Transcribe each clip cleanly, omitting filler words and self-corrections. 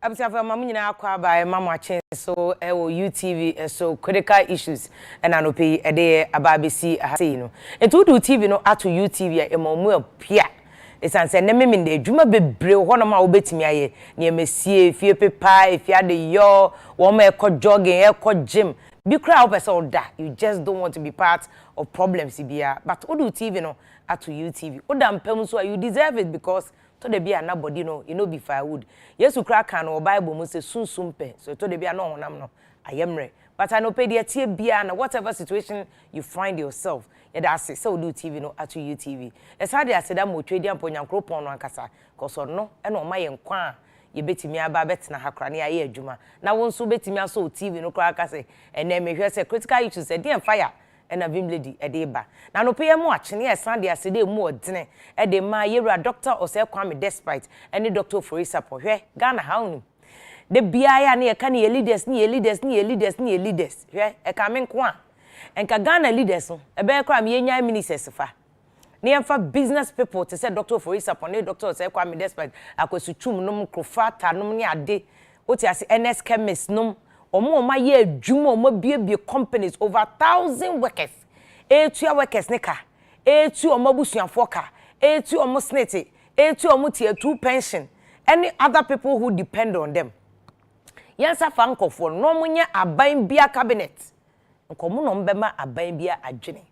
Abisafo mamu nyina akwa by mama chen so UTV so critical issues and anope ede ababesi ahase no entu do TV no ato UTV e mamu apia esanse ne meme de adwuma bebre ho no ma wo betimi aye ne emesie fie pepa efia de yo wo ma ekọ jogging ekọ gym bi kra wo pese oda you just don't want to be part of problems bia but odo TV no ato UTV oda mpam so you deserve it because to the bia na body no you know be firewood yesu kra kan no bible mu say sunsum pe so to the bia no honam no ayemre but I no pay the tie bia na whatever situation you find yourself yeah that's it so do TV no at UTV esa dey aseda mo twedi ampo nyankropon no ankasa cause no e no ma ye nkwa ye betimi aba betena hakra ne aye adwuma na won so betimi aso TV no kra akase ene mehwe say critical issues e dey fire and a vim lady edeba na no pay mo achene e san de asede mu odene e de ma yewra doctor o se kwame despite any doctor for support hwe Ghana how ni de biaya na ye ka ne leaders ni leaders hwe e ka men ko a enka Ghana leaders no e be kwa me yenya ministers fa ne emfa business people to say doctor for support ne doctor se kwame despite akosu twum no mkrofata no ne ade oti ase NS chemist no omo ma ye adwuma omo biebie companies over 1,000 workers etua workers ne ka etu omo busuafo ka etu omo snete etu omo tier 2 pension any other people who depend on them yansa fa nkofo no munya aban bia cabinet nkomo no mbema aban bia adwene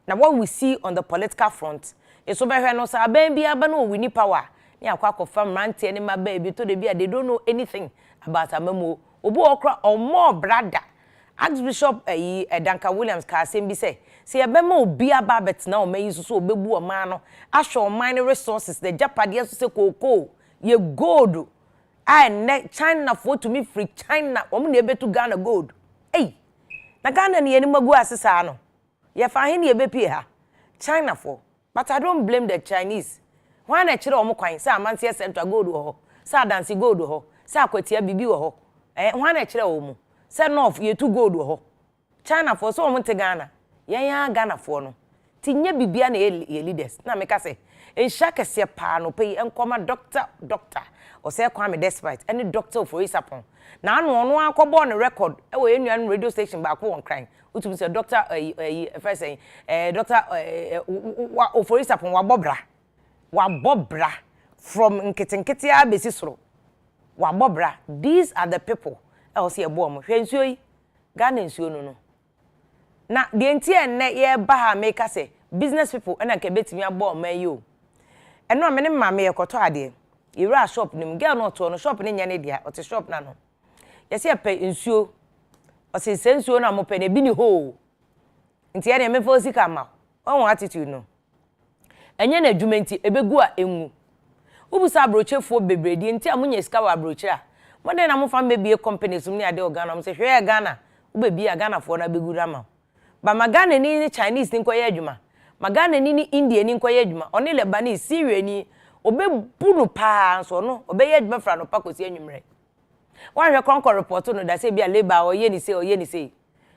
na what we see on the political front is over no sa aban bia ba no wini power ne akwa kofa mrante ne ma ba bi to de bia they don't know anything about amamo obu okra omo brother Archbishop Danka Williams ka asem bi say ebema obi aba betina o mayi so obebu o man no ahwe mine resources the japade so say koko ye gold ne China for to me free China o mu na ebetu Ghana gold na Ghana ne yeni magu asesa no ye fa he ne ebepie ha China for but I don't blame the Chinese why na kire o mu kwan say amantie central gold ho say dance gold ho say akwatia bibi ho why na kire o mu say north ye to gold ho China for so o te Ghana yan Ghana for no tinye bibia na ye leaders na me ka say enhya kese pa no pay enkoma doctor o say kwame despite any doctor for isapon na anu ono akobo on record e we enuan radio station ba ko won crying utum say doctor first say doctor o for isapon wa bobra from nkete abesi soro wa bobra these are the people I say ebo mo hwe nsuo yi Ghana nsuo no na de ntie ne ye ba ha make say business people na ka betimi abo ma yi o eno amene mama ye koto ade ira shop nim girl no to no shop ne nya ne dia o te shop na no ye se pe nsuo o se nsuo na mo pe ne bi ni ho ntie ye me fo sika ma on attitude no enye na adwuma nti ebegu a enwu ubusa abrochefo bebredi nti amunye sika wa abroche a mode na mo fa mbebie companies mu ne ade o Ghana mo se hwe Ghana ubebie Ghana fo na begura ma ba magana ni Chinese ni nkoye adwuma magana ni India ni nkoye adwuma oni Lebanese Syria ni obebunu pa so no obeye adwuma fra no pa kosi anwumre wan hwe konko report no da se bia labor oye ni se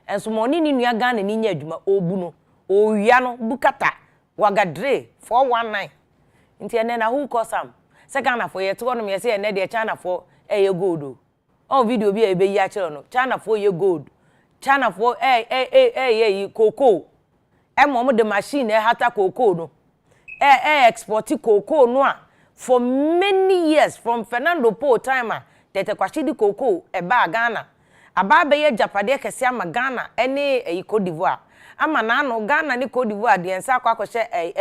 enso mo ni nua Ghana ni nya adwuma obuno owia no bukata wagadre 419 nti ene na who cause am se Ghana for ye to no me se ene de China for ye gold o video bi e be ya kire no China for ye gold China for cocoa mom the machine hata cocoa no export cocoa no for many years from Fernando Po timer tete kwashi di cocoa ba Ghana aba be ye japade kese ama Ghana ene Cote d'Ivoire ama na no Ghana ni Cote d'Ivoire de ensa akwa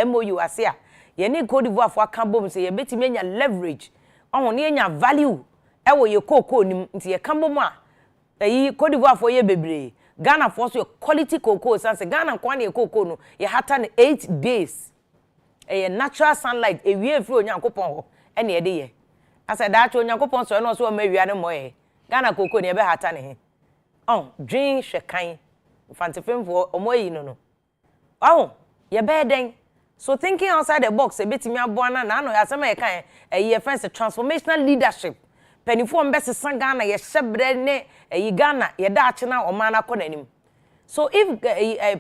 MOU ase a ye ni Cote d'Ivoire for aka bom se ye betimi anya leverage on ne anya value ewo ye cocoa nim nti ye kambo mu a Cote d'Ivoire for ye bebre Ghana for so quality cocoa sanse Ghana kwa na cocoa no ye hata na 8 days natural sunlight ewie free onyankopon ho ene ye de ye asa da acho onyankopon so no so ma wia ne mo ye Ghana cocoa ne ye be hata ne he drink hwekan fantifemfo omoyi no ye be den so thinking outside the box ebetimi aboana na no asema ye kan ye friends transformational leadership penifo mbese san Ghana ye hyebre ne Ghana ye da achena omana konanim so if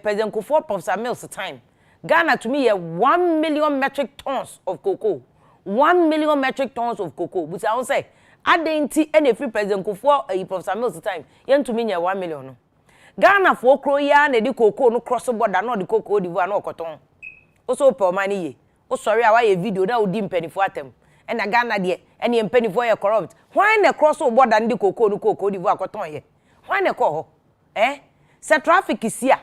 President Kufuor Professor Mills time Ghana to me 1 million metric tons of cocoa 1 million metric tons of cocoa but I won't say adenti ene free president kofo Professor Mills time yentumi nya 1 million no Ghana for kro ya na di koko no cross border no di koko divu na okoton oso pe o mani ye o sorry a wa ye video na odi mpanifo atem ena Ghana de ene mpanifo ye corrupt why na cross border ndi koko no koko divu akoton ye why na ko ho se traffic isi a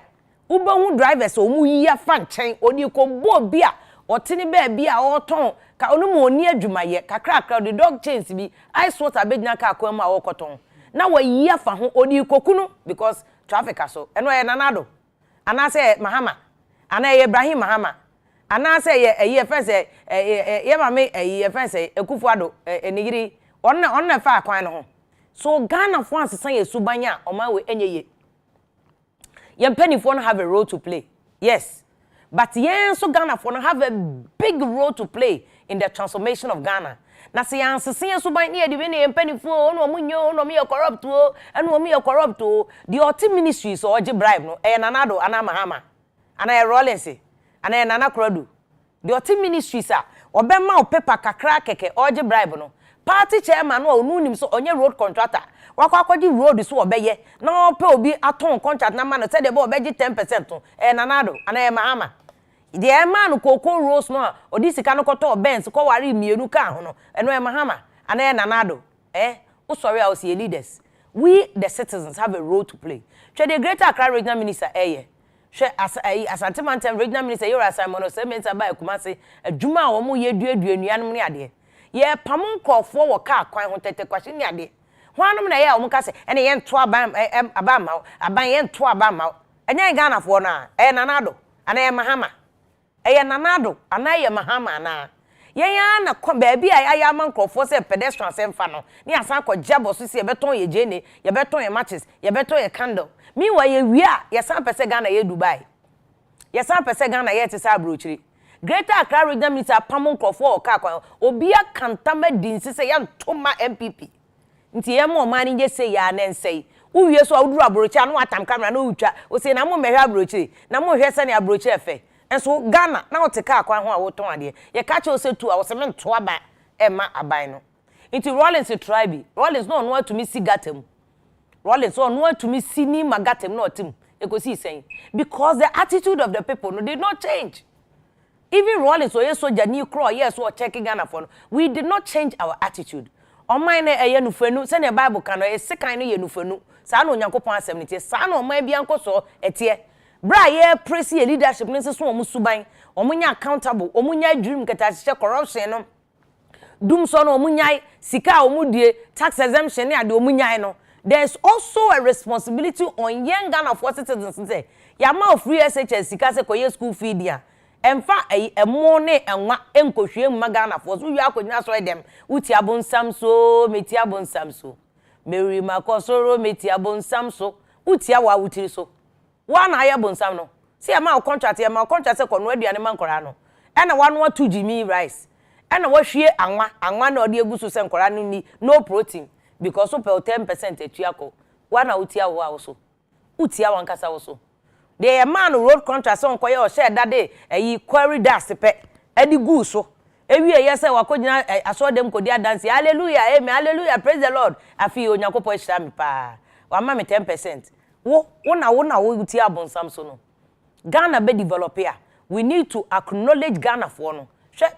ubehu drivers o mu yi afa nchen odi ko bo bia otini be bia o ton ka onu mo oni adwumaye kakra the dog chains bi ice water bedina ka akwa ma o koton na wa yi afa ho odi kokunu because traffic aso eno ye nanado ana se mahama ana ye Ibrahim mahama ana se ye fense ye mame ye fense ekufuado enigiri onna fa akwan no ho so Ghana for ansesan ye subanya o ma we enyeye ye penifo no have a role to play yes but yen so Ghana for no have a big role to play in the transformation of Ghana na se ansesen so ban ne de we ne mpanifo no omunyo no me corrupt o eno me corrupt o the oti ministries o je bribe no nanado ana mahama ana Rollins ana nana krodu the oti ministries a obema o paper kakra keke o je bribe no party chairman no onu nim so onye road contractor wakwa akwaji road so obeye na ope obi aton contract na man say de be obeji 10% nanado ana mahama the man koko rose no odi sika no koto Benz ko ware mienu ka ho no eno mahama ana nanado o sorry I was your leaders we the citizens have a role to play she the greater Accra regional minister she asante mantem regional minister Yora Simon no say mensa ba Kumase adwuma a wo mo ye duaduanuanom ne ade ye pamon kofo wo ka kwan ho tete kwahye ne ade hwanom na ye a wo ka se ene ye nto aban ye nto aban enya Ghana fo na nanado ana mahama nanado anaye mahama na yenya na baabi aya mankrofo se pedestrian semfa no ni asan ko jabo so se beton ye jene ye beton ye matches ye beton ye candle mi wa ye wia ye san pese Ghana ye Dubai ye san pese Ghana ye te sa brochiri greater Accra regional minister pamon krofo o ka kwan obia kantama dinsi se ye ntoma MPP nti ye mo mani je se ya na nsei uwie so awuduru abrochi anu atam camera na utwa o se na mo mehwe abrochi na mo hwe se ne abrochi efe enso Ghana na oteka akwan ho a woton ade ye ka che osetu a woseme nto aba ema aban no nti Rollins tribe Rollins no no atumi si gatem Rollins no atumi si ni magatem no otim ekosi sen because the attitude of the people no did not change even Rollins so yes soja ni kro yes so checking Ghana for no we did not change our attitude oman na nufanu se ne Bible kan no sekan no ye nufanu sa na onyankopon asem ne tie sa na oman bia nkoso etie bra ye praise ye leadership ne so omu suban omunya accountable omunya dream keta corruption no dum so no omunya sika omudie tax exemption ne ade omunya no there's also a responsibility on young Ghana for citizens say ya ma free SHS sika se koye school fee dia emfa emo ne enwa enkohwe mu Ghana for so wi akonya so dem uti abonsam so meti abonsam so meri makosoro meti abonsam so uti awa utiri so wa na aye bonsam no see ma contract ya ma contract se kono aduane man kora no ena wa no 2 Jimmy rice ena wa hwie anwa na ode egusu se nkora no ni no protein because so pe 10% etuako wa na utia wo awo utia wan kasa wo so the man road contract so nkoye o share dade quarry dust pe edi gu so ewie yese wakogina aso dem kodi dance hallelujah amen hallelujah praise the Lord afi onyakopo ehira mi pa wa ma me 10% wo uti abonsam so no Ghana be develop here we need to acknowledge Ghana for no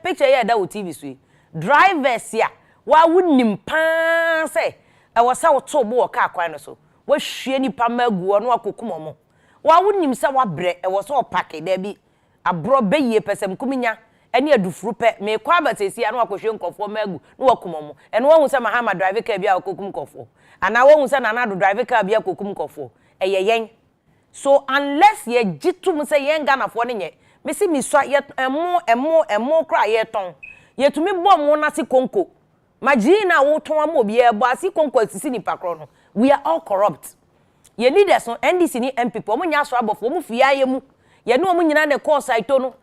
picture here that with TV so drivers here wa wunim pa say e wasa wo to bo ka kwan no so wa hwie ni pa magu no akokumomo wa wunim se wa bre e wasa o pack there bi abro be ye pesem kuminya ene adufuru pe me kwa batesi ya no akohwe nkofo magu no wakumomo ene wo hu se mahama driver ka bia akokum nkofo ana wo hu se nanado driver ka bia akokum nkofo yen so unless ye jitum say yen Ghana for ne me si mi so ye emo kra ye ton ye tumi bom wo na si konko magina wo ton am obi e bo asi konko asisi ni pakro no we are all corrupt ye leaders no NDC ni MPP omo nya so abofo omo fia ye mu ye no omo nyina ne call site no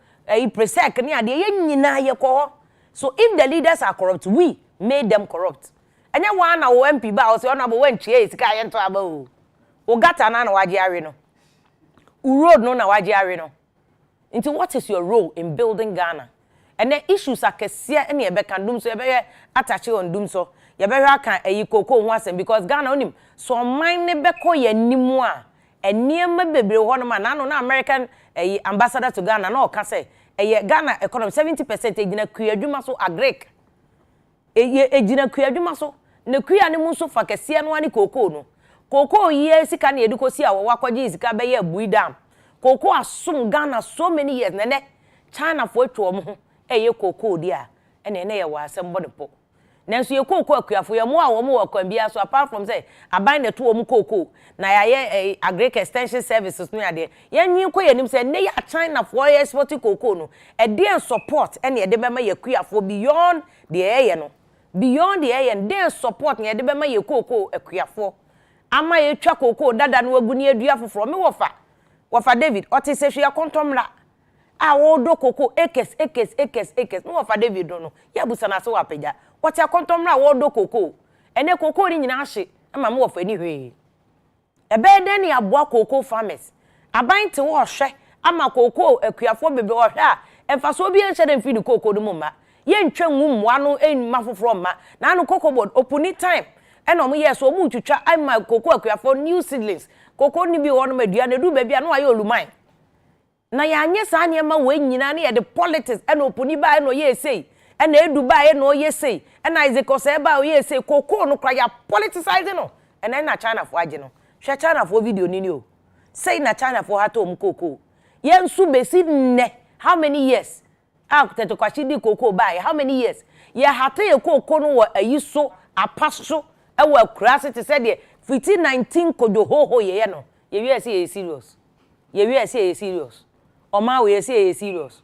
presec ni ade ye nyina ye ko so if the leaders are corrupt we made them corrupt enya wa na wo MP ba o se ona bo wan chie sika ye nto aba o Ogata na waje are no. Road no na waje are no. Into what is your role in building Ghana? And the issues are kese ene ebe kan dum so ebe attache on dum so. ye behwe aka eyi koko ho asem because Ghana onim so man ne beko ye nimu a enema bebre ho no ma na no na American ambassador to Ghana na o ka say Ghana economy 70% ejina kuadwuma so agric ejina kuadwuma so ne kua ne mu so fa kese no ani koko no koko ye sika na edukosi a wo akwaje sika be ye bui dam koko asom Ghana so many years ne China for atwo mo ho koko dia ene ye wa asem bode po nanso ye koko akuafo ye mo a wo mo wakwan bia so apart from say aban na to wo koko na ye agric extension services no ade ye nyi ko ye nim say ne ya China for export koko no e dey support ene ye de be ma ye akuafo beyond the ye no beyond the ye dey support ne ye de be ma ye koko akuafo ama ye twa koko dada no agu ne adua foforo me wofa David oti se hwe kontomra a wo do koko ekes no wofa David no ya busa na so wapeja woti akontomra wo do koko ene koko ni nyina hye ama me wofa ni hwe ebe de ne aboa koko farmers aban te wo hwe ama koko akuafo bebe wo hwe a emfa so bi enhye dem feed koko do mumma ye ntwa nwumwa no enma foforo ma na anu koko board opuni time ena omo yes omo twitwa ama koko akuafo new seedlings koko ni bi wo no madua na du ba bia no aye oluman na ya anye sa ane ma we nyina na ye de politics ena opuni ba ena ye sei ena edu ba ena ye sei ena Isaac se ba ye sei koko no kra ya politicize no ena na China fo age no hwe China fo video ni o sei na China fo ha to koko ye nsu besi nne how many years akuteto kwachi di koko ba how many years ye hata ye koko no wo ayiso apaso ewa kurase said de 19 kodo ho ye no ye wi ase serious ye wi ase serious o ma we ase serious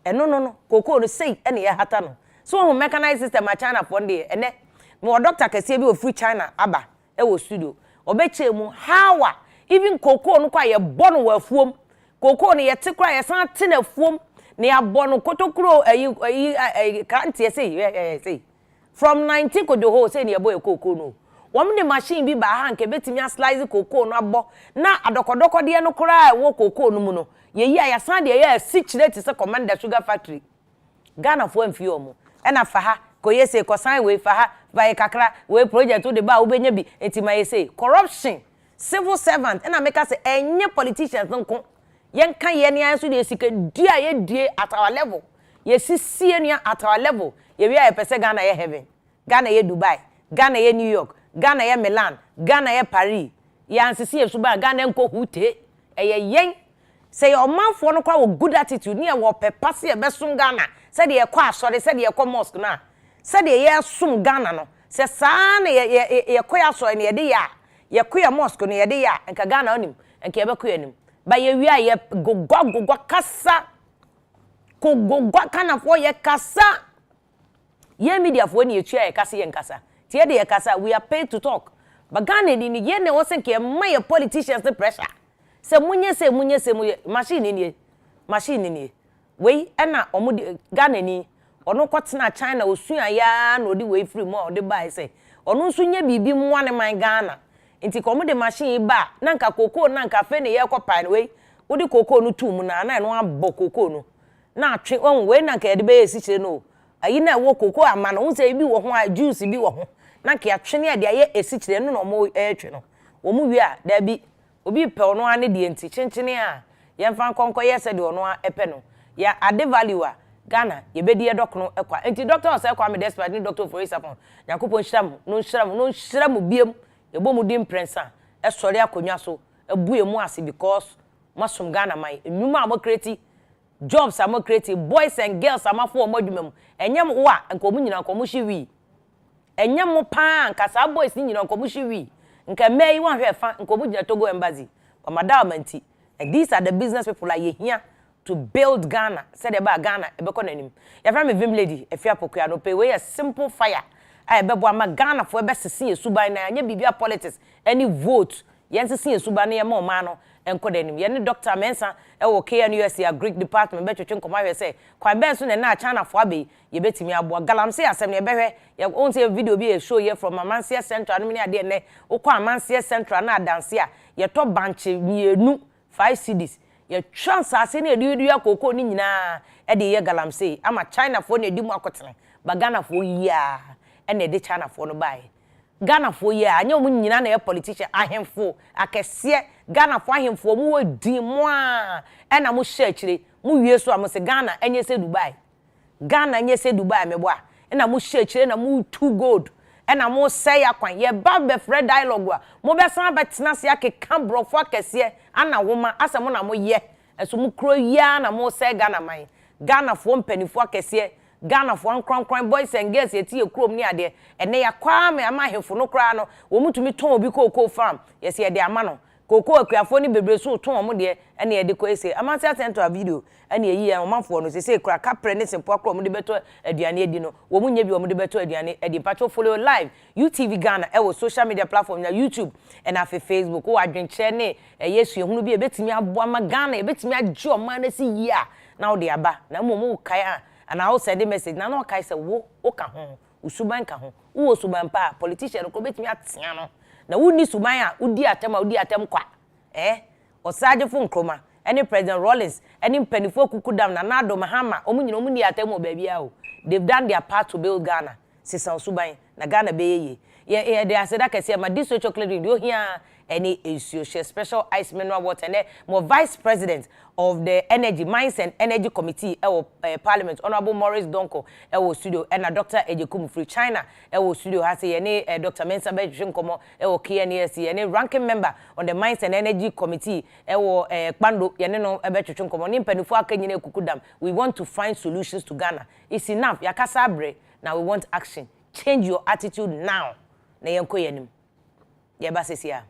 no koko no say ene ye hata no so ho mechanized system a China for de ene me doctor kase bi o free China aba wo studio obeche mu how even koko no kwa ye bono wa afuom koko no ye te kwa ye san te na afuom ne ya bono kotokuro kantie say from 19 kodo ho say ne ye boy koko no wom ne machine bi ba ha nke betimi a slice koko no abo na adokodoko de no kora wo koko no mu no ye yi ya san de ye si chire ti se commander sugar factory Ghana fo amfi omo ena fa ha ko yese ko san we fa ha ba ye kakra we project de ba obenya bi enti ma yese corruption civil servant ena make say enye politicians nko yen kan ye ne anso de sika dia ye die at our level ye sisie ne at our level ye wi ya pese Ghana ye heaven Ghana ye Dubai Ghana ye New York Ghana ye Milan Ghana ye Paris ya ansisi ye suba Ghana nko hute yen say your manfo no kwa wo good attitude ne wo pepase ye besom Ghana say de ye kwa asore say de ye kwa mosque na say de ye sum Ghana no say saa na ye kwa asore ne ye de ya ye kwa mosque ne ye de ya nka Ghana onim nka ye be kwa anim ba ye wi a ye gogwa kasa ko gogwa kana fo ye kasa ye media fo ne ye tua ye kasa ye nkasa tie de ye kasa we are paid to talk but Ghana ni ye ne wo senke my politicians the pressure se munye machine ni we na omo Ghana ni ono kwotena China osua ya na odi we free mo odi buy say ono nso nya bibi mwane man Ghana nti ko mo de machine ba na nka koko na nka fe ne ye kopan we odi koko no tum na no abọ koko no na atwe on we na nka ye de be esi kire no ayi na wo koko ama no nse bi wo ho a juice bi wo ho na nka atwe ne de ye esi kire no no mo etwe no wo mu wi a da bi obi pe ono ane de enti chenchene a ye mfa konko ye se de ono a epe no ya ade value a Ghana ye be de dok no ekwa enti doctor say kwa me despite ni doctor for isapon yakopon hyiram biem ye bom dim prensa e sori akonwa so ebu emu ase because masom Ghana mai enuma am create jobs am create boys and girls am afo omadwuma mu enyem wo a nka omu nyina nka omu hyiwi enyem mo pa nka sa boys ni nyina nka omu hyiwi nka mai wan hwe fa nka omu nyina Togo embassy omadam anti and these are the business people like here to build Ghana said about Ghana ebeko nanim ya fra me vim lady Afia Pokua no pay we a simple fire ai bebo ama Ghana fo ebe sese esuban na anya bibia politics any vote yen sese esuban na ye ma ma no enko danim ye ne Dr. Mensa e wo KNUS ya Greek department be twetwe nkoma hwe se kwa ben so na China fo abe ye betimi abo galamse asem ne behwe ye on say video bi e show ye from Amansia Central no me ade ne ukwa Amansia Central na dance a ye to banche mienu 5 cities ye chance ase na edu akoko ni nyina e de ye galamse ama China fo na edi mu akotene ba Ghana fo ya ene de China fo no bae Ghana fo ye anya omu nyina na ye politician ahemfo akese Ghana fo ahemfo mu wodi mo a ena mo hye akire mu wie so am se Ghana enye se Dubai Ghana enye se Dubai mebo a ena mo hye akire na mo too gold ena mo say akwan ye ba be fred dialogue a mo be san betena se akeka brofo akese ana woma asemo na mo ye eso mo kro ya na mo say Ghana man Ghana fo mpanifo akese Ghana fo ankran boys and girls yeti ekrom ni ade ene ya kwa me ama hefo no kra no wo mutumi ton obi koko farm yes ye de ama no koko akuafo ni bebre so ton omo de ene ye de ko ese amase atento a video ene ye yi omafo no se kra kapre ne sempo akro omo de beto aduane edi no wo munye bi omo de beto aduane edi patcho follow live UTV Ghana e wo social media platform na YouTube and afi Facebook wo adwenche ne yesu ehunu bi e betimi aboa ma Ghana e betimi agye omo na si yi a na wo de aba na mo kai a and I also send a message na no kai say wo ka ho usuban ka ho wo suban pa politician ko betimi atia no na wo ni suban a udi atem kwa osaje fo nkroma any President Rollins any mpanifo kukudam na nado mahama omunyina omuni atem obabi a o they've done their part to build Ghana sisa suban na Ghana be ye they said that say ma this chocolate drink do here any issue special ice mineral water and more vice president of the energy mines and energy committee parliament honorable Maurice Donko studio and Dr. Ejekumu free China studio has any Dr. Mensa Bejinkomo KNESC any ranking member on the mines and energy committee Kpando yene no ebetwetwenkomo ni mpanifo akanyine kukudam we want to find solutions to Ghana it's enough yakasa abre now we want action change your attitude now na yenko yenim yeba sesia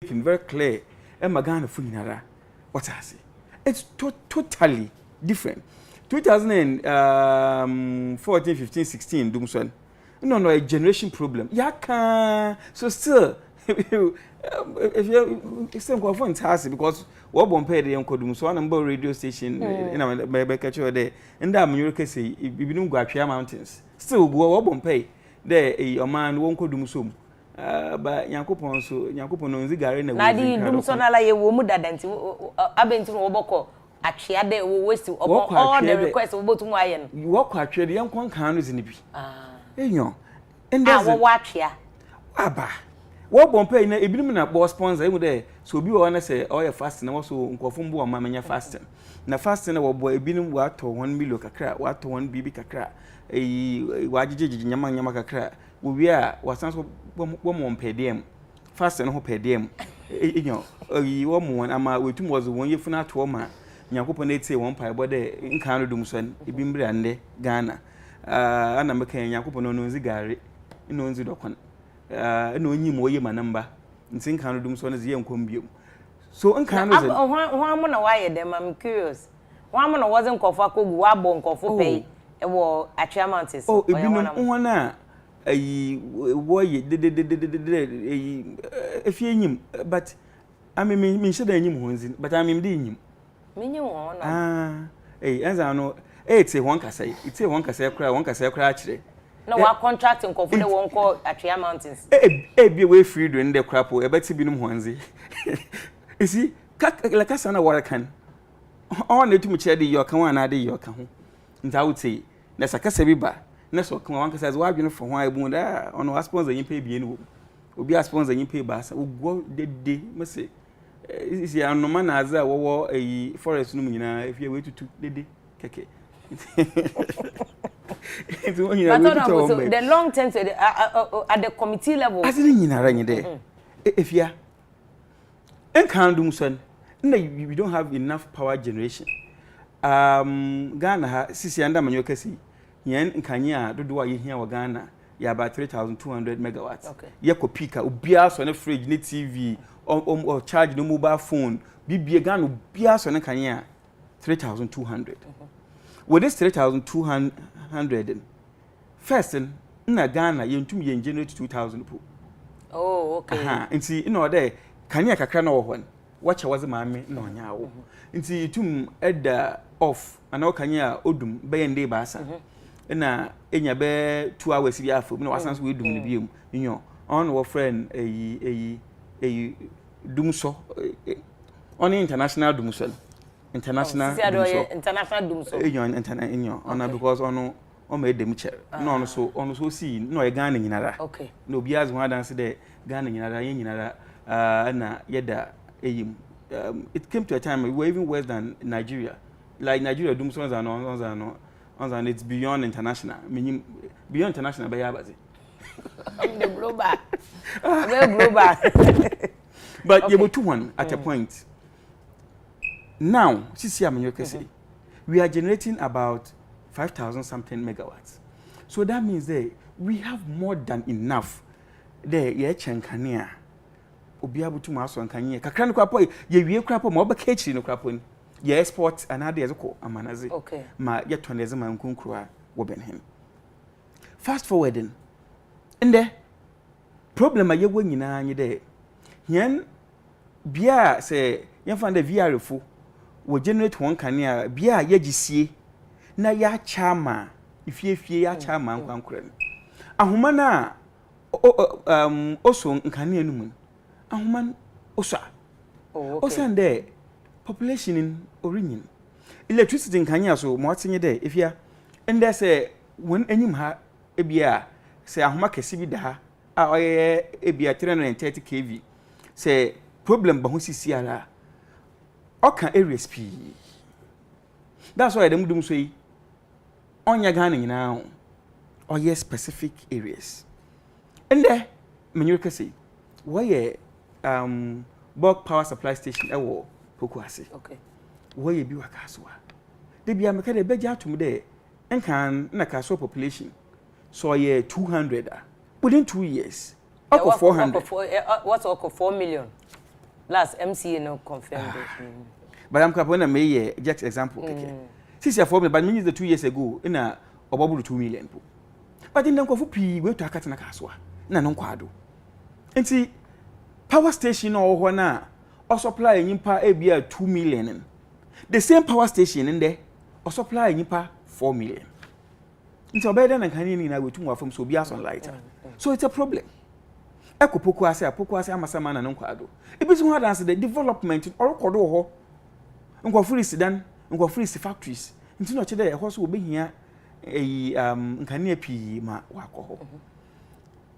very clear. And Magana Funinara. What I say? It's totally different. 2014, 15, 16, Dumson. No, a generation problem. Yaka. So still, if you still go for fantastic because what won't pay the Uncle so number radio station in a catch your day. And that America say, if you don't go up mountains, still go up won't pay. There, a man won't go do so. But Yankopon so Yankopon on the garden. Nadi Dumson, like a woman that Abenton Oboko. Actually, they will waste all the requests of both Mayan. You walk actually, the young one countries in the bee. And that's watch here. Abba. What won't pay a bit boss sponsor every day. So be honest, say, oh, you're fasting, also Nkofumbo and Mamma fasting. Now, fasting our boy being what to 1 million cacra, what to 1 baby cacra, a Wajiji Yamaka cacra. We are what sounds one per diem. Fasting who per diem. You woman, I'm with 2 was 1 year for not 2 man. Nyankopon say one pie body in Canada Dumson, Ibimbre and Ghana. And I'm a Nyankopon no zigari, no zidokon. No new more my number. In St. Canada Dumson is young combium. So in Canada, one wire them, I'm curious. One wasn't Kofako, Wabon, Kofo pay, a war at Chamantis. Oh, if you know one, if you knew, but I mean, should I knew, but I'm in as I know, it's a one say. It's a one say cry. No, our contract in Kofu won't call Achia Mountains. Be away free during the crap, a better be no onesie. You see, like a son of what I can. On the 2 much your can one idea your can. And I would say, that's a Casabiba. That's what one says, why you know from why I won't on our sponsor you pay being will be a sponsor you pay bass. Will go the day, must say. Is ya no man as a forest numina if you wait to the day keke. The long term at the committee level. As in there. If ya and can't do son, we don't have enough power generation. Ghana sisi anda manyoka si yen nkanya do wa yehia wa Ghana ya about 3200 megawatts. Okay. Ye ko pika obia so na fridge ni TV or charge no mobile phone bibie Ghana obia so na kanya 3200. With this 3200 first na Ghana yentum yen generate 2000 po. Oh, okay. Nti in order kanya kakra na wo hon wacha waze maame na onya wo. Nti tum eda off ana kanya odum beyende baasa. Na enya be 2 hours bi afo na wasan so edum ne biem nyo on wo friend dumso on international dumso international dumso enyo ona because ono o ma edem chere na ono so see no e Ghana nyinara okay no obi az ho dance de Ghana nyinara yen nyinara na yeda eyim it came to a time we were even worse than Nigeria. Like Nigeria dumso and it's beyond international. Meaning beyond international by Yabazi. The global. Global. But you were 2-1 at a point. Now, we are generating about 5,000 something megawatts. So that means that we have more than enough. There, yeah, chankania. Obiabu to maso and kanya. Kakran kwapo, ye crapo, moba catching no crapon. Ye export another as ko amanazi. Okay. Ma yet to nezema nkunkruwa wobenhem. Fast forwarding. And the problem a ye nyina anye there. Yen bia say yen fan the VR fu wo generate one kania bia ye gisie na ya chama ifie ya chama nkwankran. Ahoma na oso nkania no mu. Ahoma osa. Oh, okay. Osande population in origin. Electricity in Kenya so mo atinye there if ya and there say when enyim ha ebia say ahoma kesi bi da ha a oye ebia 330 kV say problem ba ho sisi ala oka areas p. That's why them dum so yi onya Ghana nyina o ye specific areas and there menyo say where bulk power supply station ewo Pokua. Okay. Where you be wakaswa. They be ameka de beja atum there. Enkan na kaso population. So yeah 200 within 2 years. Up to 400. What's up 4 million? last MCA no confirmed but I'm when I may just example since you for me but means the 2 years ago in a obabulu 2 million but in the pi we to akata na kaswa na no kwado enti power station or na or supply nyimpa ebia 2 million the same power station in there or supply nyimpa 4 million enti obeda na kan ni na wetu wa from so bia sunlight so it's a problem eko Pokua say amasama na no kwado ebisu ho dance the development or kodo ho nkofuri sidan nkofuri si factories enti no chede e ho so obehia nkania pi ma wakoho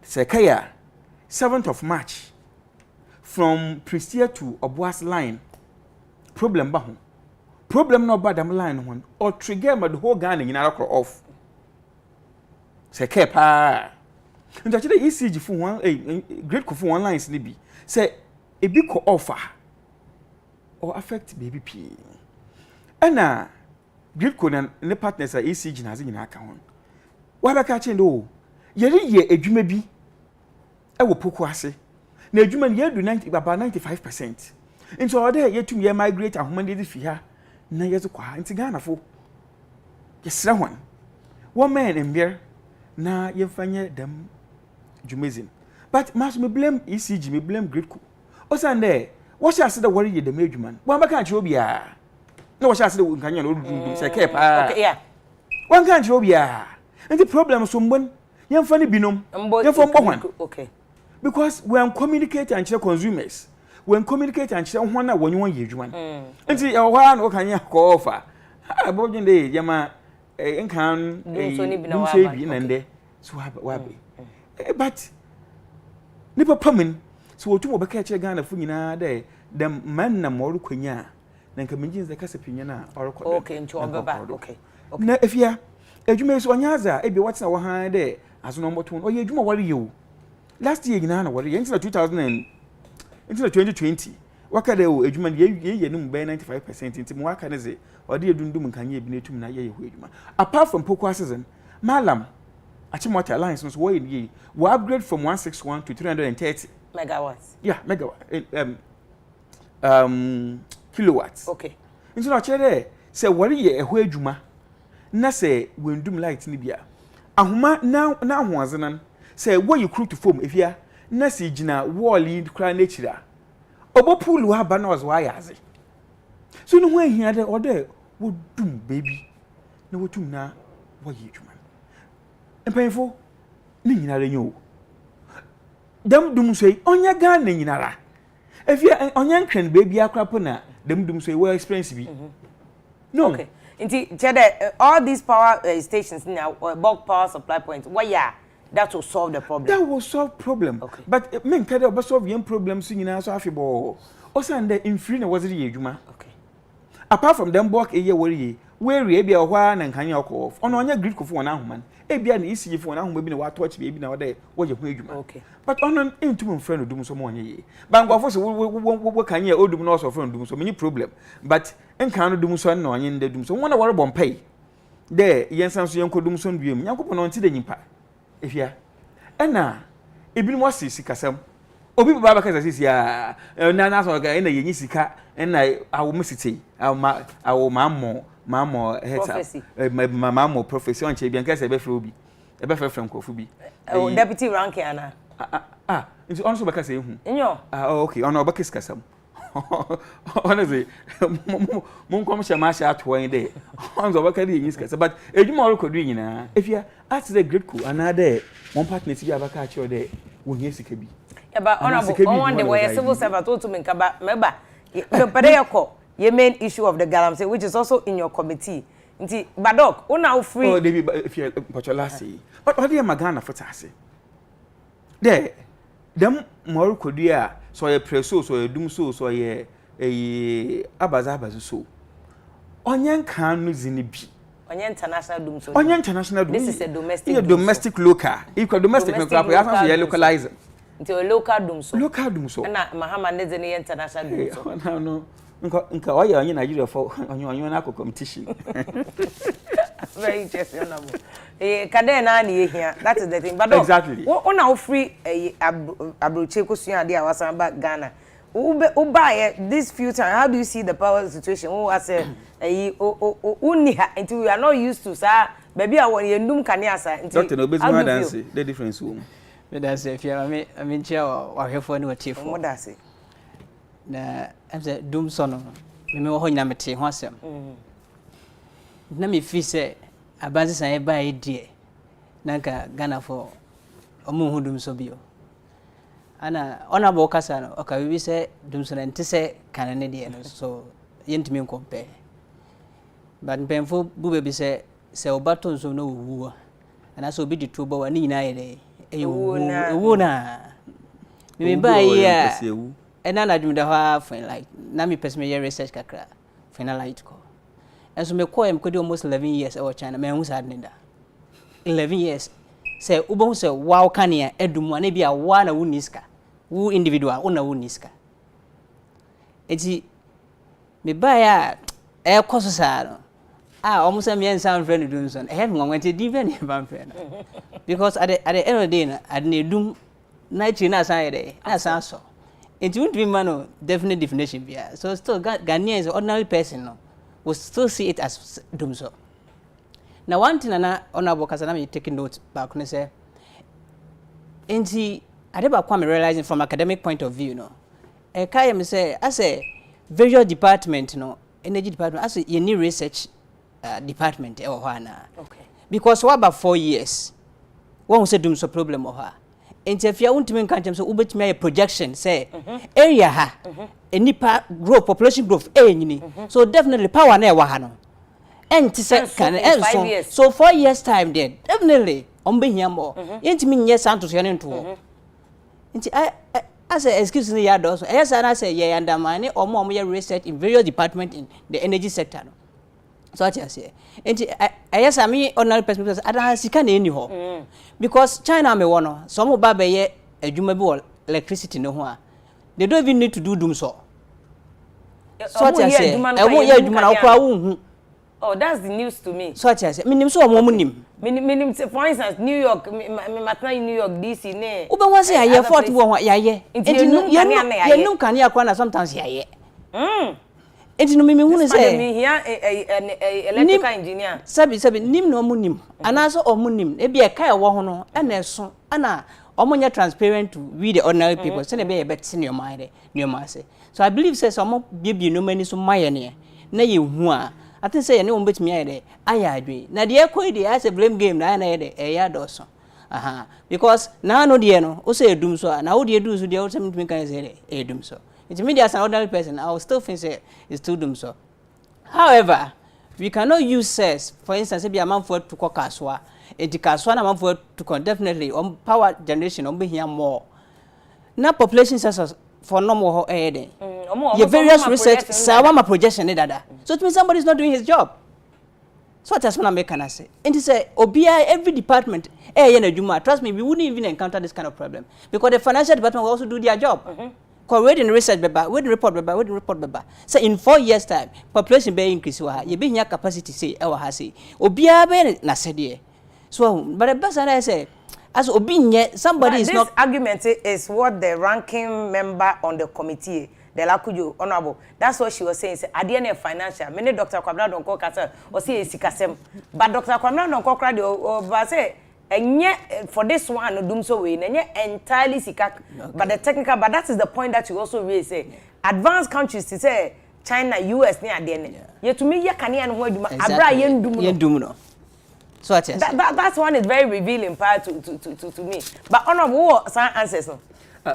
sekaya 7th of March from Prestia to Obuas line problem ba ho problem no badam line ho or trigger ma the whole Ghana nyina akro off sekaya pa nta chede ECG fu one great ko fu one lines ni bi say e bi ko offer or affect baby p ana great ko na ne partners a ECG na ze nyina aka ho wa ba ka chen do ye adwuma bi e wo Pokua ase na adwuma ne ye do 95% into order ye tum ye migrate ahomande di fi ha na ye zo kwa nti Ghana fo ye sra hon one man embier na ye fanye dem Jumezin. But mas me blame ECG, me blame great co. O sande, what shall I say the worry the major man? One can't you be a no what shall I say the can say keep okay, yeah. One can't you be a and the problem someone young funny binom from one. Okay. Because when communicate and share consumers, when communicate and share one when you want you one. And see one what can you call offer? About the day, Yama can and there so wabi. But nipa pamin so wotu mo beka che Ghana fu nyina de dem man na mo rukwanya na nka menjin ze kasa pinya na orokọ okay nti obeba okay na Afia adwuma so onyaza e bi watsena wo han de aso no mboto o ye adwuma wari ye o last year nyina na wari ye ntina 2020 waka de o adwuma ye no mbe 95% nti mo waka ne ze o de edundum nkanye bi netum na ye ho adwuma apart from Pokua season malam Achimota Alliance was way we upgrade from 161 to 330 megawatts. Yeah, megawatt. Kilowatts. Okay. Into no chere say worry ye ehwo adwuma na say wendum light ni bia. Ahoma na ho azenan say wo you crew to form Afia na say gina wall yi kra nature. Obo pool wa ba na was wa yaze. So no ho ahia de ode wo dum baby na wo tum na wo yi adwuma. Painful, ni nyinara nyo. Dem dum so yi onya Ghana nyinara. Afia onya nkran baby akrapo na dem dum so yi well experience bi. No. Okay. Inti chede all these power stations now bulk power supply points. Why that will solve the problem. That will solve problem. Okay. But men kede oba solve yen problems nyinara so afibo. Osande infree na was the adwuma. Okay. Apart from them bulk eye worry where e bia hwa na nkanya okọ ono onya grid ko fu na ahoman e bia na ECG fu na ahoma bi na wa touch bi na wode wo je ho adwuma okay but ono intum mfra no dum so mo onye ye bangwafo se wo kanya odum no so fra no dum so many problem but enkan no dum so na onye nda dum so wona wore bompai de yensan so yenko dum so nduem nyankopon no nti de nyimpa Afia ena ebinum wasi sikasam obi baba ka sisi ya na so ga ena yenyi sika ena awo mesite awo mamo heta mamo profession nche bi anka se be fro bi e be frefrem kofu bi deputy rank ana nti on so baka se hu nyo okay on obaka sikasam honestly mon kom sha ma sha atwo en de on so baka de yenyi sikasam but ejuma rekodu nyina Afia at the great cool another one partner ti abaka a che de wo nye sika bi but honorable one day where civil servant to me kaba meba the pedeyako your main issue of the galamsey which is also in your committee nti badok una free oh they be if you patcholasi but what dey magana fotase there dem more kodua so ye preso so ye dum so ye abaza so onyen kan no zini bi onye international dum so onye international dum this is a domestic domestic local equal domestic local you have to localize into a local dum so na mahama ne zini international dum so no nka why onye Nigeria for onye na competition very interesting honorable kade na na ehia that is the thing but exactly una free abroche kosua ade a wasan ba Ghana this future, how do you see the power situation? Oh, I say, until we are not used to, sir. Baby, I want you to do. Doctor, no business dance. The difference room. But that's if you I mean, chair or here for any chief. What does it? Na I'm say doom son. Me ho nya mete ho asem. Na me fi say abanse san e ba e die. Nanka Ghana for omo hu dum so bio. Ana ona bo kasa no oka bibi say dum so nte say kan ne die no so yentimi compare. But mpemfo bu bebi say obaton so no wu. Ana so bi di tubo wa ni nyina ye de. Ewu na. Me ba ya. And then I do the half like Nami Pesme research kakra finalite ko. And so me call him could almost 11 years or China man who's had that 11 years. Say Ubon say wow kania edum ane bia wa na wuniska. Wu individual una wuniska. Eti me ba ya e koso sa no. Almost a man sound friend doing son. I haven't went to different friend. Because at the end of the day I need doom night in a side. That's also. It won't be man definite definition. So still Ghanaian is an ordinary person no, will still see it as doom so. Now one thing na honorable Kasanami taking notes back and say, I never come realizing from academic point of view no. I say as a visual department no, energy department as a new research department or hana. Okay. Because what about 4 years? One who said doom so problem or her. And if you want to make so ubet me a projection say area ha any growth population growth so definitely power na wa ha no and say can so 4 years time there definitely on be here more yentimi nye santo so nto nti as a excuse me ya do so yes and say ye undermine omo ye research in various department in the energy sector no so what you say nti yes I mean ordinary perspective ada sika na eni ho because China me wono so mo ba be ye adwuma bi electricity no ho a they don't even need to do doom so what you say e mo ye adwuma na kwa wo hu oh that's the news to me so what you say minim so mo nim minim for instance New York matna in New York DC ne ube wan say ye fort wo ho ya ye ye num kan ya kwa na sometimes ya ye enti no me hunu say me here electrical engineer sabi nim no mo nim anaso omo nim e bia kai wo ho no na eso ana omo nya transparent to we the ordinary people say na be bet senior mind new say so I believe say omo bia no mani so maye ne na ye hu a I think say ne omo betimi aye de aya adwe na de ekoi de as a blame game na na ye de e ya do so because na no de no o say edum so na wo de edu so de o say me kan say de edum so it's me as an ordinary person I will still think say it's still doom so. However, we cannot use says for instance be a man for to cook kaswa enti kaswa na man for to definitely on power generation on be here more na population census for no more ahead your various research sawa projection dada so it means somebody is not doing his job so that's what I make can say and say obia every department na juma trust me we wouldn't even encounter this kind of problem because the financial department will also do their job reading research beba reading report beba so in 4 years time population be increase wa ye be nya capacity say e wa ha say obia be na sede so but the best I say as obi nye somebody is not argument is what the ranking member on the committee the Lakujo honorable that's what she was saying say ade na financial me Dr. Kwabena Donko kasa o say esikasem but Dr. Kwabena Donko kra de o say enye for this one no doom so we enye entirely sika but the technical but that is the point that you also raise say advanced countries to say China US ni ade ne ye to me ye kane no ho aduma abra ye ndum no so that's one is very revealing part to me but honorable some answers no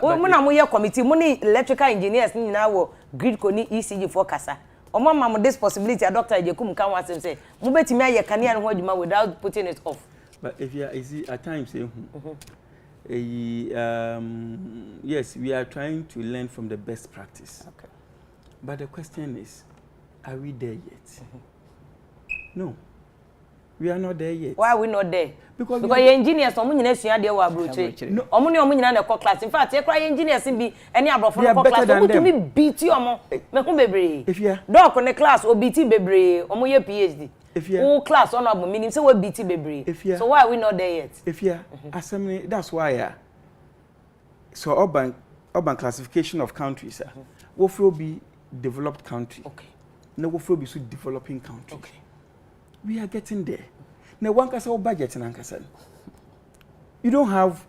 we na mo ye committee mo ni electrical engineers ni na wo grid ko ni ECG for kasa omo mam this possibility a doctor Ejekum kan wa say mo betimi aye kane no ho aduma without putting it off. But if you see at times, yes, we are trying to learn from the best practice. Okay. But the question is, are we there yet? No, we are not there yet. Why are we not there? Because your engineers, omo nyina sua de wa abroche. No, omo ne omo nyina na class. In fact, your engineers be any abrofo no class. Omo to me beat omo. Me ko bebre. If you doc on the class o beat bebre, omo ye PhD. If you class on our meaning say we BT bebre. So why are we not there yet? If you assembly that's why so urban urban classification of countries. What will be developed country? Okay. No, what will be so developing countries? Okay. We are getting there. Now, one can say budget in Ankasan. You don't have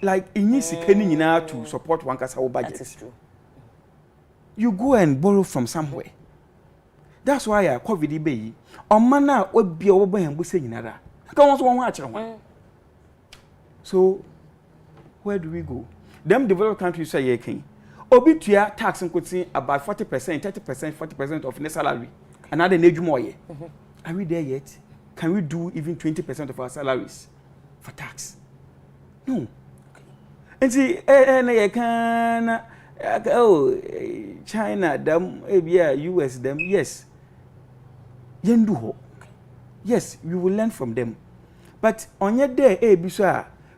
like in to support one can say budget. That is true. You go and borrow from somewhere. That's why I COVID be on mana would be over and say nada. Come on, watch one. So where do we go? Them developed countries say ye king. Obi tuya tax and could see about 40%, 30%, 40% of the salary. Another age more. Are we there yet? Can we do even 20% of our salaries for tax? No. And see, I can China, them, US, them, yes. Yenduho. Yes, we will learn from them. But on your day,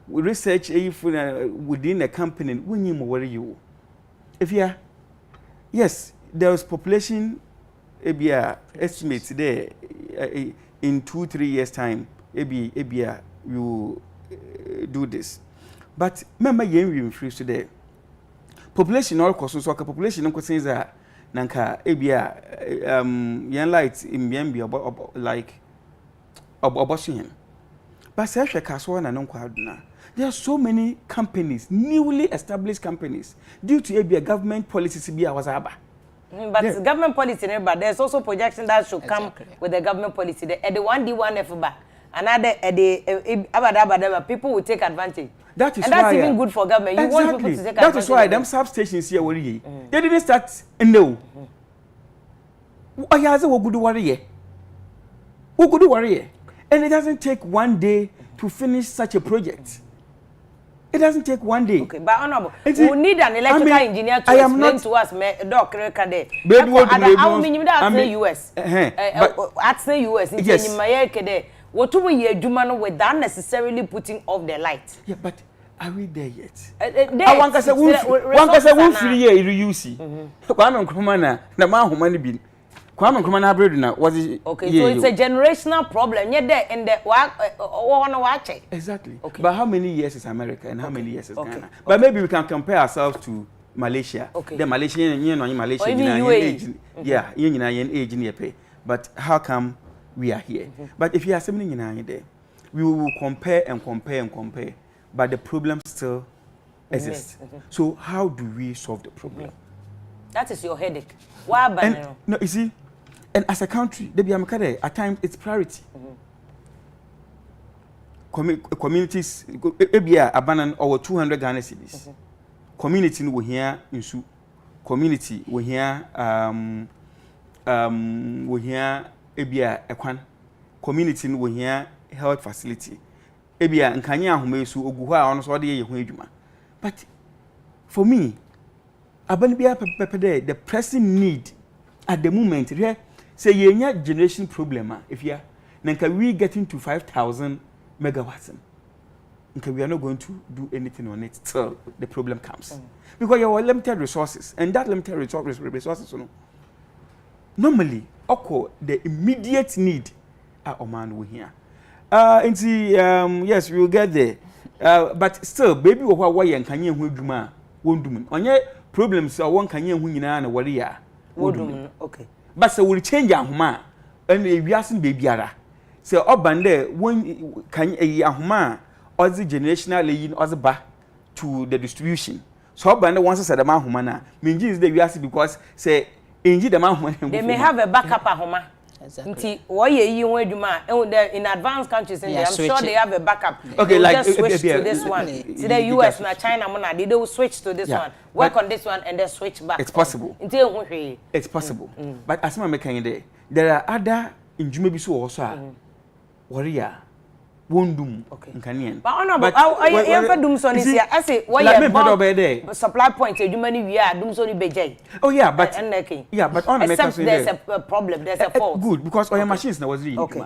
we research within a company, we need more worry you. If you yes, there was population estimates there in 2-3 years' time. We will do this. But remember, we free today. Population all costs so population no questions that nanka yan light in BNB like abortion. But say kaso na no kwaduna. There are so many companies, newly established companies, due to government policies be awazaba. But yeah. Government policy, but there's also projection that should come with the government policy. The 1D1F back. Another people will take advantage. That is and that's even good for government. You want people to take advantage. That is why them substations here were they didn't start no. Ayaza good warrior. Who good warrior? And it doesn't take one day to finish such a project. It doesn't take one day. Okay, but honorable, we need an electrical engineer to explain to us, Doc Rekade. How many at the US? At the US, in my what do we do without necessarily putting off the light? Yeah, but are we there yet? One can say, one free year, you see. Kwame Nkrumah, the man who money been. Kwame Nkrumah was it? Okay, so it's a generational problem. Yet there in the watch. Exactly. Okay. But how many years is America and how many years is Ghana? But maybe we can compare ourselves to Malaysia. Okay. The Malaysian, Malaysia, yeah, age in pay. But how come we are here? But if you are something in there, we will compare and compare and compare. But the problem still exists. So how do we solve the problem? That is your headache. Why? No, you see. And as a country, at times it's priority. Communities, abandon over 200 Ghana cities. Community we here in Su. Community we here Ekwan. Community we here health facility. Nkanya humesu oguha ono so de ye ho adwuma. But for me, the pressing need at the moment here say yenya generation problem if you nanka we getting to 5,000 megawatts nanka we are not going to do anything on it till the problem comes because you have limited resources and that limited resources normally the immediate need are oman we here yes we will get there but still baby why yankanye hu adwuma wondum onye problems one kanye hu nyina na wore ya wondum okay. But so will change ahoma and we ask babyara. So obande when can ahoma or the generational laying or the back to the distribution. So obande once said the man humana means the we ask because say inji the man they may have a backup ahoma. Exactly. In advanced countries, I'm sure they have a backup. Okay, they like just switch to this one. See the US and China, they will switch to this one, work on this one, and then switch back. It's possible. It's possible. But as I'm making there are other in Jumebisu also. Warrior. Wondum. Okay. But honorable, I doom son is here. I say, why you supply point? You money we are doom son bejay. Oh yeah, but but on except there's a problem, there's a fault. Good because our machines now was really okay.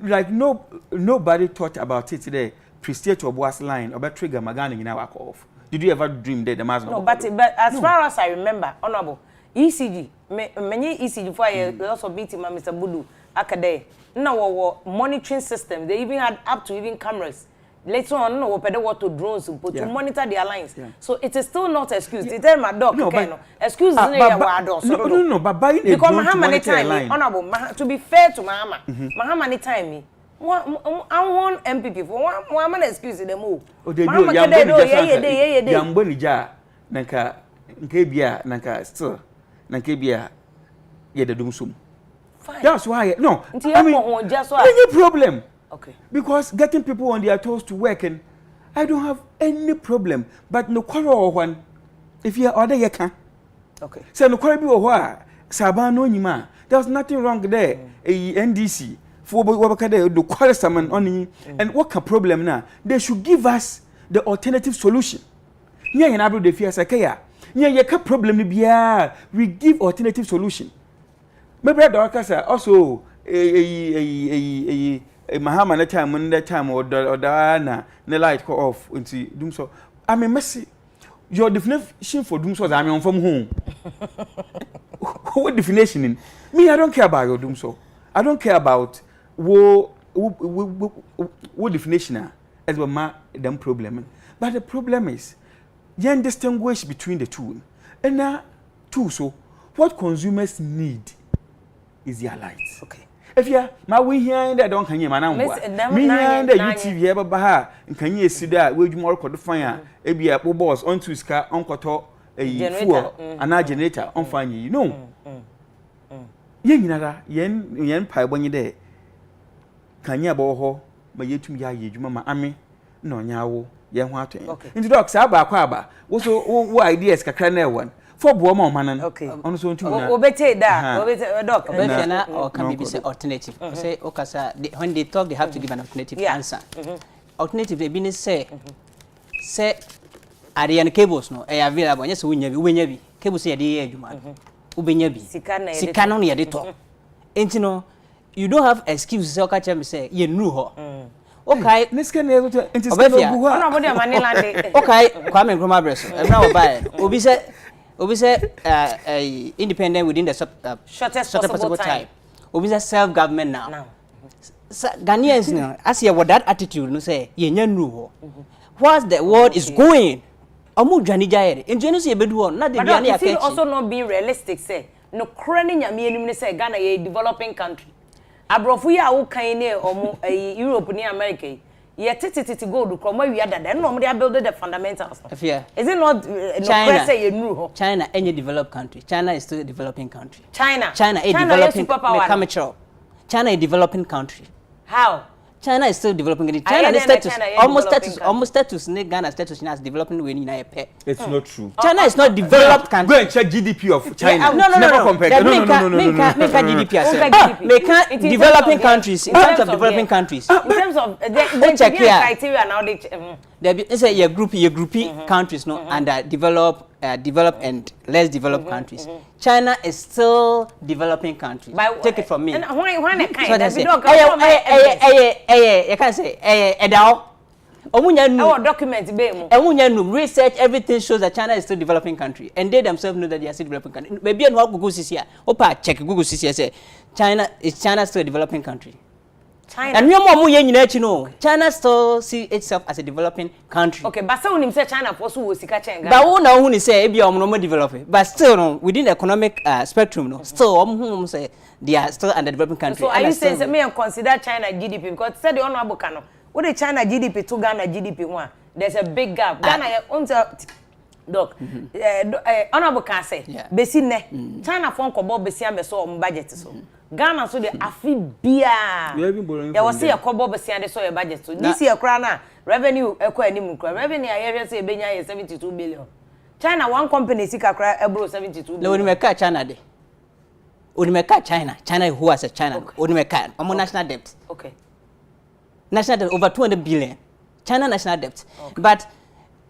Like nobody thought about it today. Prestige to boss line or trigger magana in our off. Did you ever dream that the mass? No, but as far as I remember, honorable ECG, many ECG for a lots of beating, Mr. Budu, Akade. No, monitoring system. They even had up to even cameras later on, no, we what to drones to monitor their lines. Yeah. So it is still not excuse. They tell my dog, No, no, excuse me, no, but buying a drone to monitor a line. Honorable, to be fair to Mahama, Mahama any time me. I want MPP for one man excuse them all. Oh, they do. Yambonija, Nanka, Nkebia, Nanka, still, Nankebia, yeah, the doomsum. That's why, no, I mean, just why. Any problem. Okay. Because getting people on their toes to work, and I don't have any problem. But no quarrel one, if you order, you can. Okay. So no quarrel be or Sabano Nima. There's nothing wrong there. A NDC. For Wabakade, the quarrel summon only. And what a problem now? They should give us the alternative solution. Yeah, in Abu de Fia Sakaya. Yeah, you can problem be we give alternative solution. My brother also Mahama na time when that time or na light go off into doom so. I mean, Messi, your definition for doom so I mean from home. What definition in me? I don't care about your doom so. I don't care about what definition as well ma them problem. But the problem is you distinguish between the two. And now two so what consumers need is their lights. Okay. If you my we here that don't can you man me here that YouTube here baba ha can you see that we more call the fire e be a boss onto ska onkoto a fuel and generator on fine you know yen nyinara yen pai bonye there kan you abo ho ma yetum ya yedwuma ma ame na onyawo yen ho ato into doc sa ba kwa ba wo so wo ideas kakra na e won for booma manan on so ntu na obete da obete doc obete na or can be say alternative say okasa when they talk they have to give an alternative answer alternative they be say arian cables no e available yes wenya bi cables e dey adwuma ubenya bi sika no ye dey to enti no you don't have excuse say okacha me say ye nru ho okay niska na ezo enti sika no bu ha ona mo dey manila okay Kwame Nkrumah breast e na wo buy Obi say independent within the shortest possible time. Obi say self-government now. Ghanaians now, as you what that attitude, no say ye nyanru ho. What's the world is going? Omu dwani jaye. Enjenu say bedu ho, na de dwani akechi. But also not be realistic say. No krani nyame enum ne say Ghana ye developing country. Abrofu ya wo kan ne omu Europe ni America. Yeah, titi gold from where we are that then normally build the fundamentals. Afia. Is it not China any developed country. China is still a developing country. China a developing country. China a developing country. How? China is still developing. China is almost status Ghana status as developing when in a pet. It's not true. China is not developed country. Go and check GDP of China. No. Make GDP. Make developing countries in terms of developing countries. In terms of the criteria now they say your groupie countries no and developed and less developed countries. China is still developing country. Take it from me. And when kind you can't say edao. Our document be research everything shows that China is still developing country and they themselves know that they are still developing country. Maybe on what Google sees here. Opa check Google sees here say China still a developing country. China. And China still see itself as a developing country. Okay, but so when say China also was China. But who now who say ebi no developing. But still no within the economic spectrum no. Still who say they are still under developing country. So are you saying me consider China GDP because said the honorable Kano. What the China GDP to Ghana GDP one? There's a big gap. Ghana doc honorable can say besi ne China phone ko bo besi am so budget so. Ghana so the Afia. There was see a kobo besi and so your budget so. This year krana revenue ekọ anim kra. Revenue I say benya 72 billion. China one company sika kra ebro 72 billion. No we China de. Onimeka China who has a China. Onimeka omo national debt. Okay. National debt over 200 billion. China national debt. Okay. But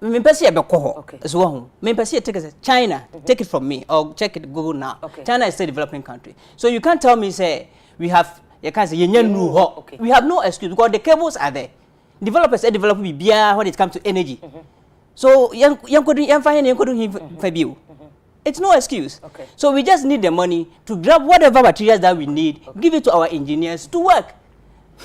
me pesi e be ko ho. So ho. Me pesi take it China. Take it from me or check it Google now. Okay. China is still a developing country. So you can't tell me say we have you can't say yenyu ho. Okay. We have no excuse because the cables are there. Developers are developing bia when it comes to energy. So young couldn't it's no excuse. Okay. So we just need the money to grab whatever materials that we need, give it to our engineers to work.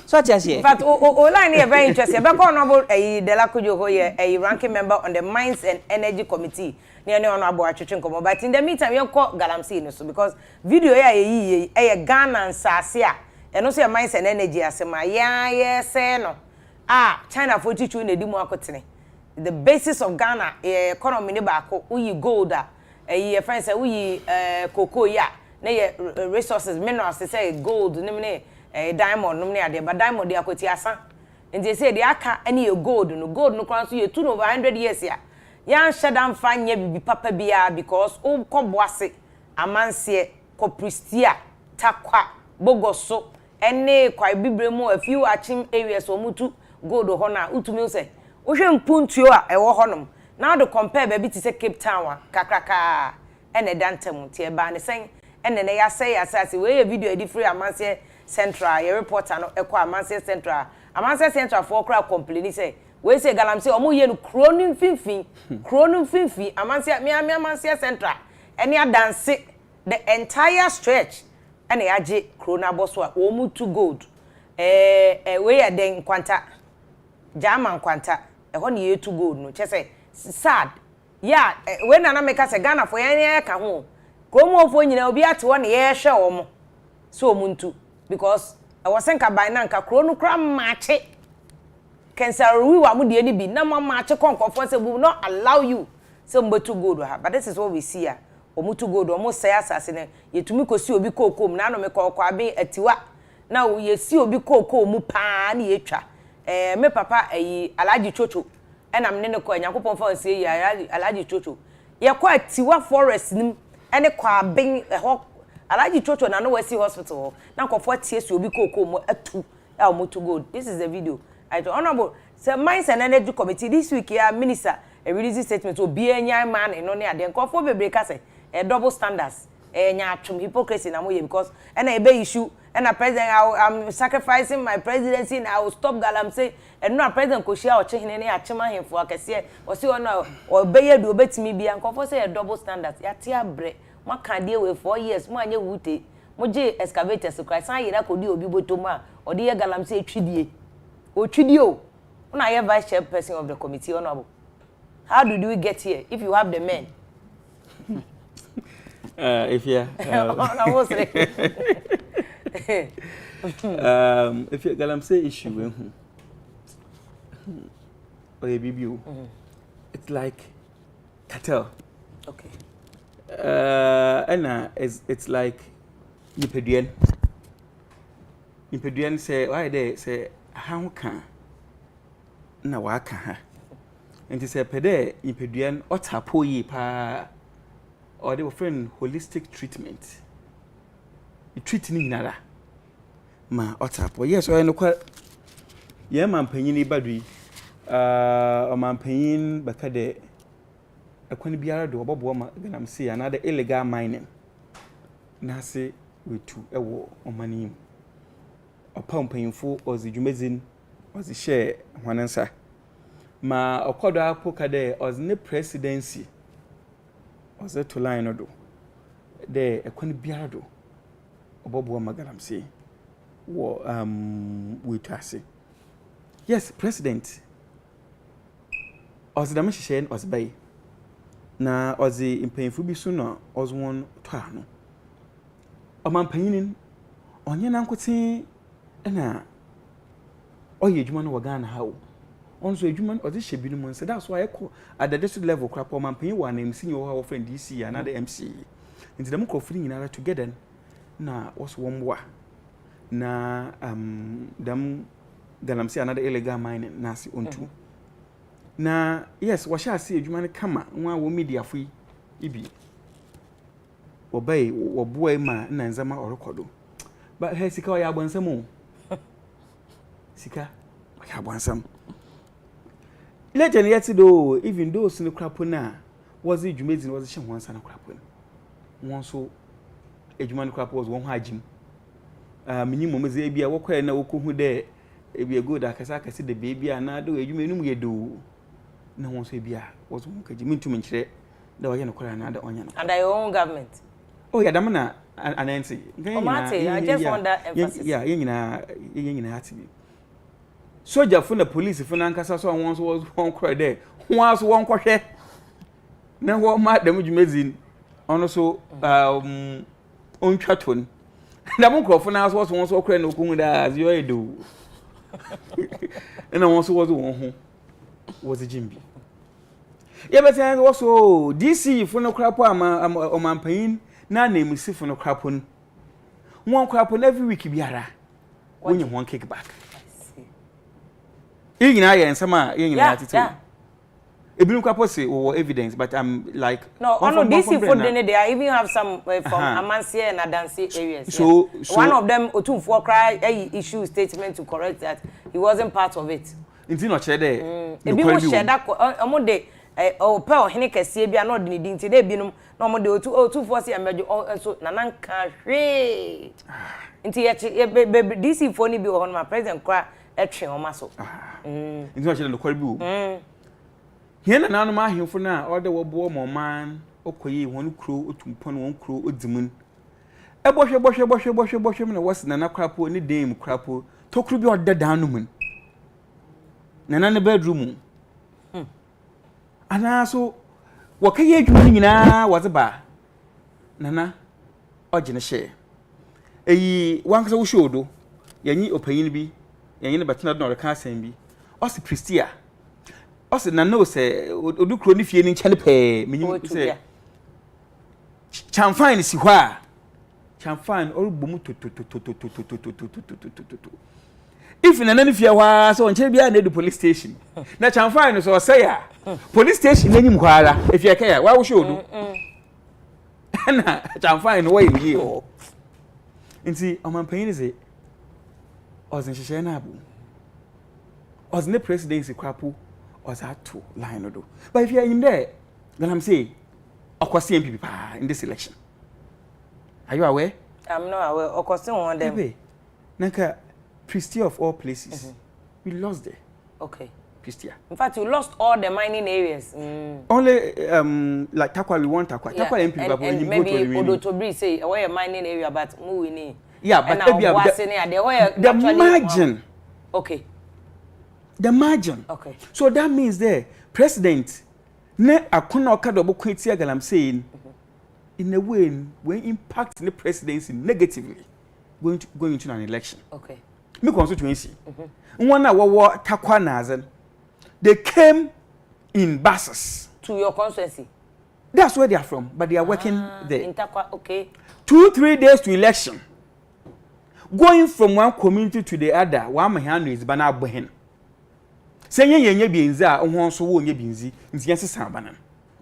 So just here. But line is very interesting. But honorable Delacojo Hoye, a ranking member on the Mines and Energy Committee. Near honorable Achichinkomo. But in the meantime, you call Galamsey so because video a Ghana and Sasia. And also Mines and Energy as a yes, no. China 42 in the Dimokotini. The basis of Ghana, economy nebako, we gold, a friend say we cocoa ya, resources, minerals, they say gold, diamond, but diamond they are kotiasa. And they say the aka any gold no crown so you 2 over 100 years ya. Yan shadam fine ye be papa bia because o kobwase amanse kopristia takwa bogoso ene kwa bibremu a few achim areas omutu gold ho na utumi say wohwe mpuntuo a ewo honom now to compare baby to say Cape Town kakraka ene dantem tie ba ne sen ene ne ya say asase we video edi free amanse central your reporter no ekwa amanse central for kra complain say we say Galamsey omo ye no kronim finfin amanse amanse central ene adanse the entire stretch ene yaje krona boso a omu to gold we ya den kwanta German kwanta ho ne ye to gold no che say sad yeah when na make say Ghana for yan ka ho komo ofo nyina obi ate wo ne ye hwe wo mo so omuntu because I was saying by na nka krono kra mache kensaru wa mu de ni bi na mache konkofo say we will not allow you so mbetu gold ha but this is what we see here omutu gold omo say asase ne yetumi kosi obi kokom na no me kokwa be atiwa na ye si obi kokom mu pa na yetwa me papa alaji chocho ena me ne ko yakopon fa nsie yi alaji chocho ye kwa atiwa forest nim ene kwa ben ho alaji chocho na no wasi hospital na kofo tie si obi kokom atu ya omutu gold. This is the video I do honorable say Mines and Energy Committee this week ya minister release statement obi enya man no ne ade kofo bebre ka say double standards nya atwum hypocrisy na moye because and a be issue and a president I'm sacrificing my presidency and I will stop Galamsey and no president ko share o chehene ne achema hemfo akese o si ono o beye do betimi bia nkofo say double standards ya tia bre mo kan dey we 4 years mo anye wute mo je excavators Christ san yira ko di obi botoma o dey Galamsey twidie o twidio una ye vice chairperson of the committee honorable how did we get here if you have the men if you if you Galamsey issue or a BBU it's like cartel. Okay. And it's like Nipeduan say why they say how can na waka ha and he say pede Nipeduan otapo yi pa or they were friend holistic treatment you treat ni nara ma otapo yes o enokwa ye man panyin badui o man panyin bakade akwani biara do obobo ma Galamsey another illegal mining na se wetu ewo omani opam panyimfo ozi dwumezin ozi share hwanansa ma okodo apoka de ozi ne presidency ozi to line do de akwani biara do obobo ma Galamsey wo wetu ase yes president ozi da mhihye ozi bai na ozi impanyimfo bi so na ozi won to ano omanpanyin onye na nkote na oye adwuma no Ghana hawo onso adwuma ozi hye bi no mo nse that's why eko at the district level crap omanpanyin wa na MC nyo ha friend DC ya na the MC nti dem crofri nyinara together na was womwa na dem Galamsey another illegal mining na si ontu na yes wa sha se adwuma no kama nwa wo media fui ibi obai oboy ma na nzama orokodo but he sika ya abonsam sika ya abonsam legend yet do even those in the crapo na was ejumezi was hye honsa na crapo won so ejuma no crapo was won ho agim minimum meze bia wokoye na wokohu de ebia good akasa akase de baby ana do ejuma enum ye do na won so bia was won kaji mintum nkyere da waye no kora na da onya no under your own government. Oh yeah, damna Nancy. I just want that emphasis. Yeah, you have soldier from the police if Nankasa so once was one cry there. Once one crochet. Now what might damage medicine on also on chatun. The microphone house was once okay no kunda as you do. And I also was one who was a Jimby. Yeah, but I also DC for no crap on my pain. Na name is for no crap on one crap on every week biara. When you want kick back. I see. And some attitude. A blue crap say or evidence, but I'm like no, DC for dinner. They even have some from Amansia and Adansi areas. So one of them or two for cry issue statement to correct that he wasn't part of it. It's not share there. If you share that among the pearl Heneke Sabia not needing today, binum, no more do 240 and major also Nananka. Into DC for be on my present cry action or muscle. It's not the Corbu. Here and now, him for now, or the war more man, okay, one crew, to pon one crew, Udzimun. A bosh, and was Nana Crapo, any dame crapo, to crew or the downman. Nana bedroom. And also, what can you do now was a bar? Nana, Ogina share. A one so show, Yanni opinion be, Yanni but not a casting be, or the Pristia. Also, no, say, do crony feeling chalipe, meaning say, Chamfine is where Chamfine or boom to. If in an Afia was on Chabia near the police station, now Chamfine is or say, police station, any Muara, if you care, why should you? And Chamfine way here. And see, on my pain is it, was in Shanabu, was in the presidency crapu. Was that two line or do? But if you are in there, then I'm saying, of course, people in this election. Are you aware? I'm not aware. Of course, one of them. Nanka, Pristia of all places, we lost there. Okay. Pristia. In fact, you lost all the mining areas. Only like Takwa, we want Takwa. Yeah. Takwa MP, but when you go to the Odo Tobri say, away a mining area, but moving. Yeah, but the margin. Okay. The margin. Okay. So that means the president, ne akuna okadobo kweti agalam saying, in a way, when impact the presidency negatively, going into an election. Okay. Me constituency. One wa takwa nazen. They came in buses to your constituency. That's where they are from, but they are working there. In Takwa, okay. 2-3 days to election. Going from one community to the other, one man is bana bohen. Saying yenye binza, on so won't ye binzi, in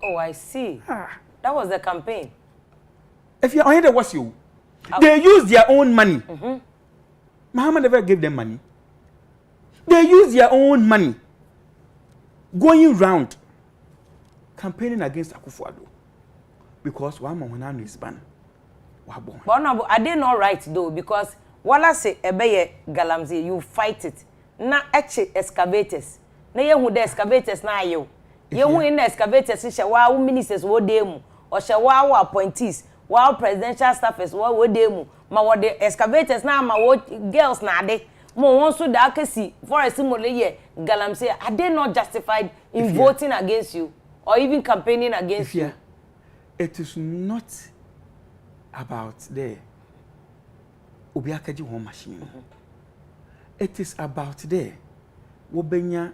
oh, I see. That was the campaign. If you are was you, they use their own money. Muhammad never gave them money. They use their own money. Going round campaigning against Akufo-Addo. Because one man is banned. But no, I did not right though, because while I say ebeye galamsey, you fight it. Na eche excavators. Na ye hu the excavators na you. Ye hu in the excavators she wa ministers wo demu or she wa appointees, wa presidential staffers wo demu. Ma wo the excavators na ma wo girls na de. Mo won so da akasi forest mo le ye galamsey. Are they not justified in voting against you or even campaigning against you? It is not about the obiakaji one machine. It is about the wobenya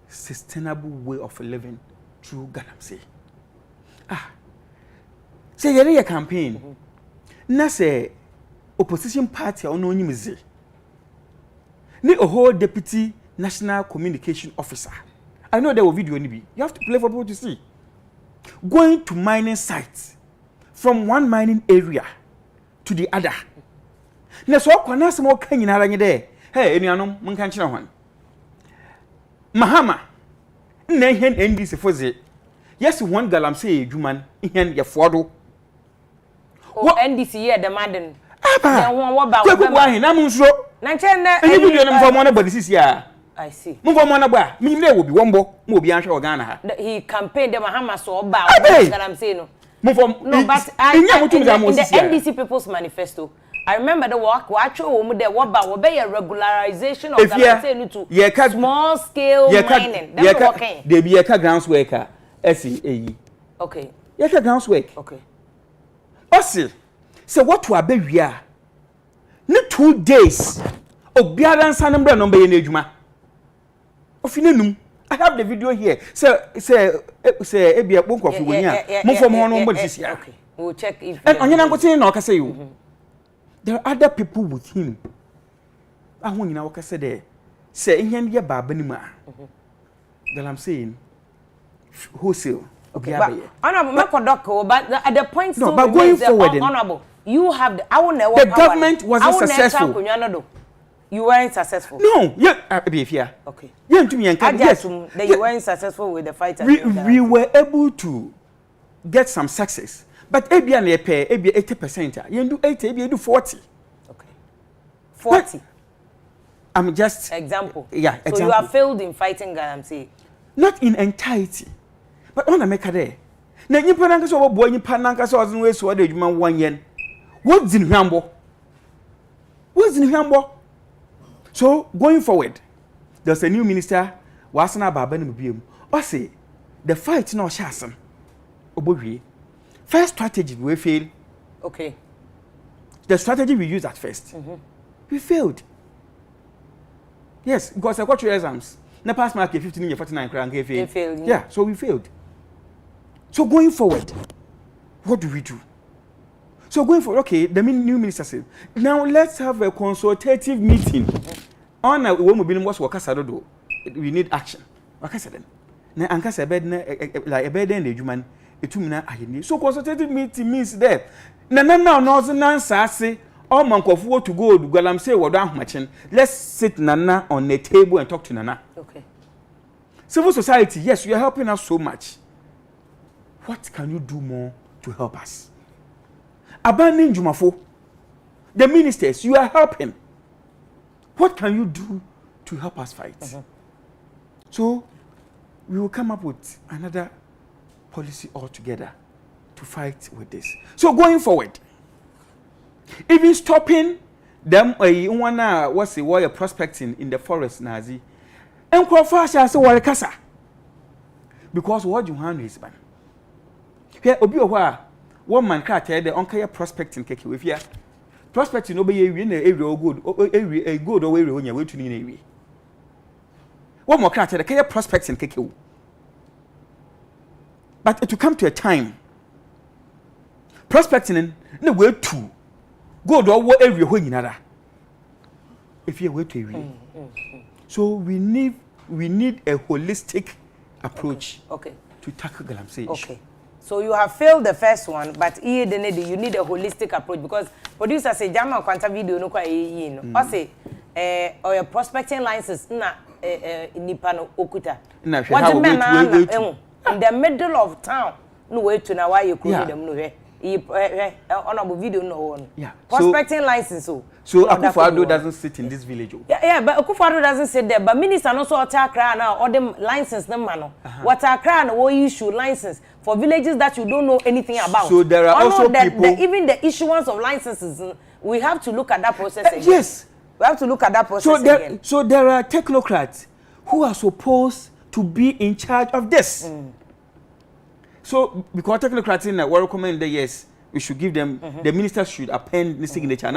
sustainable way of living through galamsey. Say you're a campaign. Na say opposition party or no nyimize. Ni a whole deputy national communication officer. I know there will video ni be. You have to play for people to see. Going to mining sites from one mining area to the other. Na so kwana smo kan nyina ra there. Hey, enuanom mun kan kire hwan. Mahama na hen NDC foze. Yes, one galamsey edwuman hen ye fodo. Oh, NDC here demanding. Aba. Kwa hen na mun suro. Na nche na any video na mfa mo na body sisi a. I see. Mun fa mo na ba. Mi ne wo bi wombo, mo obi anhwe Ghana ha. He campaigned the Mahama so ba galamsey no. Move from no, but in the NDC People's Manifesto, I remember the work actually there what be a regularization of galamsey to small scale mining. That's working. They be a grounds worker. SEAE. Okay. Yes, a grounds work. Okay. Also, so what we be we are? Not 2 days. Obiara nsa number number ye nedwuma. Ofinenum. I have the video here. Say ebia kponkofo wonya. Mo fom ho no mbodi sisia. Okay. We'll check if and onyana ngotin na okase you. There are other people with him. Aho nyina okase there. Say ehia ye baba ni ma. That I'm saying wholesale. Okay, but honorable, but at the point no, but going forward, honorable, you have the government wasn't successful. You weren't successful. No, yeah, Afia. Okay. Yeah, to me, yes, that you weren't successful with the fight. We were able to get some success, but Abia ne pay 80%. You do 80, you do 40. Okay. 40. I'm just example. Yeah, example. So you have failed in fighting galamsey. Not in entirety. But on America there. Na nyipa nanka so boy nyipa nanka so ozun we so de adwuma 1 yen. What's in hwambo? What's in hwambo? So going forward, there's a new minister wasana baba ni biem. O say the fight no shasam. Obodwe. First strategy we fail. Okay. The strategy we used at first. We failed. Yes, because I got 2 exams. Na pass mark 15 year 49 crank failed. Yeah, so we failed. So going forward, what do we do? So going forward, okay, the new minister said, now let's have a consultative meeting. On a woman was wakasa we need action. Wakasa then. Na ankasa bed na like a bed and the human etumina ahini. So consultative meeting means there. Na no say all mankofo to go to galamsey wodan hmachen. Let's sit Nana on the table and talk to Nana. Okay. Civil society, yes, you are helping us so much. What can you do more to help us? Abandoning Jumafo, the ministers, you are helping. What can you do to help us fight? So, we will come up with another policy altogether to fight with this. So, going forward, even stopping them, what's the word prospecting in the forest, Nazi, and Kwafasha, so what kasa. Because what you hand is ban. Here, Obi Owa, 1 man can't tell the uncle prospecting cake with ya. Prospecting obey in the area good, a good away when you're waiting in a way. One more cat, the prospecting cake. But to come to a time, prospecting no way to go to our area when you if you wait to area. So we need a holistic approach to tackle galamsey issue. Okay. So you have failed the first one, but you need a holistic approach because producer say Jama kwanta video no kwa no. I say or your prospecting license na nipa no okuta. What the man in the middle of town no way to na why you could them no here. Honorable video no one. Yeah. Prospecting license So Akufo-Addo doesn't sit in this village. Yeah, but Akufo-Addo doesn't sit there. But minister also attack now or them license them man. What attack no issue license for villages that you don't know anything about. So there are also people. Even the issuance of licenses, we have to look at that process again. Yes, we have to look at that process again. So there are technocrats who are supposed to be in charge of this. So because technocrats in will recommend that yes, we should give them the minister should append the signature.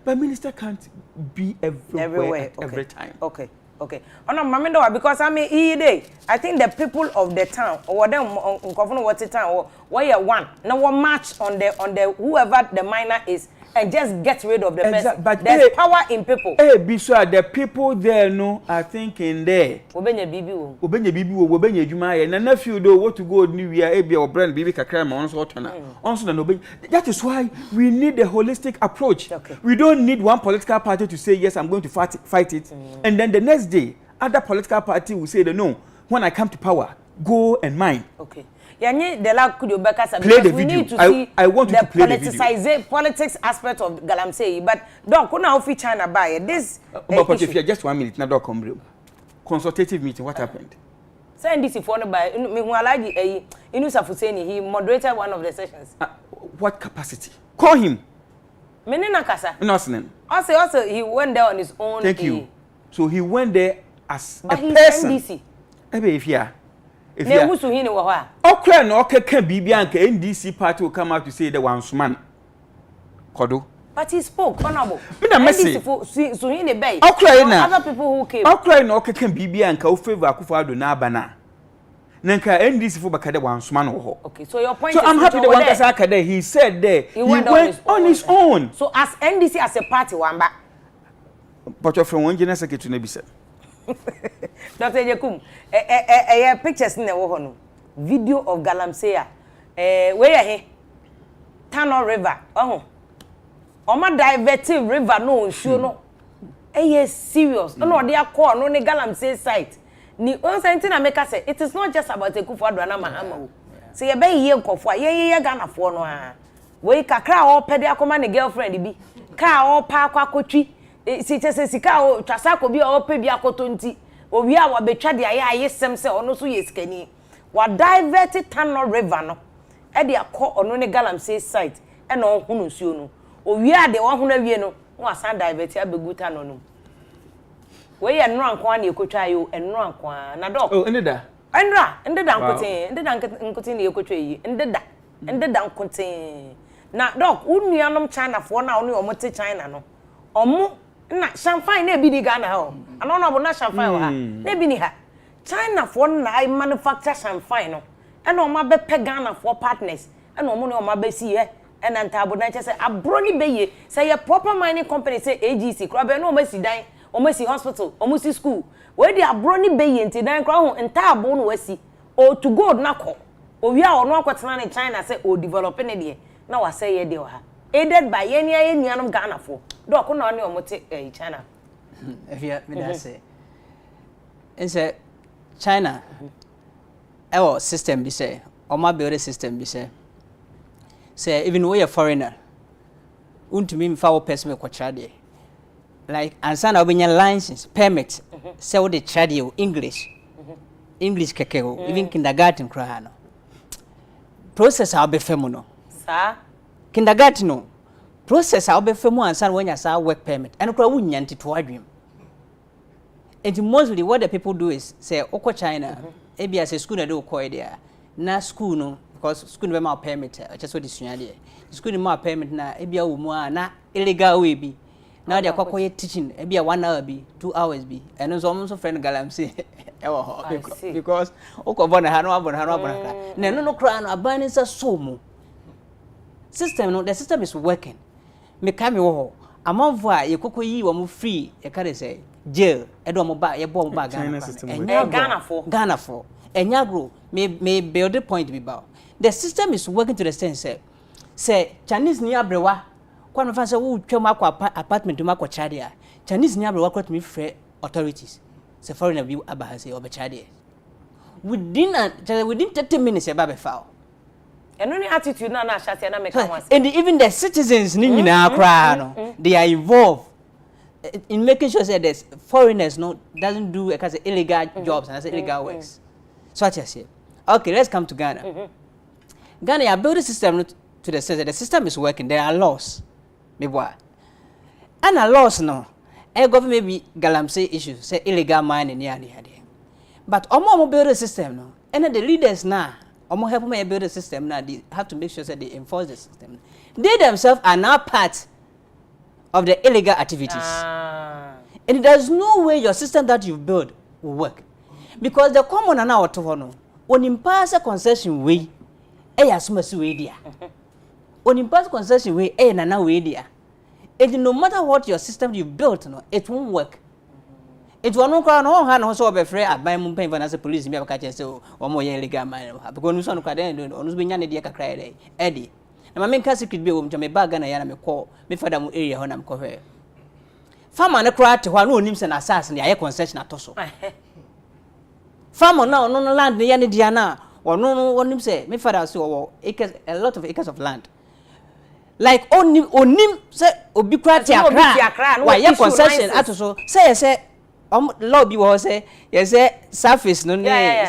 But minister can't be everywhere every time. Okay. Because I mean, I think the people of the town or them what the town or where one now one match on the whoever the miner is and just get rid of the person. But there's power in people. Biswa, the people there no are thinking there. Obenye bibi obenye juma ye na nephew do what to go new year ebia or brand bibi kakra ma onso otona. Onso na obenye. That is why we need a holistic approach. We don't need one political party to say yes, I'm going to fight it, and then the next day other political party will say no, when I come to power, go and mine. Okay. Yani the la could play the video. We need to see I want the to play the video. Politics aspect of galamsey, but don't kuna ofi China buy this. But if you're just 1 minute, now don't come real. Consultative meeting, what happened? Say NDC for no by me hu alaji Inu Safuseni, he moderated one of the sessions. What capacity? Call him. Menina kasa. Nothing. Also he went there on his own. Thank you. So he went there as but a he's person. NDC. Ebe if ya. If ya. Nebusu hini wa hwa. Okra no okeka bibia nka NDC party will come out to say the one man. Kodo. But he spoke, honorable. NDC so hini bay. Okra na. Other people who came. Okra no okeka bibia nka o favor Akufo-Addo na abana. Nanka NDC for bakade one man wo. Okay, so your point so is I'm happy the one kasa akade he said there he went on his own. So as NDC as a party wamba. But your friend one general secretary na bi said. Dr. Jekum, pictures in the no video of Galamsey. Where he Tano River. Oma divertive river no show no. Serious. No, they are called no Galamsey site. Ni one thing I make us say it is not just about Akufo-Addo na Mahama. Say ye be ye nkofo ye Ghana fo no a. We kakra o pede akoma ne girlfriend bi. Ka o pa akotwi. Si tese sika o twasa ko bi o pe bi akoto nti. Owi a wa betwa de aye sem se ono so ye skani. Wa divert Tano River no. E de akọ ono ne Galamsey site e na ohunu nsuo no. Owi a de wo hono awie no, wa san divert abegu Tano no. We ya nro anko na ekotwa yo enro anko na dog Oh ndeda ndeda nkotin na ekotwa yi ndeda nkotin na dog unuanom China fo na onu omote China no omo na champagne na bi di Ghana ha o ano na bo na champagne ha na bi ni ha China fo na I manufacture champagne no e na oma be pe Ghana fo partners e na omo na oma be si e na ntabo na che say abro ni be ye say your proper mining company say AGC kro be na oma si dan omosi hospital omosi school we dey abro ni be yenti dan kra ho ntabo no wasi o to gold na ko o wi a ono akwetena ne China say o develop ne de na wa say ye de ha aided by ye nuanom Ghana fo do ko na oni omote China Afia me da say ense China our system be say o ma build system be say even we a foreigner untumi mfa wo person me kwatra de like ansana obenya license permit say we dey trade English keke even kindergarten kra no process how be femu no sa kindergarten no process how be femu ansana wenya sa work permit and kra wunya ntito adwem and mostly what the people do is say oko China ebi as a school na do ko there na school no because school be ma permit just what disua there school ni ma permit na ebi a wo mu a na illegal way bi now they are quite teaching maybe 1 hour be 2 hours be and so almost friend Galamsey because okobona hanu abona na no cry no abani sa so mu system no the system is working me come wo amount a ye kokoyi wo mu free e ka dey say jail e do mo ba ye bo mo ba Ghana for enya grow me build the point be about the system is working to the sense say Chinese ni abrewa kwa me fancy wo twam akwa apartment mu akwa Chadia Chinese ni abrewa kwat me free authorities say foreigner bi aba say obe Chadia within 30 minutes e ba be foul eno ni attitude na ashase na make one and even the citizens ni nyina akra no they are involved in making sure that the foreigners no doesn't do because illegal jobs and illegal works such as here. Okay, let's come to Ghana. Ghana you build a system to the sense that the system is working. There are laws. Maybe and a laws no government maybe Galamsey issues say illegal mining here. But omo build a system no and the leaders now omo help me build a system now they have to make sure that they enforce the system. They themselves are now part of the illegal activities. And there's no way your system that you build will work. Because the common and our tohono on impasse concession way asumasi way dia. On impasse concession way nana way dia. And no matter what your system you built no it won't work. It will not crown on hand also be free aban mu pen for police me ka say o mo ye illegal man because no so no kwa den onu be nya ne dia kakra dey edi. Na ma menka secret bi o mcha me bag na ya na me call me fada mu area ho na me ko hwe farmer na kra te ho na onim se na asas na ya concession atoso farmer na ono no land ne ya ne dia na ono onim se me fada so wo acres a lot of acres of land like onim se obi kra te akra wa ya concession atoso say law bi wo say you say surface no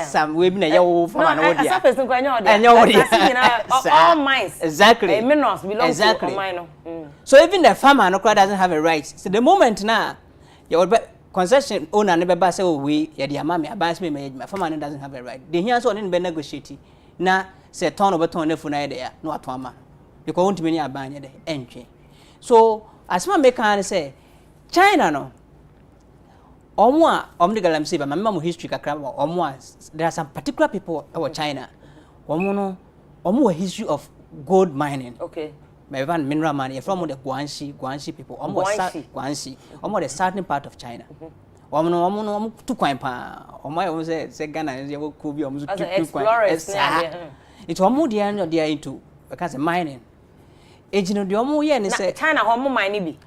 some we bi na ye farmer no dia surface no kwanya odia all mines exactly minerals belong to mine no so even the farmer no doesn't have a right so the moment na your concession owner ne beba say we ye dia ma me abans me my farmer no doesn't have a right the here so ne be negotiate na say turn over turn na fu na ye no ato ama because won't many abanye de entwe so as ma make can say China no the galamsey but my history kakra there are some particular people over China omo history of gold mining okay my van mineral mining from the Guangxi people Guangxi the southern part of China omo tu kwan pa omo say Ghana is cool be omo tu kwan it's omo they are into because mining ejino de omo ye ne say China omo mining bi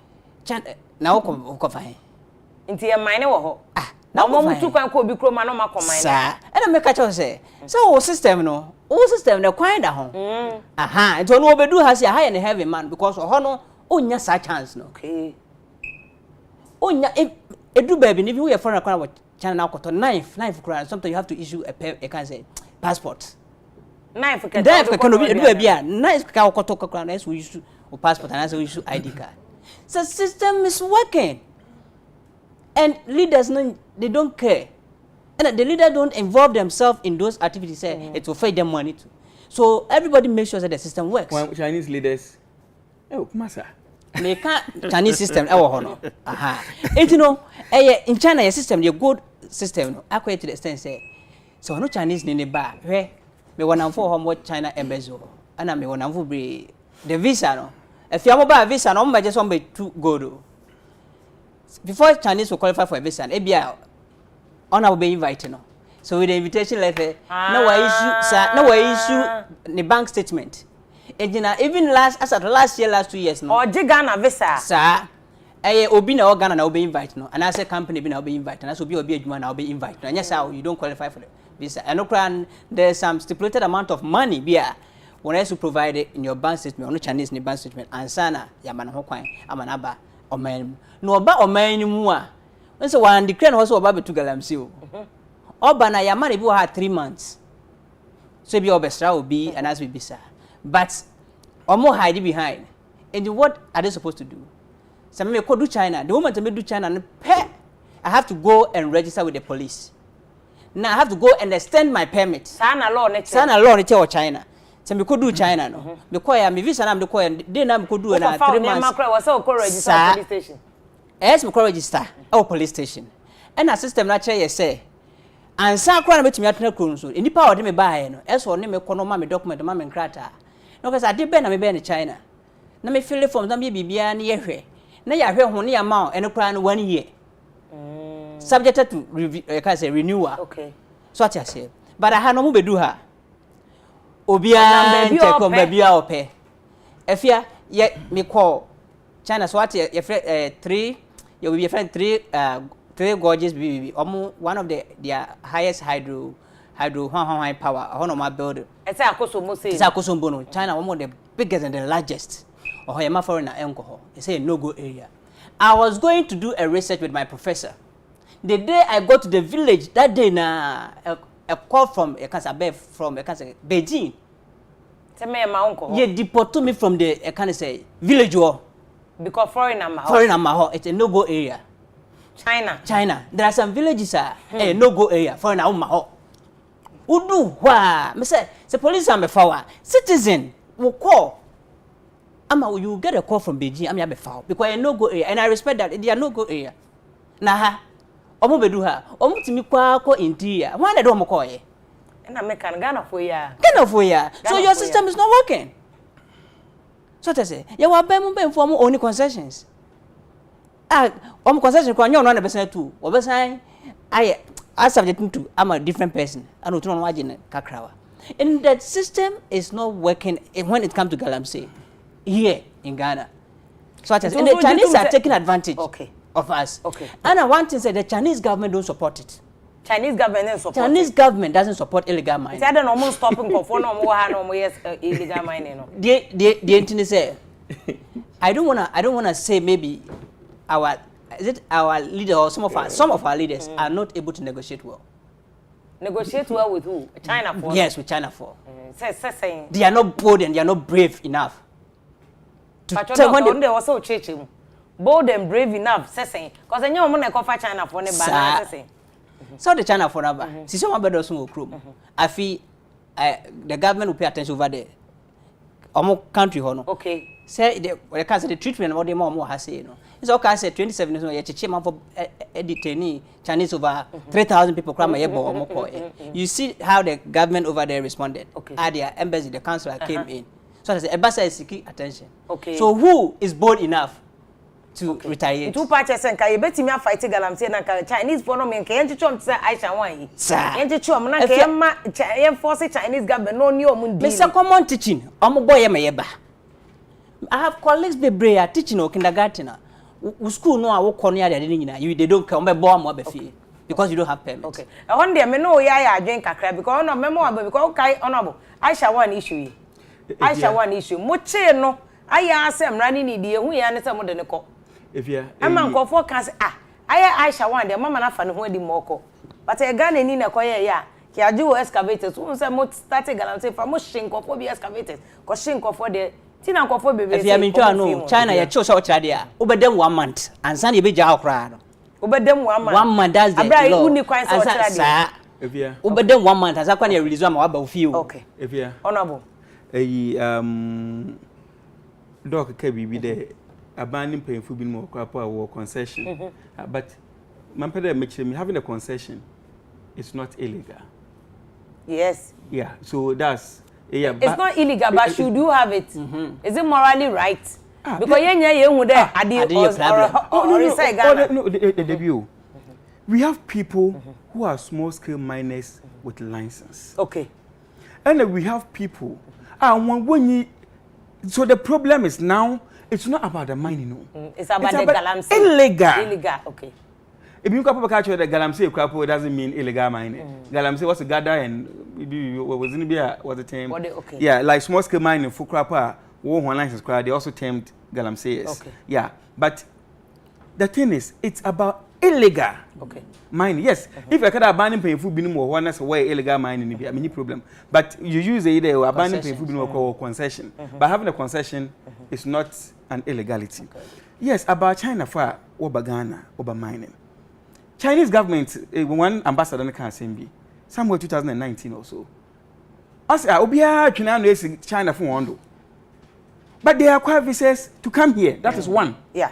China na wo fine nti e mine wo ho na mo mutu kwan ko bi kroma no makọ mine sa e na me ka cho say so system the kwan da ho aha nti no obedu ha say ha ne heavy man because ho no onya sa chance no okay onya edu baby ni bi we for na kwan China na akoto knife kran sometimes you have to issue a can say passport knife can no edu baby a knife ka akoto kran na so issue passport and so issue ID card so system is working. And leaders, they don't care. And the leaders don't involve themselves in those activities. It will feed them money too. So everybody makes sure that the system works. When Chinese leaders, masa. They can't Chinese system. Aha. And in China, your system, your good system, according to the extent say, so no Chinese ni ba. Where me wanna for how much China embassy. And me wanna for be the visa no. If you have a visa, no, me just want be too good. Before Chinese will qualify for a visa, ABI honor will be invited. No? So with the invitation letter, no issue the bank statement. And even last year, last 2 years, no. Or Ghana visa. Sir, Obi na Ghana na will be invited. No, and I say company be now be invited. And as will be a Juma now be invited. And yes, how you don't qualify for the visa. And there's some stipulated amount of money here. When else you provide it in your bank statement, on the Chinese in bank statement, and sana Yaman Hokwan, Amanaba. No oba oman mu a nso wan declare no so oba betu galamsi o oba na yamare bi ha 3 months so bi obestra obi and as we bisa but omo hide behind and what are they supposed to do some me do China the moment me do China I have to go and register with the police now I have to go and extend my permit sana law ne China so me do China no because ya me visa na me ko dey na me do na 3 months was so ko register police station yes me ko register our police station and a system na che ye say ansa kra na metumi atena kro so enipa ode me baaye no eso ne me kono ma me document ma me nkrata no cause ade be na me be ne China na me fill form na me bibia na ye hwe na ya hwe ho ne ya ma ene kra no 1 year subject to renewal okay so what I say but I no mu bedu ha obia ncheko babia ope Afia ye me call China so what ye 3 you will be friend 3 gorges BBB one of their highest hydro power hono ma build it's akoso no China one of the biggest and the largest ma foreigner enko they say no go area I was going to do a research with my professor the day I go to the village that day na a call from Beijing. Say me my uncle. Ye deported me from the village war. Because foreign it's a no-go area. China. There are some villages a no-go area. Foreign maho. Udu wa. Me say police am befawa. Citizen will call. You get a call from Beijing. I'm befawa because a no-go area, and I respect that. They are no-go area. Nah. Omo bedu ha omo timi kwa ko interior why na do omo ko ye na me kan Ghana for ya so your system is not working so to say you wa be mo for only concessions omo concession kwa nyo no na besan tu obesan I subject to I'm a different person and otu no wagene kakrawa and that system is not working when it comes to galamsey here in Ghana so to say and the Chinese are taking advantage of us. Okay. And one thing said the Chinese government don't support it. Chinese government doesn't support illegal mining. I don't know stopping for no more yes illegal mining. The say I don't wanna say maybe our is it our leader or some of our leaders are not able to negotiate well? Negotiate well with who? China for? Yes, with China for. Saying they are not bold and they are not brave enough. To when they also church bold and brave enough, saying, because I know money for China for ne saying. So the China for number. See some better some group. I feel the government will pay attention over there. Almost country hono. Okay. Say the treatment what the more has say, you know. It's okay. I said 27 is no chairman for detainee Chinese over 3,000 people crime You see how the government over there responded. Okay. At their embassy, the consular came in. So I said, embassy is seeking attention. Okay. So who is bold enough to retaliate? Two parties and can you bet me a fight galamsey and Chinese for no man can't you say I shall want you. Can't you chum and force Chinese government no new moon. Mr. Common teaching. I'm a boy, I have colleagues be teaching or kindergarten. School no I corner they don't come by bomb or fee because you don't have permit. Okay. I one day me know ya drink a crab because no memo because okay honorable. I shall one issue. I shall one issue. Moche no I ask them running in the who ya ne some de ko. If you am go forecast I shall one the mama na fan who di moko. But a gun ni na koye ya. Ki aju excavators who say mo start galamsey for mo shinko for be excavators. Ko shinko for the Tina nkofo bebe. If you am no China ya chose out there. Obedem 1 month and san e be ja okra no. Obedem 1 month. 1 month that's the law. Abra uni kwan so out there. If you obedem 1 month as akwa na release am wa ba ofie. Okay. If you honorable. Doc ka bibi de abanning painful bin mo kwapa wo concession. But man pede make me having a concession is not illegal. Yes. Yeah, so that's yeah, it's not illegal, but should you have it? Is it morally right? Because we have people who are small scale miners with license. Okay. And then we have people so the problem is now it's not about the mining, no. It's about the galamsey. Illegal. Okay. If you come catch the galamsey crapo, it doesn't mean illegal mining. Galamsey was a gather and was in the term. Okay. Yeah, like small scale mining for crapper, one license crowd, they also termed galamsey. Okay. Yeah. But the thing is, it's about illegal mining. Yes. If you can abandon paying food bin more one that's way illegal mining be any problem. But you use either abandon paying food bin or concession. But having a concession is not an illegality. Yes, about China for over Ghana, over mining. Chinese government, one ambassador in the somewhere 2019 or so. As Obia China for one. But they acquire visas to come here. That is one. Yeah.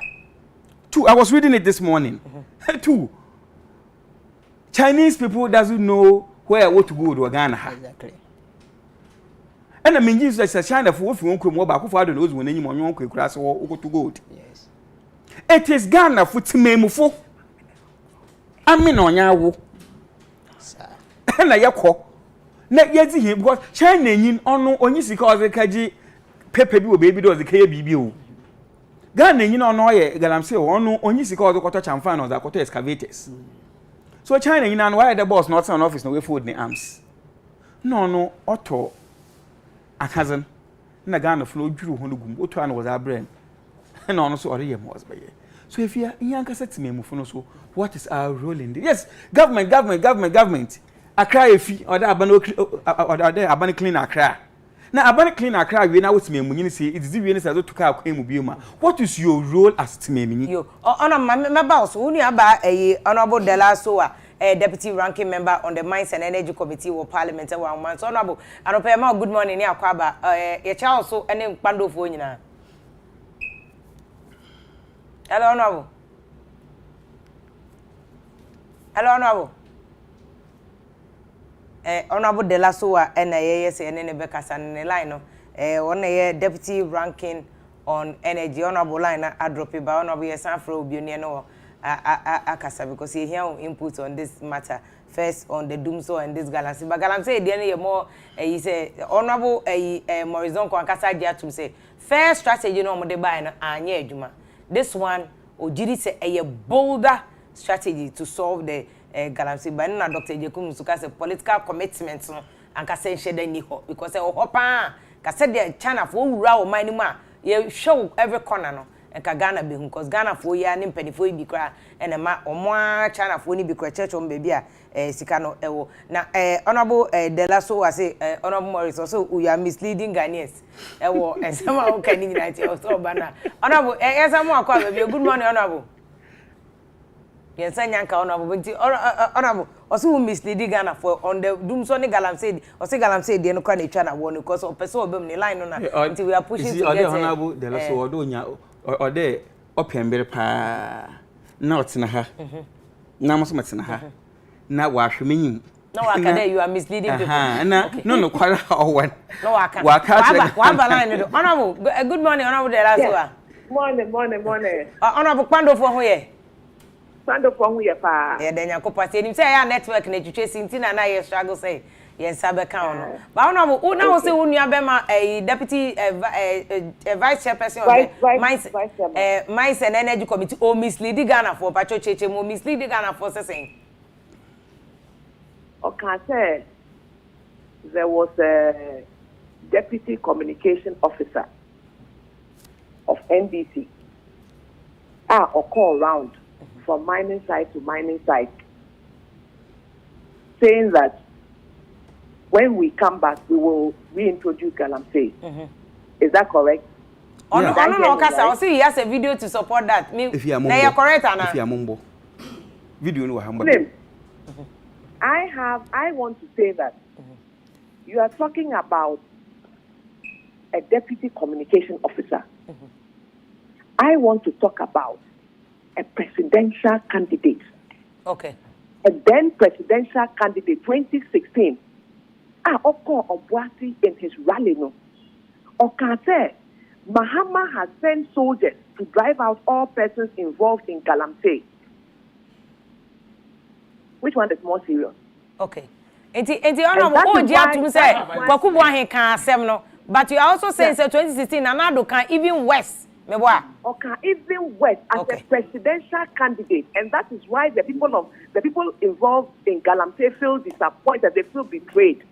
Two, I was reading it this morning. Two, Chinese people doesn't know where what to go to Ghana. Exactly. And I mean, you say China for if you want to come back, who knows when anyone wants to cross or go to go. Yes. It is Ghana for Timemufo. I mean on yawo. Na yakọ. Na yezi him because China yin onu onyi sika ozekaji pepe bi obebi do ozekaya bibi o. Ghana yin onu oye galamsey onu onyi sika ozokoto chamfa na ozakoto excavators. So China yin anu why the boss not on office no we fold the arms. No auto akazan. Na Ghana flow duru ho no gum. Oto an was abrem. Na onu so ore yem was be. So if you yanka set me mufuno so what is our role in this? Yes, government. Accra efi or the abano clean Accra. Now abano clean Accra we now with me munyi say it is the we say to ka akwemu bioma. What is your role as timemini? Yo, ono my boss who ni aba honorable Dela Soa, deputy ranking member on the Mines and Energy Committee of Parliament and 1 month. Honorable, anope good morning ni akwaba ye cha so ene kpando fo nyina. Hello, honorable. Hello, honorable. Honorable Dela Soa yes and Nebeka and line no. One deputy ranking on energy honorable line I drop it by honorable yes and fro no akasa because he hear input on this matter. First on the Doomso and this galaxy. But Galamsey the more he say honorable Morrison Kwankasa dia to say fair strategy no mo de buy no anya adwuma. This one Ojiri say a bolder strategy to solve the Galamsey. But na Dr. Jekum Musuka say political commitments no and ka say shede ni ho because say ohopa ka say the China for wura o man ma ye show every corner no enka Ghana be hu cause Ghana fo ya ne mpanifo bi kra ene ma omo China fo ni bi kra church on baby a sika no ewo na honorable Delaso was say honorable Morris also we are misleading Ghanaians ewo ensema o kan ni nyina ti so bana honorable yesamo akwa baby good morning honorable yensa nyanka honorable nti honorable also who misleading Ghana for on the doom so ni galam said or say galam said dey no kwa na twa na wo no because of person obem ni line no na nti we are pushing to get honorable Delaso odo nya ode opembere pa na otena ha na mo so metena ha na wa hwemenyim no waka there you are misleading people na no kwara owan no waka wa line no honorable good morning honorable Delaso morning honorable kwando for ho ye Sando for who you pa. Yeah, then you say you say ya network na twetwe sinti na ye struggle say ye sabe kan no. Ba una wo na wo say wo nua be ma deputy vice chairperson of the mines and energy committee o mislead Ghana for pacho cheche mo mislead Ghana for saying. Okay, say there was a deputy communication officer of NDC. Or call round from mining site to mining site, saying that when we come back, we will reintroduce Galamsey. Is that correct? Oh, no, Kasa. I'll see he has a video to support that. If you are correct, Anna. If you are mumbo. Video no hamba. I want to say that you are talking about a deputy communication officer. I want to talk about a presidential candidate. Okay. A then presidential candidate, 2016. Oko Obuasi in his rally, no. Okase, Mahama has sent soldiers to drive out all persons involved in Galamsey. Which one is more serious? Okay. Enti honorable Oji to say Kwaku Boahen kan asem no, but you are also saying say 2016 Nanado can even worse. Okay, even worse as a presidential candidate, and that is why the people involved in Galamsey feel disappointed. They feel betrayed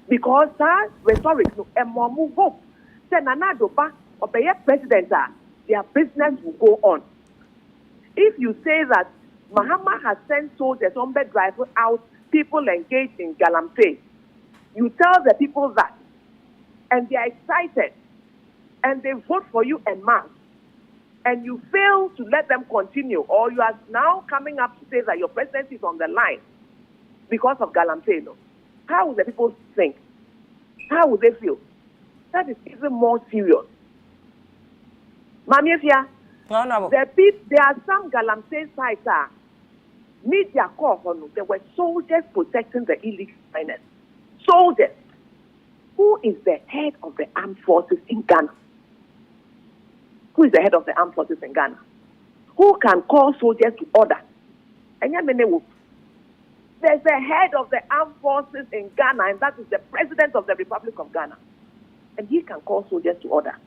because that rhetoric no move up. Say Nanado ba obey president, their business will go on. If you say that Mahama has sent soldiers on bed drive out people engaged in Galamsey, you tell the people that, and they are excited. And they vote for you en masse, and you fail to let them continue, or you are now coming up to say that your presidency is on the line because of Galamsey. How will the people think? How will they feel? That is even more serious. Mami Afia, there are some Galamsey sites media call there were soldiers protecting the illegal miners. Soldiers. Who is the head of the armed forces in Ghana? Who is the head of the armed forces in Ghana? Who can call soldiers to order? There's a head of the armed forces in Ghana, and that is the President of the Republic of Ghana. And he can call soldiers to order.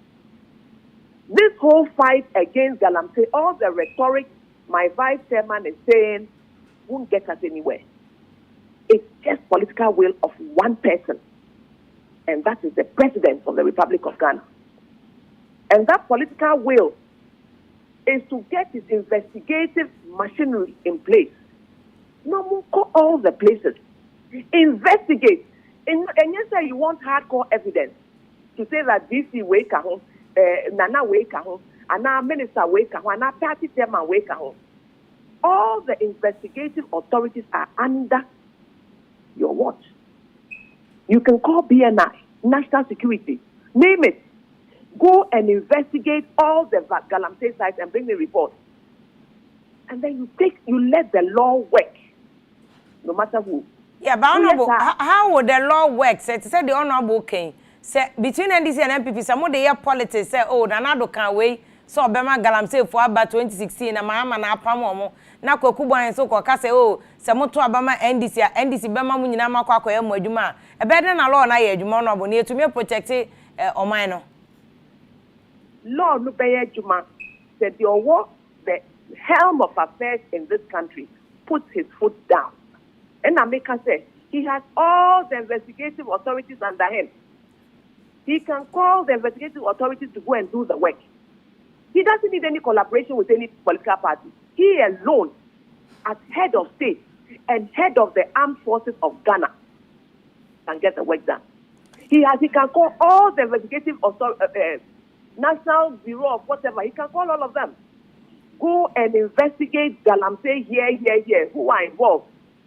This whole fight against Galamsey, all the rhetoric my vice chairman is saying won't get us anywhere. It's just political will of one person, and that is the President of the Republic of Ghana. And that political will is to get his investigative machinery in place. No, go all the places. Investigate. And you say you want hardcore evidence to say that DC wake home, Nana wake home, and now Minister wake home, and now party chairman wake home. All the investigative authorities are under your watch. You can call BNI, National Security, name it. Go and investigate all the Galamsey sites and bring the report. And then you let the law work, no matter who. Yeah, but honorable, how would the law work? Say the honorable king. Say between NDC and MPP, some of the year politics say, oh, Nanado can wait. So Bema Galamsey for about 2016 and Mahama na Pamomo. Na Kwaku Boahen so kwa say, oh, some to Abama NDC Bema Munina Makwa kwa emo adwuma. E better na law na ye adwuma honorable near to me protect omino. Law no be adwuma. Said the helm of affairs in this country puts his foot down. And Ameka said he has all the investigative authorities under him. He can call the investigative authorities to go and do the work. He doesn't need any collaboration with any political party. He alone, as head of state and head of the armed forces of Ghana, can get the work done. He can call all the investigative National Bureau of whatever. He can call all of them. Go and investigate Galamsey here, who are involved.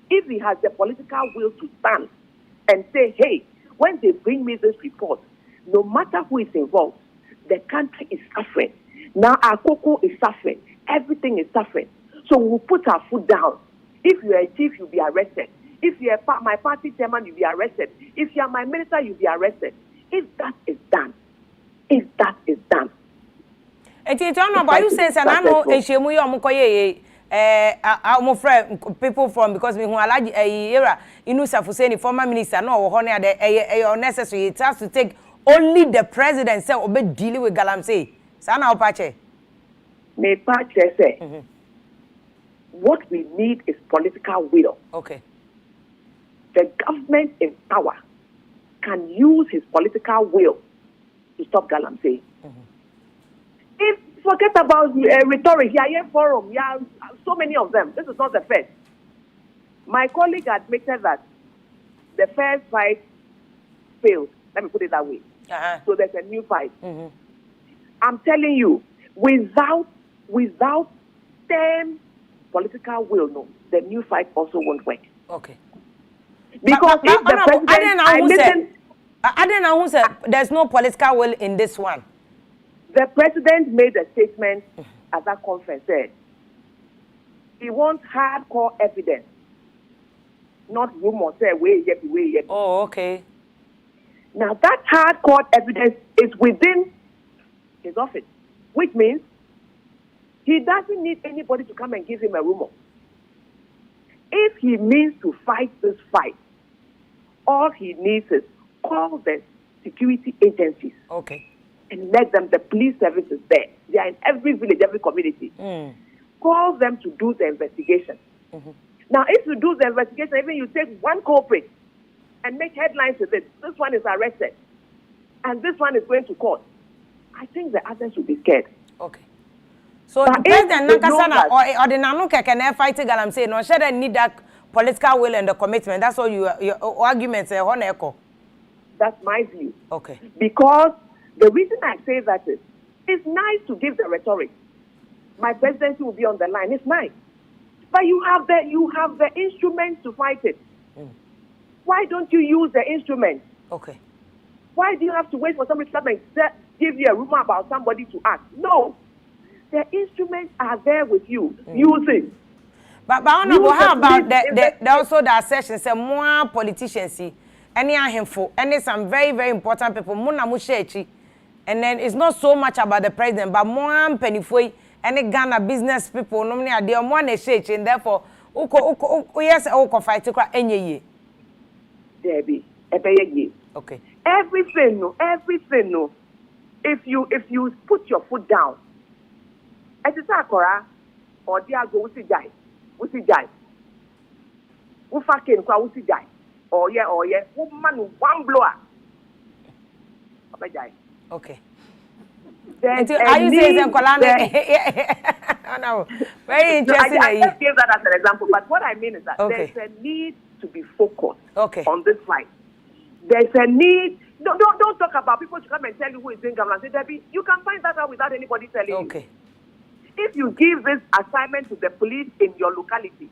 If he has the political will to stand and say, hey, when they bring me this report, no matter who is involved, the country is suffering. Now our cocoa is suffering. Everything is suffering. So we'll put our foot down. If you're a chief, you'll be arrested. If you're my party chairman, you'll be arrested. If you're my minister, you'll be arrested. If that is done. And you don't know about you say, and I know, and she I'm friend people from because we want era Inusa Fuseni, former minister, no, honey, unnecessary. It has to take only the president say obe dealing with Galamsey. Sana Opache. May Pache say, what we need is political will. Okay. The government in power can use his political will to stop Galamsey. If forget about rhetoric, forum, so many of them. This is not the first. My colleague admitted that the first fight failed. Let me put it that way. So there's a new fight. I'm telling you, without firm political will, no, the new fight also won't work. Okay. Because if the president, I don't know who said there's no political will in this one. The president made a statement at that conference, said he wants hardcore evidence, not rumors, say, way. Oh, okay. Now, that hardcore evidence is within his office, which means he doesn't need anybody to come and give him a rumor. If he means to fight this fight, all he needs is call the security agencies. Okay. And let them, the police services there. They are in every village, every community. Call them to do the investigation. Now, if you do the investigation, even you take one culprit and make headlines with it, this one is arrested, and this one is going to court, I think the others will be scared. Okay. So the president Nakasana or the Nanuka can fight Galamsey, no, should need that political will and the commitment. That's all your arguments are on echo. That's my view. Okay. Because the reason I say that is, it's nice to give the rhetoric. My presidency will be on the line. It's nice, but you have the instruments to fight it. Why don't you use the instruments? Okay. Why do you have to wait for somebody to come and give you a rumor about somebody to act? No, the instruments are there with you. Use it. But Honorable, how about the also the assertion say more politicians see any handful, and some very, very important people, and then it's not so much about the president, but more penifoi, any Ghana business people, normally are the one and therefore, yes, fight to any Debbie, okay. Everything, no. If you put your foot down, it is Akora or Diago Usijai, Ufakin Kwa Usijai. Oh yeah, woman one blower. Okay. Are you saying no, very interesting. I just gave that as an example, but what I mean is that there's a need to be focused on this fight. There's a need. Don't talk about people to come and tell you who is doing government. Debbie, you can find that out without anybody telling you. Okay. If you give this assignment to the police in your locality,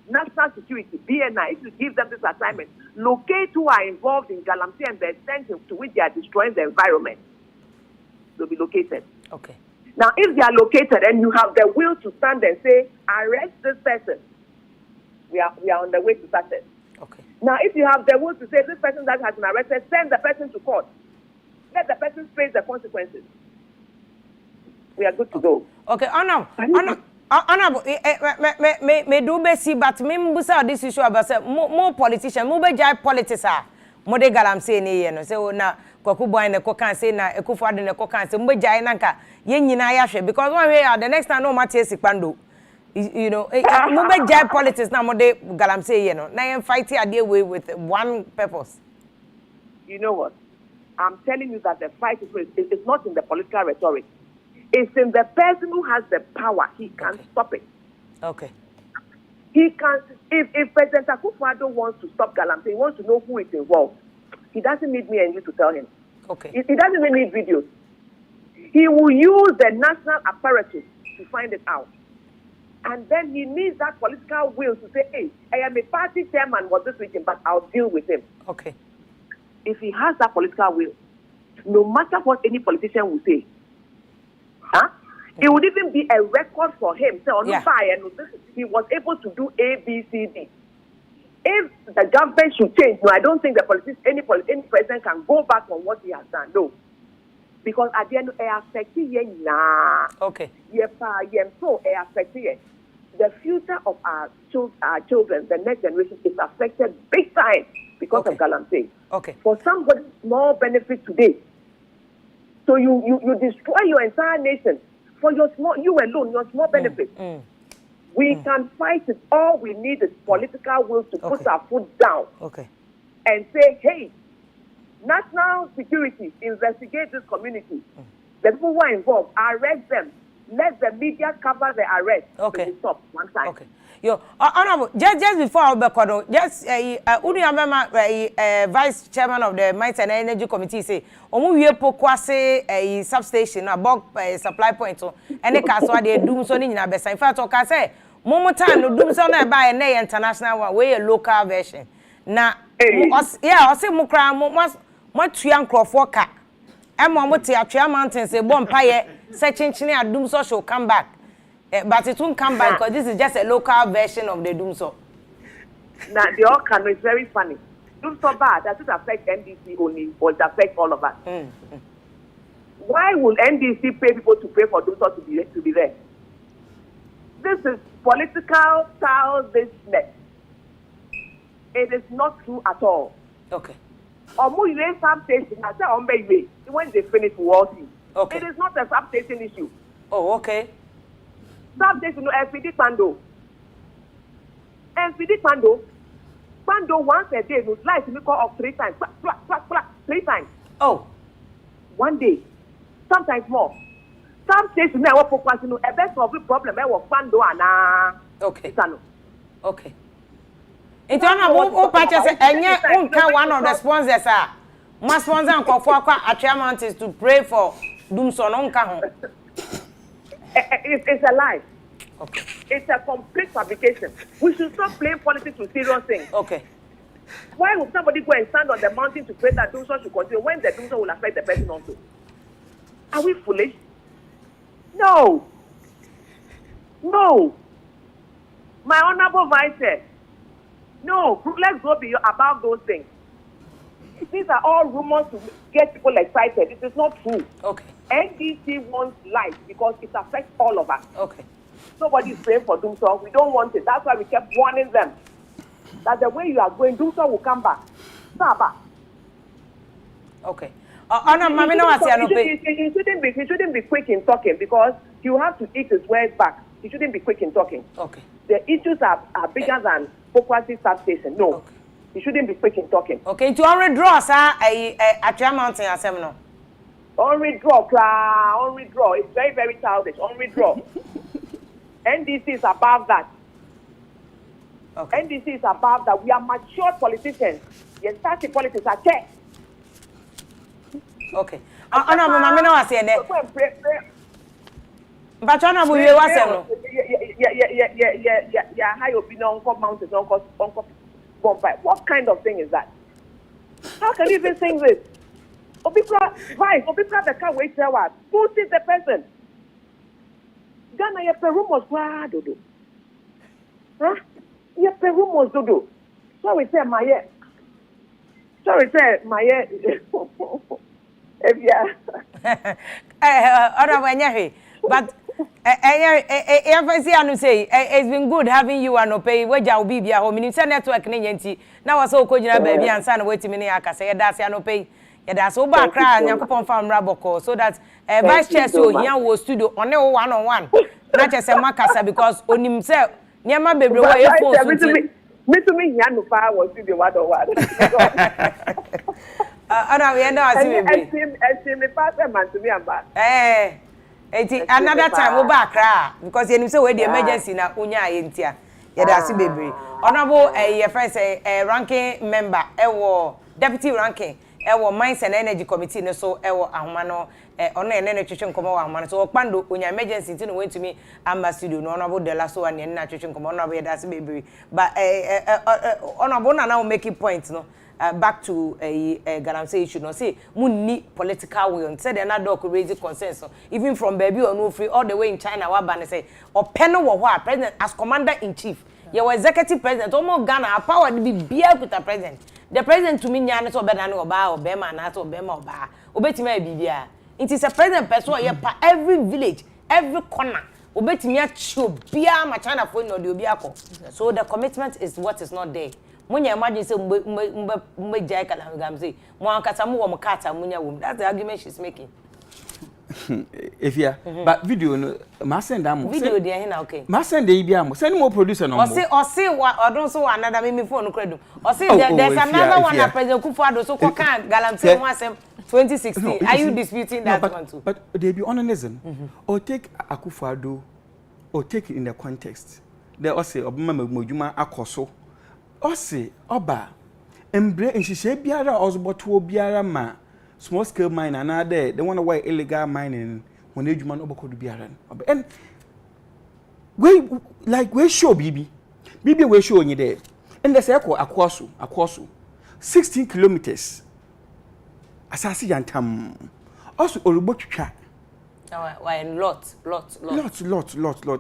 National Security, BNI, if you give them this assignment, locate who are involved in Galamsey and the extent to which they are destroying the environment. They'll be located. Okay. Now, if they are located and you have the will to stand and say, arrest this person, we are on the way to success. Okay. Now, if you have the will to say this person that has been arrested, send the person to court. Let the person face the consequences. We are good to go. Okay, Honorable, me do be see, but me mbusa this issue about say more politicians, more be jai politics more de Galamsey ni ye no say na kwaku boy na ko kan say na Ekufu Addo na ko kan say mo be jai nanka ye nyina ya hwe because one way the next time no matter sikpando you know mo be jai politics na mo de Galamsey ye no na ye fight ade way with one purpose. You know what? I'm telling you that the fight is not in the political rhetoric. It's in the person who has the power. He can stop it. Okay. He can, if President Akufo-Addo wants to stop Galamsey, he wants to know who is involved. He doesn't need me and you to tell him. Okay. He doesn't even need videos. He will use the national apparatus to find it out. And then he needs that political will to say, hey, I am a party chairman for this region, but I'll deal with him. Okay. If he has that political will, no matter what any politician will say, it would even be a record for him. So he was able to do A, B, C, D. If the government should change, no, I don't think any president can go back on what he has done. No. Because at the end, it affects Okay. The future of our children, the next generation, is affected big time because of Galamsey. Okay. For somebody small benefit today, so you destroy your entire nation for you alone, your small benefit. We can fight it. All we need is political will to put our foot down and say, hey, national security, investigate this community. The people who are involved, arrest them. Let the media cover the arrest. Okay. Stop one time. Okay. Yo, honorable, just before I be just vice chairman of the Mines and Energy Committee say, we Pokua say a substation, a bulk supply point, and the castle they doom so in a best. In fact, I say, moment time no doom so buy a international one, way a local version. Now, I say Mukra, much young Crawford cat. I'm on mountains, a bonfire, searching a doom so shall come back. But it won't come back because this is just a local version of the Doomso. Now, the outcome is very funny. Doomso bad, does it affect NDC only or it affects all of us? Why will NDC pay people to pay for Doomso to be there? This is political business. It is not true at all. Okay. When they finish working. Okay. It is not a substation issue. Oh, okay. Substation, FPD Pando. Pando once a day would like to make off 3 times. 3 times. Oh. One day. Sometimes more. Substation, I will focus on a best of the problem. I will Pando and okay. Okay. It's one purchase and one of the sponsors are. My sponsor and Pokua at Chairman is to pray for Doomson on Kahon. It's a lie. Okay. It's a complete fabrication. We should stop playing politics with serious things. Okay. Why would somebody go and stand on the mountain to pray that Doomson should continue when the Doomson will affect the person also? Are we foolish? No. My honorable vice said, no, let's go beyond about those things. These are all rumors to get people excited. It is not true. Okay. NDC wants life because it affects all of us. Okay. Nobody is praying for Doomsday. We don't want it. That's why we kept warning them that the way you are going, Doomsday will come back. Okay. He shouldn't be quick in talking because you have to eat his words back. He shouldn't be quick in talking. Okay. The issues are bigger than Pokua's substation. No. Okay. He shouldn't be quick in talking. Okay, to already draw, sir, at your mountain as no. On withdraw. It's very, very childish. On withdraw. NDC is above that. Okay. NDC is above that. We are mature politicians. Yes, starting politics are checked. Okay. I say that. But I know we was no. Yeah, high opinion on mountains, on bonfire. What kind of thing is that? How can you even sing this? Obipra the car wait there what? Who is the person? Ghana ye perumos kwa dodo. Huh? Ye perumos dodo. So we say my but it's been good having you and pay wage will be home in network now was so kojina baby and son waiting me say that's no pay that's so back cry and yakupon farm raboko so that vice chair so here was studio on one on one not just a makasa because on himself nyama bebre wa e phone me to me here no far was studio one on one we end up me pass man to me am back Another time we back cry because you say we the emergency na unya ayentia. Yedasi bebre. Honorable your friend say ranking member deputy ranking Mines and Energy Committee no so ahoma no ono ene twetwe nkomo wa ahoma no so okpando onya emergency tin went to me amba studio no honorable de la so ane na twetwe nkomo honorable yedasi bebre. But honorable na make point no back to galamsey issue no say munni political will say they na doc raise consensus even from baby or no free all the way in China wa ban say openo wo ho president as commander in chief your executive president almost Ghana power to be beer with the president the president to me nya so be na no oba obema na so obema oba obetimi bibia it is a president person pa every village every corner obetimi acho bia ma China for no de obi akọ so the commitment is what is not there. Munya imagine say mbe jai kala gamze mo ankasa mo wo mkata munya wom that's the argument she's making. Afia but video no ma send am video dey here na okay ma send dey bia mo send mo producer no mo o say odon so another me phone credit o say there's another one that President Kufuor so kan galamsey one asem 2016 are you disputing that one too? But they be honorism or take Akufo-Addo or take it in the context they all say obama modjuma akoso Ose oba embre nhihye biara ozboto biara ma small scale mine na there they want to why illegal mining when ejuma no obokodo biara and we show bibi we show onye there and they say akwaso 16 kilometers asasi yantam also olubotwa why lot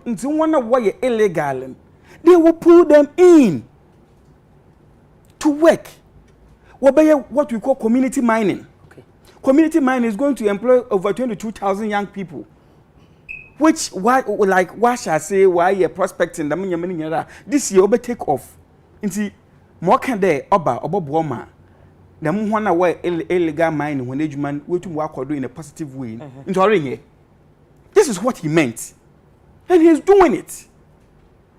until one why illegal they will pull them in to work. What we call community mining. Okay. Community mining is going to employ over 22,000 young people. Which why shall I say why you're prospecting the money this year will take off. Into more can there oba buoma. The one away illegal mining when age man will to work or do in a positive way. Into this is what he meant. And he's doing it.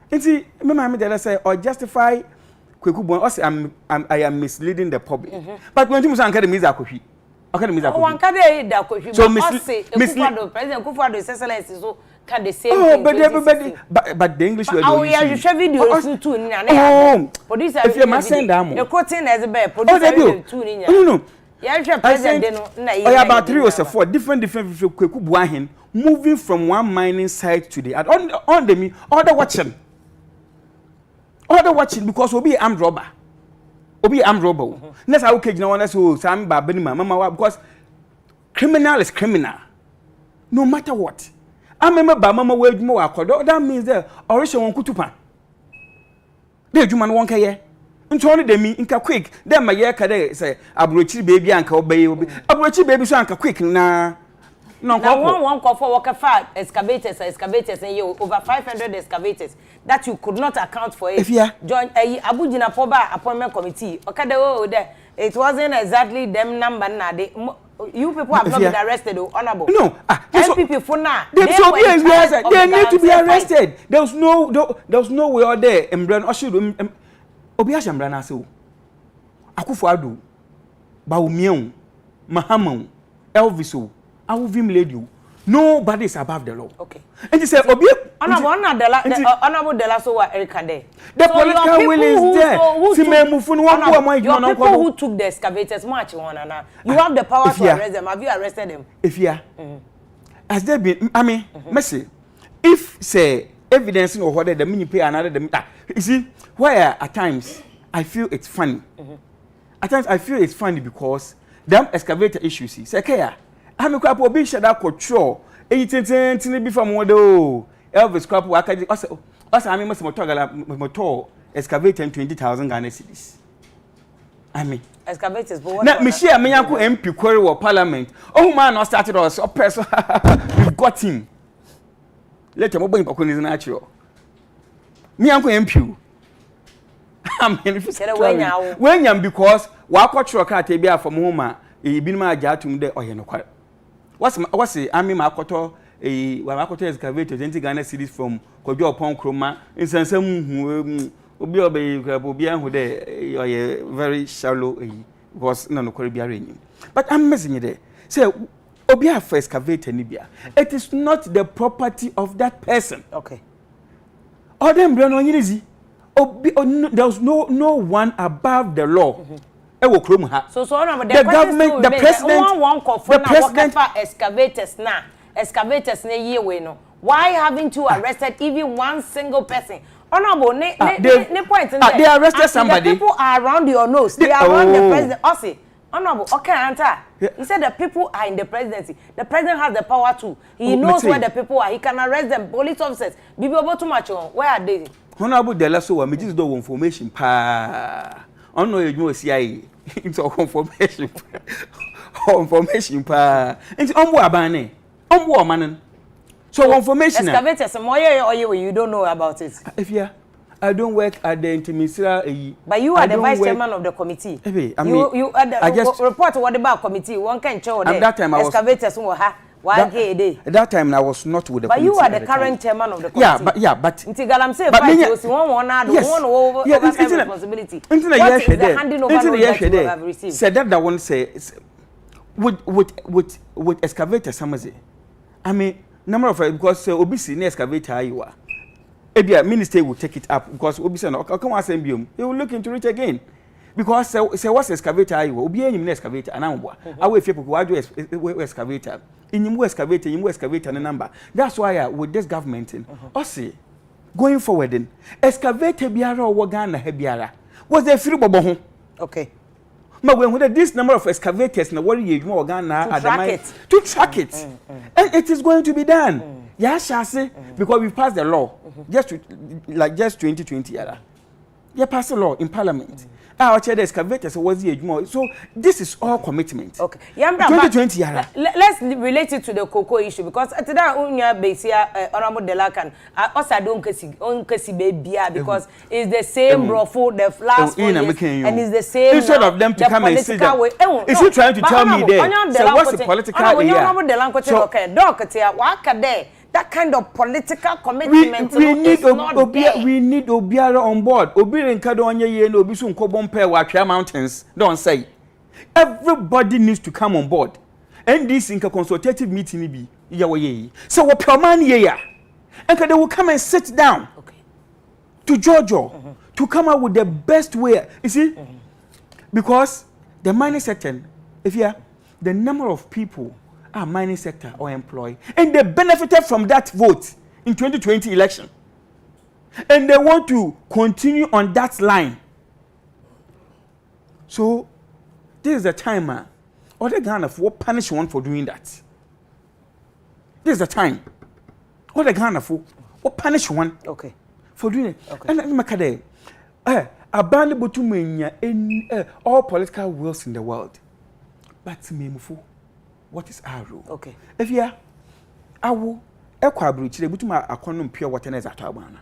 Into remember that I say or justify I am misleading the public. But when you say academy is akwohwi. Academy is akwohwi. One can da akwohwi. So Kufuor President Kufuor excellence so can the same thing. But the English word. Oh yeah, you share videos too ni na. Producer if you must send am. The quoting as be producer too ni. No. Yeah, share president no na. Oh about 3 or 4 different Kweku Buahin moving from one mining site to the other. On the other watching. Other watching because obi armed robber. Next I okay na one so Sam Babenima mama because criminal is criminal. No matter what. I remember ba mama we adwuma akodo that means that orisho won kutupa. The adwuma no won kaye. Nto no de mi nka quick dem ma ye ka dey say abrochi baby anka obaye obi. Abrochi baby so anka quick na no one call for worker fat excavators and you over 500 excavators that you could not account for it. Join Abujina Poba appointment committee. Okay, there it wasn't exactly them number na they you people have not been arrested honorable. No, people for now. They need to be arrested. There was no way out there. Mbran Oshidu Obiasha Mbrana so Akufo-Addo Bawumia Mahama Elviso I will humiliate you. Nobody is above the law. Okay. And you say, Honorable de la so Erika there. The political will is there. Your people who took the excavators march one and you have the power to arrest them. Have you arrested them? If you has there been, I mean, Messi, if say evidence or whether the mini pay another, you see, where at times I feel it's funny. At times I feel it's funny because them excavator issues, say, okay. I'm a crap obi shada control. 18 be from Wodo. Elvis crap waka also I mean motor excavator 20,000 Ghana cedis. I mean excavators but what na me share me yanko MP query or parliament. Oh man not started us up person we've got him. Let him open Pokua is natural. Me yanko MP. I mean when you because wa kwatro ka te bia from home e binima ajatum de oye no kware. What's I mean my quarter excavator 20 Ghana cedis from Kojo upon Kroma in Sansam Obi who there very shallow because no Korea. But I'm missing it there. Say Obia for excavator Nibia. It is not the property of that person. Okay. Or them brand easy. There's no one above the law. So the government, the president, excavators now. Excavators na year we no. Why haven't you arrested even one single person? Honorable, ne point in they arrested somebody. The people are around your nose. They are around the president. Also, honorable, okay, answer. He said the people are in the presidency. The president has the power too. He knows where the people are. He can arrest them. Police officers. Be too much on. Where are they? Honorable Delaso, me just do information pa. On no you CIA. Into information. Information pa. Into ombo abane. Ombo manen. So information. Excavators, or you don't know about it. If yeah, I don't work at the Intimisra. But you are the vice chairman of the committee. You are the report what about committee. One can show that time excavators who ha. At that time I was not with the committee. But you are the current chairman of the committee. But Intigalam say one responsibility. What is the handing over that you have received? Said that one say with excavator samaze. I mean number of because obisi na excavator ayiwa. Ebia minister will take it up because obisi na come assemblium. They will look into it again. Because say what's excavator ayiwa. Obi enyim na excavator anambo. Awe fie Pokua do excavator. In excavator the number. That's why with this government also going forward in excavator biara or Ghana hebiara was there free bobo ho. Okay. But when this number of excavators na worry you more Ghana at the to track it. And it is going to be done. Yeah, shall say because we passed the law just 2020 yara. Yeah, passed the law in parliament. Our chair excavators was the more. So this is all commitment. Okay. 2020 yara. Let's relate it to the cocoa issue because at that unya base honorable Delakan also don't kasi baby because it's the same brofo the last 4 years and it's the same instead of them to come and sit down. Is he trying to tell me there? So what's the political area? Honorable Delanko okay. Doc waka there. That kind of political commitment we need we need Obiara on board. Obiara nkado onye ye na obisu nkobon pe wa Afia mountains. Don't say. Everybody needs to come on board. And this in a consultative meeting be yawo. So what man ye ya. And they will come and sit down. Okay. To Georgia to come up with the best way. You see? Because the mining sector, if you the number of people mining sector or employee and they benefited from that vote in 2020 election and they want to continue on that line. So this is the time or the Ghana for punish one for doing that. This is the time or the Ghana for punish one for doing it. And makade abandon to menya in all political wills in the world, but me what is our role? Okay. If you are, I will equabri chile butuma akonum pure water as at abana.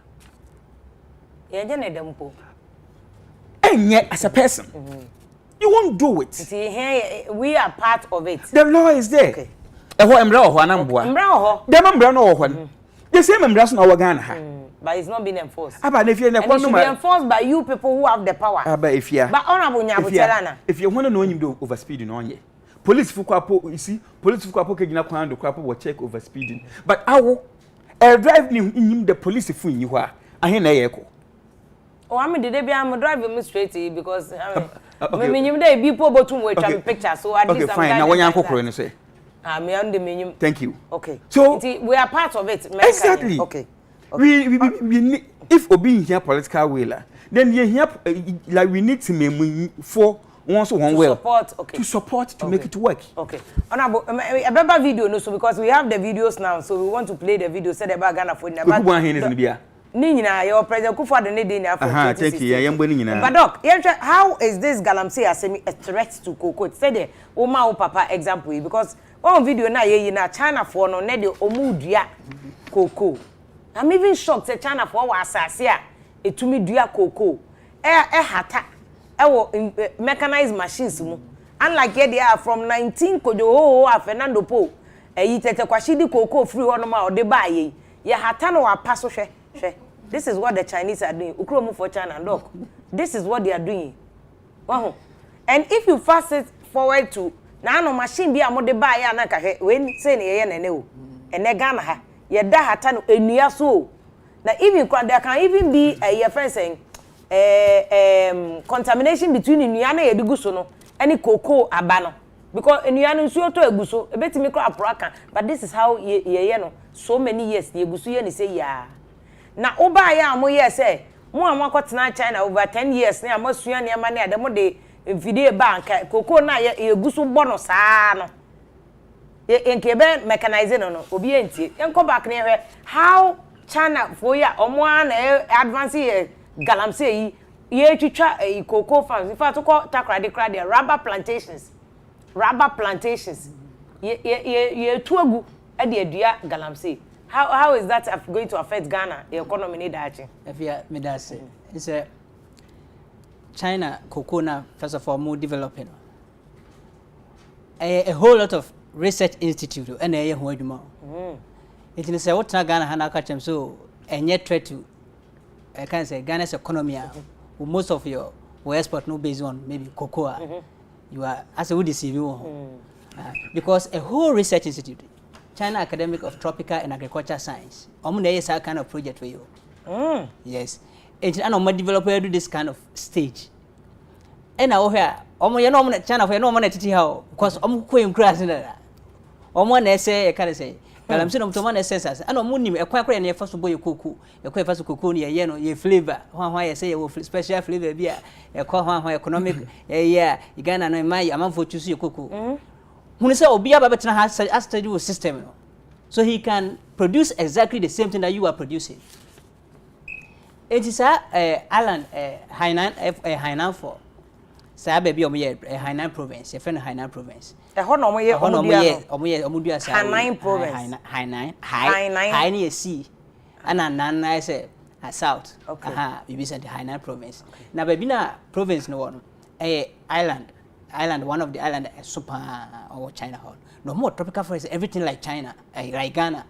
And yet, as a person, you won't do it. See, here we are part of it. The law is there. Okay. A what Mbrao, the Mambrano one. The same Mbrason or Ghana. But it's not being enforced. But if you're in a it should be enforced by you people who have the power. But if you are, but honorable Nyabutelana. If you want to know him do overspeeding on ye. Police Fukapo, you see, police Fukapo Kegina Kwando Kwapo will check over speeding. But I will drive in the police if you are. I hear echo. Oh, I mean, the day I'm driving straight because I mean, they be poor but to picture. So at least fine. Now, when you're going to say, I'm on the menu. Thank you. Okay. So we are part of it. Exactly. Okay. We need, if we be here political will, then you here like we need to make for. Once one will support to make it work. Okay. Honorable, a better video no so because we have the videos now, so we want to play the video. Said about Ghana for Nina, your president Kufa the Nidina for thank you. But doc, how is this galamsey as a threat to cocoa? Said Oma Papa example because one video na ye na China for no ne de omudia cocoa. I'm even shocked that China for was asasia etumi dua cocoa. Hata mechanized machines mu unlike here they are from 19 kojo Fernando Po eyi tete kwashidi cocoa free hono ma ode ba ye hata no wa paso hwe this is what the Chinese are doing ukromu for China and look this is what they are doing and if you fast it forward to na no machine bi a mo de ba ya na ka he we say ne ye na ne o ene Ghana ha ye da hata no enua so na even there can even be a friend saying contamination between enua na ye digu so no any cocoa aba no because enua no nsuo to eguso ebetimi kro apraka but this is how ye no so many years ye guso ye ni say ya na oba ya mo ye say mo amakotena China over 10 years na amasua ne ma ne ademo de video bank cocoa na ye guso bono saa no ye nkebe mechanize no obi entie enko back ne hwe how China for ya omo na advance ye galamsey yi ye twitwa cocoa farms in fact ko takrade krade rubber plantations ye tuagu e de adua galamsey how is that going to affect Ghana the economy need achi Afia me da say it's a China cocoa na first of all more developing a whole lot of research institute and a ho aduma it is say what Ghana hana ka chem so enye threat to I can say Ghana's economy most of your export no based on maybe cocoa you are as a would deceive you because a whole research institute China Academic of Tropical and Agriculture Science na yes kind of project for you yes and no developer do this kind of stage and now here you know China for no man titi how because ko increase na na say can say galamsey no to man essence and nim ekwan kra na yefaso boy cocoa ekwan yefaso cocoa ne ye no ye flavor hwan ye say ye special flavor bi a ekwa hwan economic yeah you Ghana no mai amanfo choose ye cocoa when say obi aba betena has study with system no so he can produce exactly the same thing that you are producing it is island Hainan for say baby omo Hainan province ye friend Hainan province ho no omo ye omudua say Hainan province Hainan ye sea ana nan say south okay we say the Hainan province na baby na province no one island one of the island super or China hall no more tropical forest everything like China like Ghana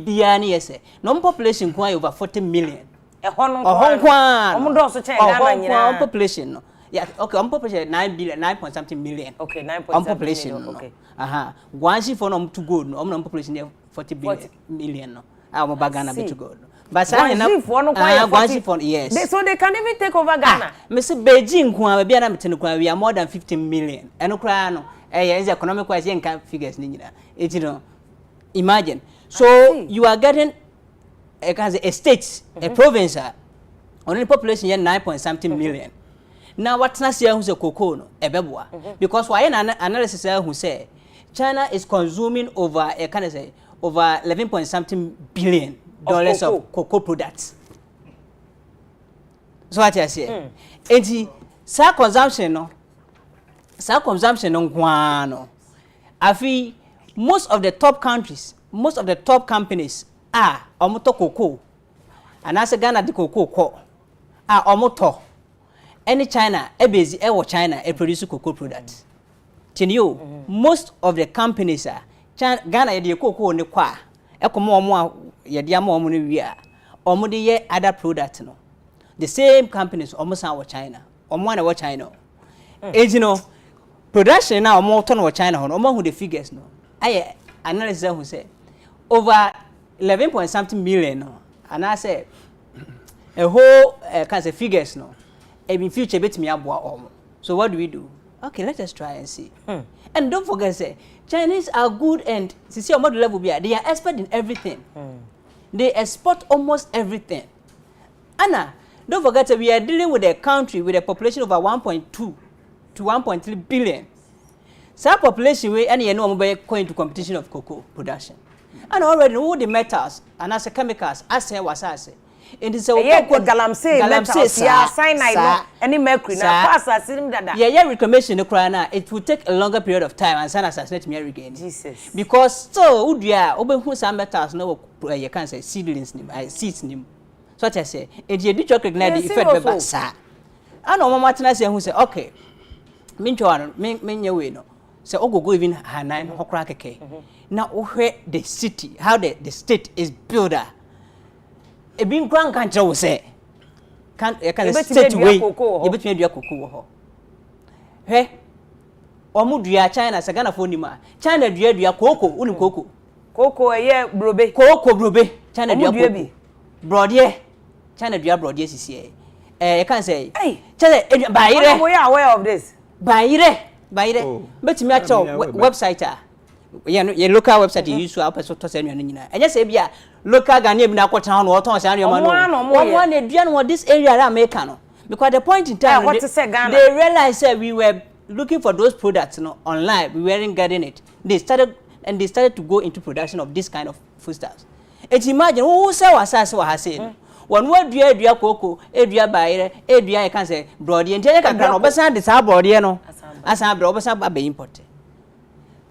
bia ni yes no population kwa over 40 million omo do so China Ghana population no yeah okay population 9 point something million okay 9.7 population million okay guanchi for no to go no population 40 million no omo Ghana be to go but guanchi for yes so they can even take over Ghana me say Beijing kwa bia na metene kwa we are more than 15 million eno kra no is economic wise yen can figures ni nyina it you know imagine so you are getting a state a province only population yen 9 point something million now what na say who say cocoa no ebeboa because why analysis who say China is consuming over can I say over 11 point something billion dollars of cocoa products so what I say enti sa consumption no no afi most of the top countries most of the top companies are omoto cocoa and as Ghana the cocoa ko omoto any China ebezi China produce cocoa products most of the companies are Ghana the cocoa ne kwa ekomo omo ye dia ma omo ne wi a omo de ye other products no the same companies omo san wo China omo na wo China you know production now omo to no China ho omo who the figures no aye analysis who say over 11 point something million no and I say a whole can say figures no in future betimi aboa omo so what do we do okay let us try and see and don't forget say Chinese are good and see omo level be they are expert in everything they export almost everything Anna don't forget that we are dealing with a country with a population of over 1.2 to 1.3 billion so population we and you know be going to competition of cocoa production and already all the metals and as chemicals as say was as it is a galamsey metals yeah cyanide no any mercury na pass asim dada yeah reclamation no cry na it will take a longer period of time and san assassinate me again Jesus because so udua obehu some metals no you can say seedlings nim seeds nim so I say it you do chocolate na the effect be basa and o mama tena say hu say okay menye we no say ogogo even Hainan hokra keke na ohwe the city how the state is built e bin kran kan chew say can state way e betime dua cocoa ho he Omudua China sagana fonima. China dua cocoa, uni cocoa. Cocoa ye brobe. Cocoa brobe. China dua cocoa. Brodier. China dua brodier sisi. You can't say. Hey. China bayire. We are aware of this. Bayire. But me actual website your local website you use to help us to send you nyina. And just say bia local Ghanaian na kwata ho no oton say no one eduan this area that America no. Because the point in time they realized that we were looking for those products online, we weren't getting it. They started to go into production of this kind of foodstuffs. And imagine who say what I say. One word dua cocoa, dua bayire, dua can say brody and tell you obesan this brody no. Asan bro obesan be imported.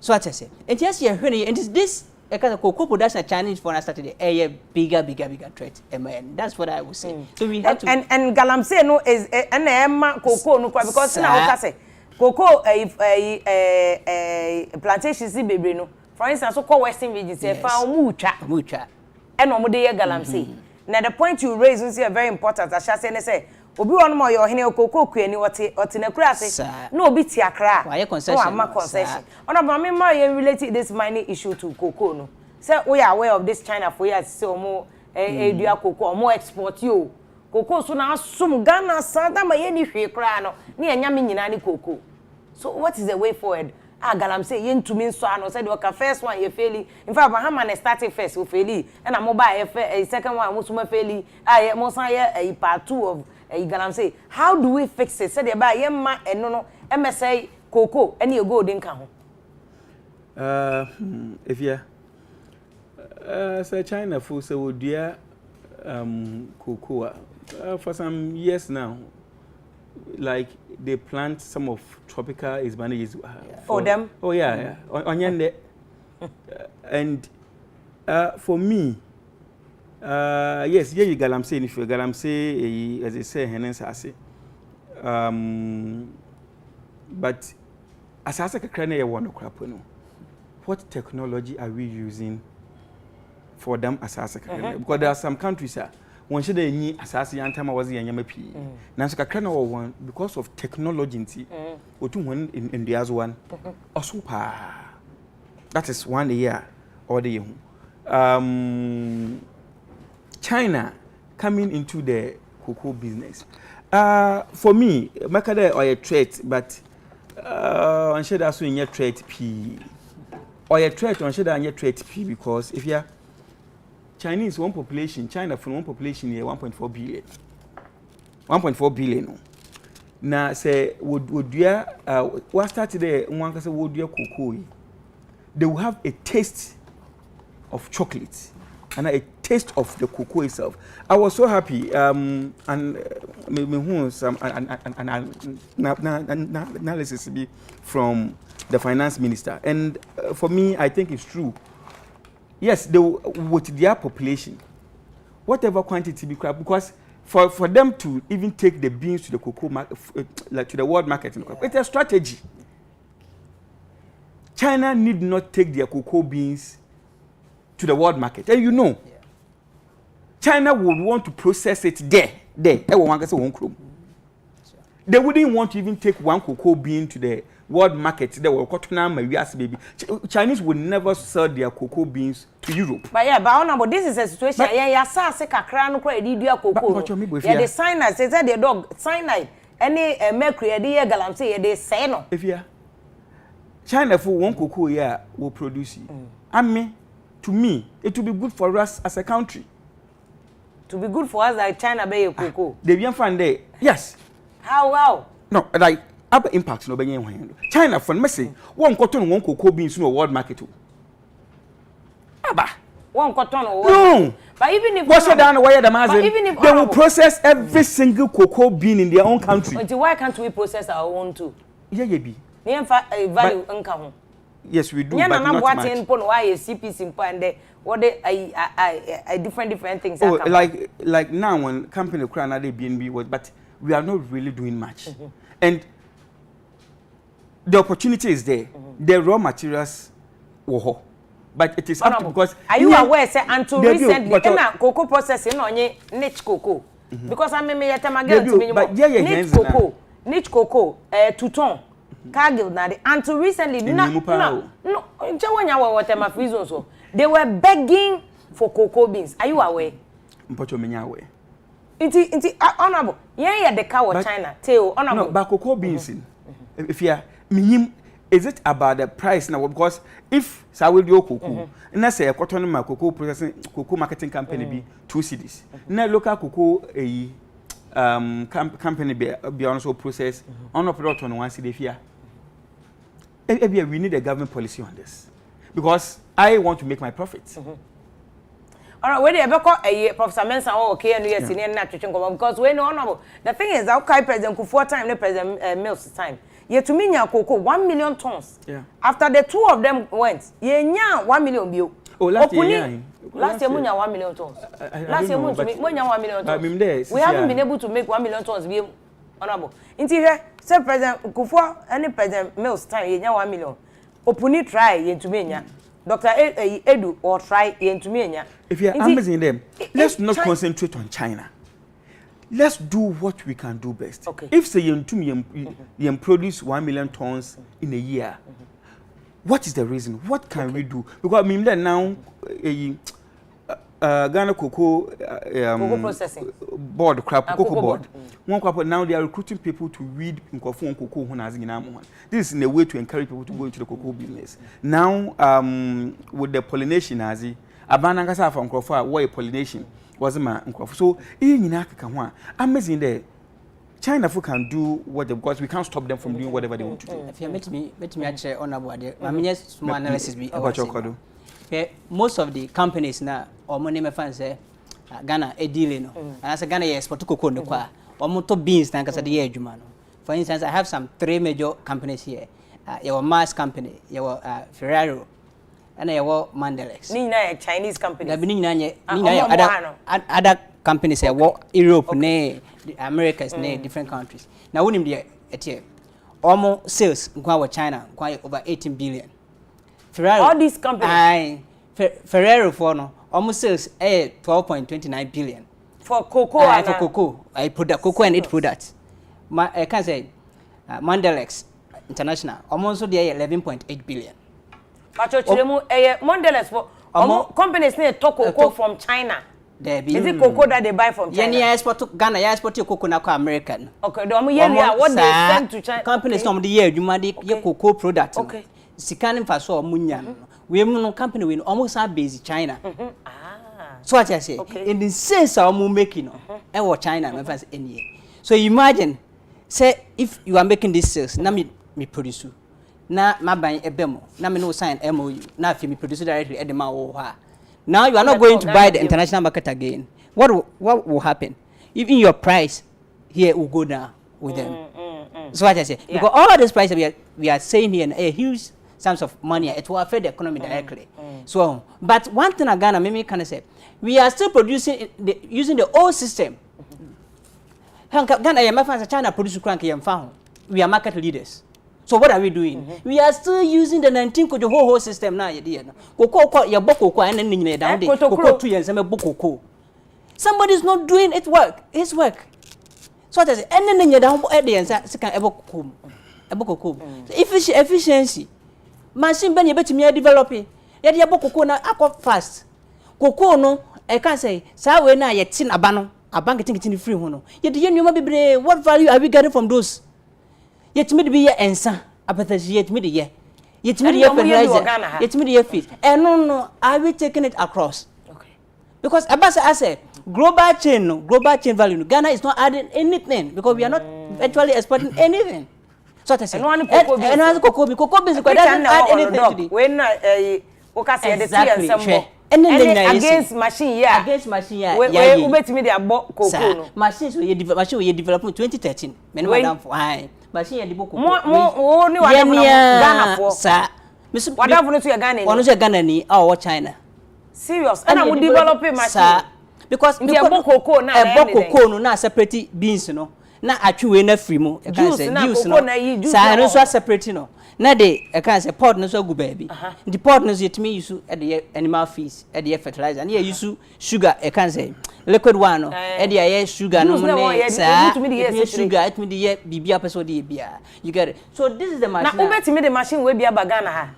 So what I say. And yes, you're hearing and this cocoa production Chinese for us started a bigger threat. And that's what I would say. So we have to and galamsey no is an emma cocoa no because now say cocoa plantation si bebre no. For instance, so call Western regions say found mucha. And no dey galamsey. Now the point you raise is very important. As I say obi won mo your hene cocoa kuani wote na kura say no obi ti akra concession ona ba me ma you relate this mining issue to cocoa no say we are aware of this China for years say omo dua cocoa omo export you cocoa so na asum Ghana sada ma ye ni hwe kra no na enya me nyina ni cocoa. So what is the way forward? Galamsey ye ntumi nso ano say the first one ye faili. In fact Bahama na starting first o faili and am buy second one musuma faili mo san ye part 2 of galamsey. How do we fix it? Say the ba ye ma eno no MSA cocoa any you go din ka ho. Afia say China for say odua cocoa for some years now, like they plant some of tropical Isbani's for them. Oh yeah. Onyende. And for me, yes, yeah, you galamsey if you galamsey as they say henens ase. But as I say kakra ya wano krapo no. What technology are we using for them as I say? Because there are some countries one should any asasi yantama was yanyama pi. Nanso kakra na one because of technology nti otu one in the other one. Osupa. That is one year or the China coming into the cocoa business. For me, makade or a threat, but on should also in your threat p or a threat on should in your threat p because if you Chinese one population, China from one population here 1.4 billion. 1.4 billion. Now say would you what started there one can say would you cocoa? They will have a taste of chocolate and a taste of the cocoa itself. I was so happy and some analysis from the finance minister, and for me I think it's true. Yes, they with their population, whatever quantity be crap, because for them to even take the beans to the cocoa market, like to the world market, it's a strategy. China need not take their cocoa beans to the world market, and you know, China would want to process it there. They wouldn't want to even take one cocoa bean to the world market. They were baby. Chinese would never sell their cocoa beans to Europe. But yeah, but this is a situation. Yeah, say kakra no kwa edi dua cocoa. Yeah, the cyanide say the dog cyanide. Any mercury edi galamsey they say no. If yeah, China for one cocoa yeah will produce it. To me, it will be good for us as a country. To be good for us like China buy cocoa. They bien find there. Yes. How? No, like other impacts no be China for me say one cotton one cocoa beans no world market. Aba. One cotton or no. But even if what's down where the mazin, even if they will process every single cocoa bean in their own country. Until why can't we process our own too? Yeah, be. Value income. Yes, we do. Yeah, but not what much. in why a CP simple and what they different things. Oh, like now when company crown they BNB was, but we are not really doing much. And the opportunity is there. The raw materials were but it is up to because are you aware say until recently cocoa processing onye niche cocoa because I me yatamagel to me niche cocoa 2 ton Cargill na the until recently no nchewanya water my free zone so they were begging for cocoa beans. Are you aware? Mpocho menya aware. Inti honorable. Yeah, the cow of China. Tell honorable. No, but cocoa beans if you minim is it about the price now? Because if I will do cocoa, and I say a cotton my cocoa processing cocoa marketing company be 2 cities. Now local cocoa company be also process on a product on 1 city here. We need a government policy on this because I want to make my profits. All right, when you call a Professor Mensah okay and we are senior because we know honorable. The thing is, okay, President Kufuor time, the President Mills time. Yet to me, cocoa 1 million tons. Yeah. After the 2 of them went, yeah, 1 million bill. Oh, last year, 1 million tons. Last year, 1 million tons. We haven't been able to make 1 million tons be honorable. Interior, say President Kufuor and President Mills time, yeah, 1 million. Opuni try into me, Dr. Edu or try into me. If you are amazing them, let's not concentrate on China. Let's do what we can do best. Okay. If say you produce 1 million tons in a year, what is the reason? What can we do? Because I mean that now Ghana cocoa processing board cocoa board. One crop now they are recruiting people to read in cocoa. This is in a way to encourage people to go into the cocoa business. Now with the pollination as abananga from crop why pollination was my crop. So in Africa, amazing there. China can do what they because we can't stop them from doing whatever they want to do. If you met me actually on about it, I mean just small analysis be about your most of the companies now or money me fans say Ghana a deal no and as a Ghana export to cocoa no kwa or moto beans na kasa de adwuma no. For instance, I have some 3 major companies here. Your Mars company, your Ferrero, and your Mandelex. Nina Chinese companies. Other companies here, Europe, the Americas, different countries. Now, when you there, almost sales in China, over 18 billion. Ferrero, all these companies. Ferrero for no, almost sales 12.29 billion. For cocoa. For cocoa, I put the cocoa and it products. I can say Mandelex International almost there 11.8 billion. But Mandelex for companies need to cocoa from China. Is it cocoa that they buy from China? Yeah, export to Ghana, export to cocoa now American. Okay, what they send to China. Companies come the year you might cocoa product. Okay. Sikanin for so munya. We no company we almost are based China. So what I say, in the sense of making no, China, my friends, any. So imagine. Say if you are making this sales, na me produce. Na ma buy a bemo, na me no sign MOU. Na if me produce directly at the ma wo ha. Now you are not going to buy the international market again. What will happen? Even your price here will go down with them. So what I say, because all this prices we are saying here a huge sums of money, it will affect the economy directly. So, but one thing again, I maybe can say, we are still producing using the old system. China produce crank we are market leaders. So what are we doing? We are still using the 19 the whole system now. Somebody is not doing his work. So that is anything down at the end. Efficiency. Machine ben you me developing. Yet you na fast. Cocoa no, I can say, sa we na yet tin abano. A bank getting free hono. Yet you be what value are we getting from those? Yet me be ye ensa, apathetic yet me the year. Yet me the fertilizer, yet me the feed. And no, are we taking it across? Okay. Because Abbas I said global chain value. Ghana is not adding anything because we are not actually exporting anything. So I say, and cocoa business doesn't add anything to it. When and against machine, yeah. Against machine, yeah. We me the cocoa. Machines we developed in 2013. Madam for high. Machine the book. More only Ghana for. Sir. Mr. What happened to your Ghana? One of Ghana ni or China. Serious. And I would develop a machine. Because cocoa now separate beans, no. Na actually na free mo. Juice na cocoa na juice. Sa no so separate no. na de e kan say pot no so gu baby the pot no so yetimi use at the animal feeds at the fertilizer and here use sugar e kan say liquid one no e de sugar no money sa sugar it me the bibia person de bia you get it. So this is the machine na ubetimi the machine we bia bagana ha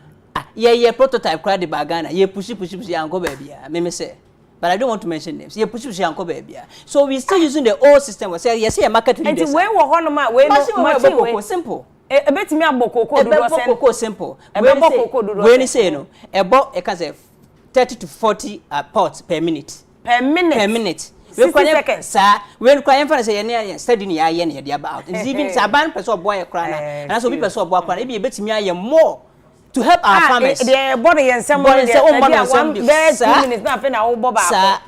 yeah prototype crowd the bagana ye push yanko baby me say. But I don't want to mention names. You push yanko baby. So we still using the old system. We say yes, a market leader. And when we hono ma we machine simple. E betimi abokoko do do sen. Abokoko simple. When say no, about e can say 30 to 40 pots per minute. Per minute. 60 seconds. Sir, when client for say any study ni aye na dey about. It's even saban person boy cry na. And so people person boy cry. E be betimi aye more to help our farmers. The body ensem body say o body ensem 2 minutes na fe na wo bo ba. Sir,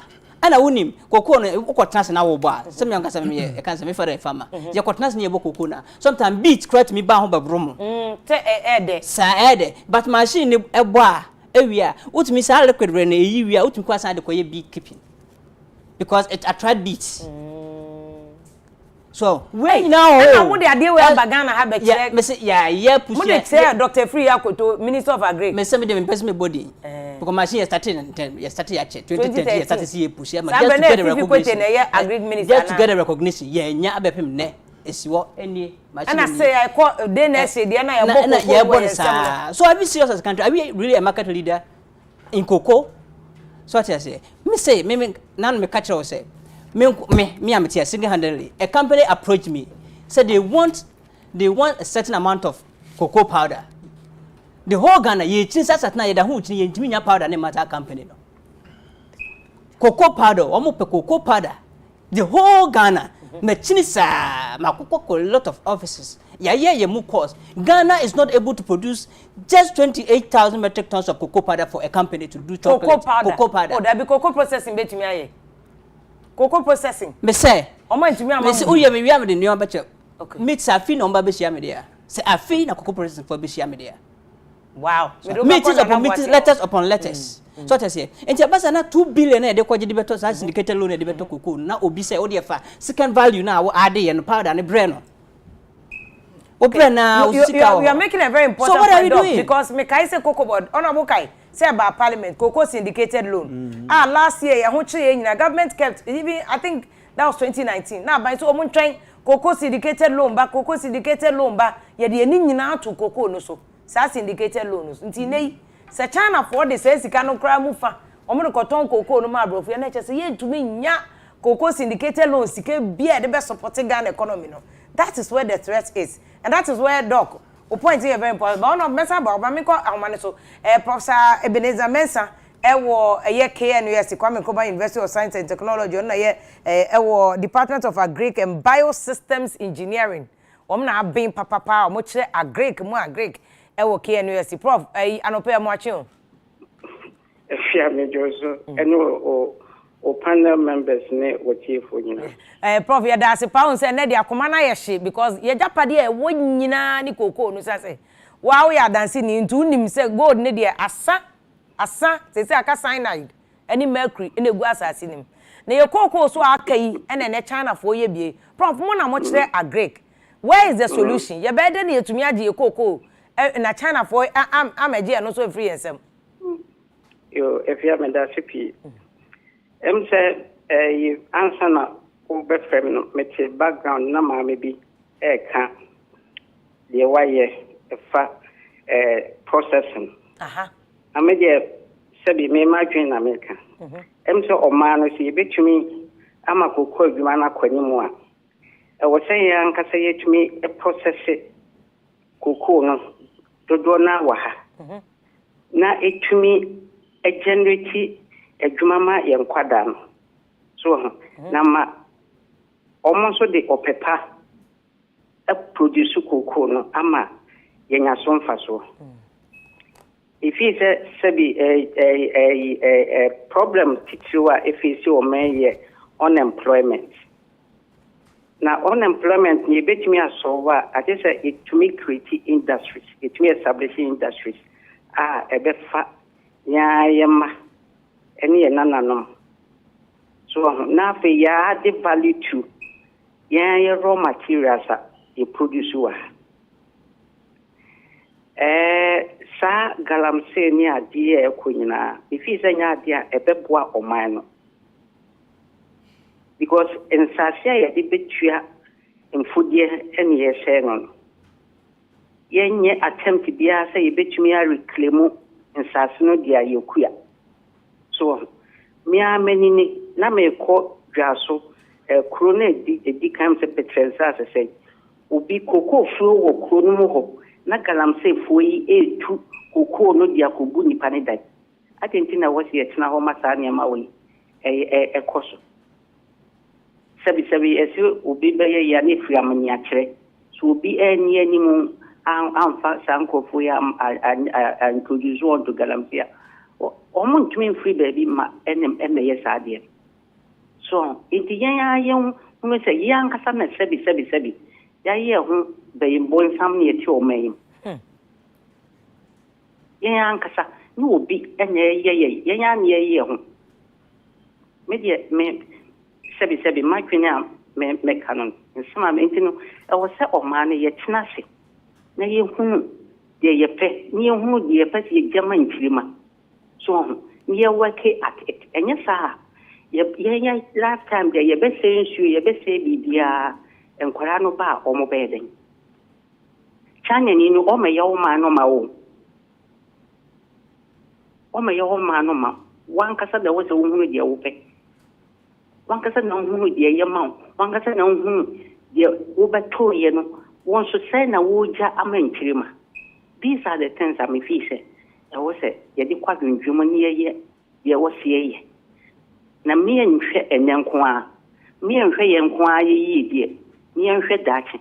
ana wonim koko no ukotnase na wo bo a. Sem yanka sem me e kan sem me for farmer. Je kotnase na ye bo koko na. Sometimes beat correct me ba ho babrom. Te ede. Sir ede, but machine ni e bo a ewia. Utimi sa liquid re na eyi wia utimi kwa san de koye bee keeping. Because it attract beats. So wait now. I want the idea we have Bagana have a check. Yeah, push. Dr. Free Akoto, Minister of Agri. Me say me dem person me body. Because machine started at 2010 started see push. Just to get a recognition. Agri Minister. Just to get a recognition. Yeah, nya abepem ne. Esi what any machine. And I say I call the next day na so are we serious as a country? Are we really a market leader in cocoa? So what I say. Me say me nan me catch say. Me am here single-handedly. A company approached me, said they want a certain amount of cocoa powder. The whole Ghana, ye chin sa satna ye da hu chin ye ntimi powder ne matter company no. Cocoa powder, omo pe cocoa powder. The whole Ghana, me chin sa ma cocoa a lot of offices. Ye mu cost. Ghana is not able to produce just 28,000 metric tons of cocoa powder for a company to do chocolate. Cocoa powder. Oh, there be cocoa processing betimi aye. Cocoa processing. Me say. Omo ntimi am. Me say uye me wi am de nneoma beche. Okay. Meat Afia no mba be shia me there. Say Afia na cocoa processing for be shia me there. Wow. Meetings upon meetings, letters upon letters. So what I say. Enti abasa na 2 billion e de kwaje de beto sa syndicated loan e de beto cocoa na obi say o de fa second value na wo ade ye no powder ne bre no. O bre na o sika. You are making a very important point. So what are you doing? Because me kai say cocoa board honorable kai say about parliament cocoa syndicated loan. Last year ya ho chire nyina government kept even I think that was 2019. Now by so omo train cocoa syndicated loan ba ye de ani nyina to cocoa no so. Sa syndicated loans nti nei se China for the say sika no kra mu fa omo no koton cocoa no ma brofu ye na che se ye ntumi nya cocoa syndicated loans sika bia de be support Ghana economy no. That is where the threat is, and that is where doc o point here very important. But no mesa ba oba me ko ahomane so Professor Ebenezer Mensah ewo ye KNUS Kwame Nkrumah University of Science and Technology na ye ewo Department of Agric and Biosystems Engineering na abin papa mo kire agric ewo KNUS prof anope mo achi o Afia me jozo eno o panel members ne wotiefo nyina prof ya da se pa on se na dia akoma na ye hye because ye japade e wo nyina ni koko no sase wa wo ya danse ni ntu nim se gold ne dia asa se aka cyanide any mercury ene gu asase nim na ye koko so akai ene ne China fo ye bie prof mo na mo kire agric where is the solution ye be de na yetumi age ye koko na China for amaje no so free ensem yo Afia me da sipi say you answer na o be frame no me background na ma me bi ka de waye fa processing amaje sabi me ma twin na America say o ma no si betumi ama kokko adwuma na kwani mu a wo say ya nka say yetumi process kokko no dodo na wa ha na etumi generate adwuma ma ye nkwada no so na ma almost the opepa produce kokko no ama ye nya so mfa so if is sabi a problem titiwa if is o man unemployment na unemployment ni betimi asolve I just say it to me create industries it to me establish industries ebefa yama eni enananom so na fe ya add value to raw materials you produce wa Sa galamsey ni ade e ko nyina ifi se nya ade a ebeboa oman no because in sasia ye de betua mfudie ene ye share no yenye attempt bia say ye betumi a reclaim nsase no dia yekuya so me amani ni na me ko dwaso kuro na di kan se petrensa se say obi koko flo wo kuro no ho na galamsey foyi etu koko no dia kogu nipa ne dai atentina wasi etina ho masa ne ma we koso sabi esi obi beye ya ne fiamani akere so obi eni animu anfa sankofo ya introduce on to galamsey omo ntumi free baby ma enem yes ade so iti yan yan hu se yan kasa na sabi ya ye hu be mbon sam ne ti o mai yan kasa ni obi enye ye yan ye hu me sabi ma kwenya me kanon nsama me ntino e wo se o ma ne ye tena se na ye hu de ye pe ni hu de ye pe ye jama ntirima so ni ye work at it enye sa ye last time de ye be say nsu ye be say bibia enkwara no ba o mo be den chanya ni no o me ye o ma no ma o me ye o ma no ma wan kasa da wo se wo hu de wo pe wan kasa na hu de ye ma wan kasa na hu de wo ba to ye no won so say na wo ja amantirima these are the things I'm feeling I was say ye di kwa dwuma ni ye wo se ye na me nhwe enenko a me nhwe ye nko a ye die me nhwe dachi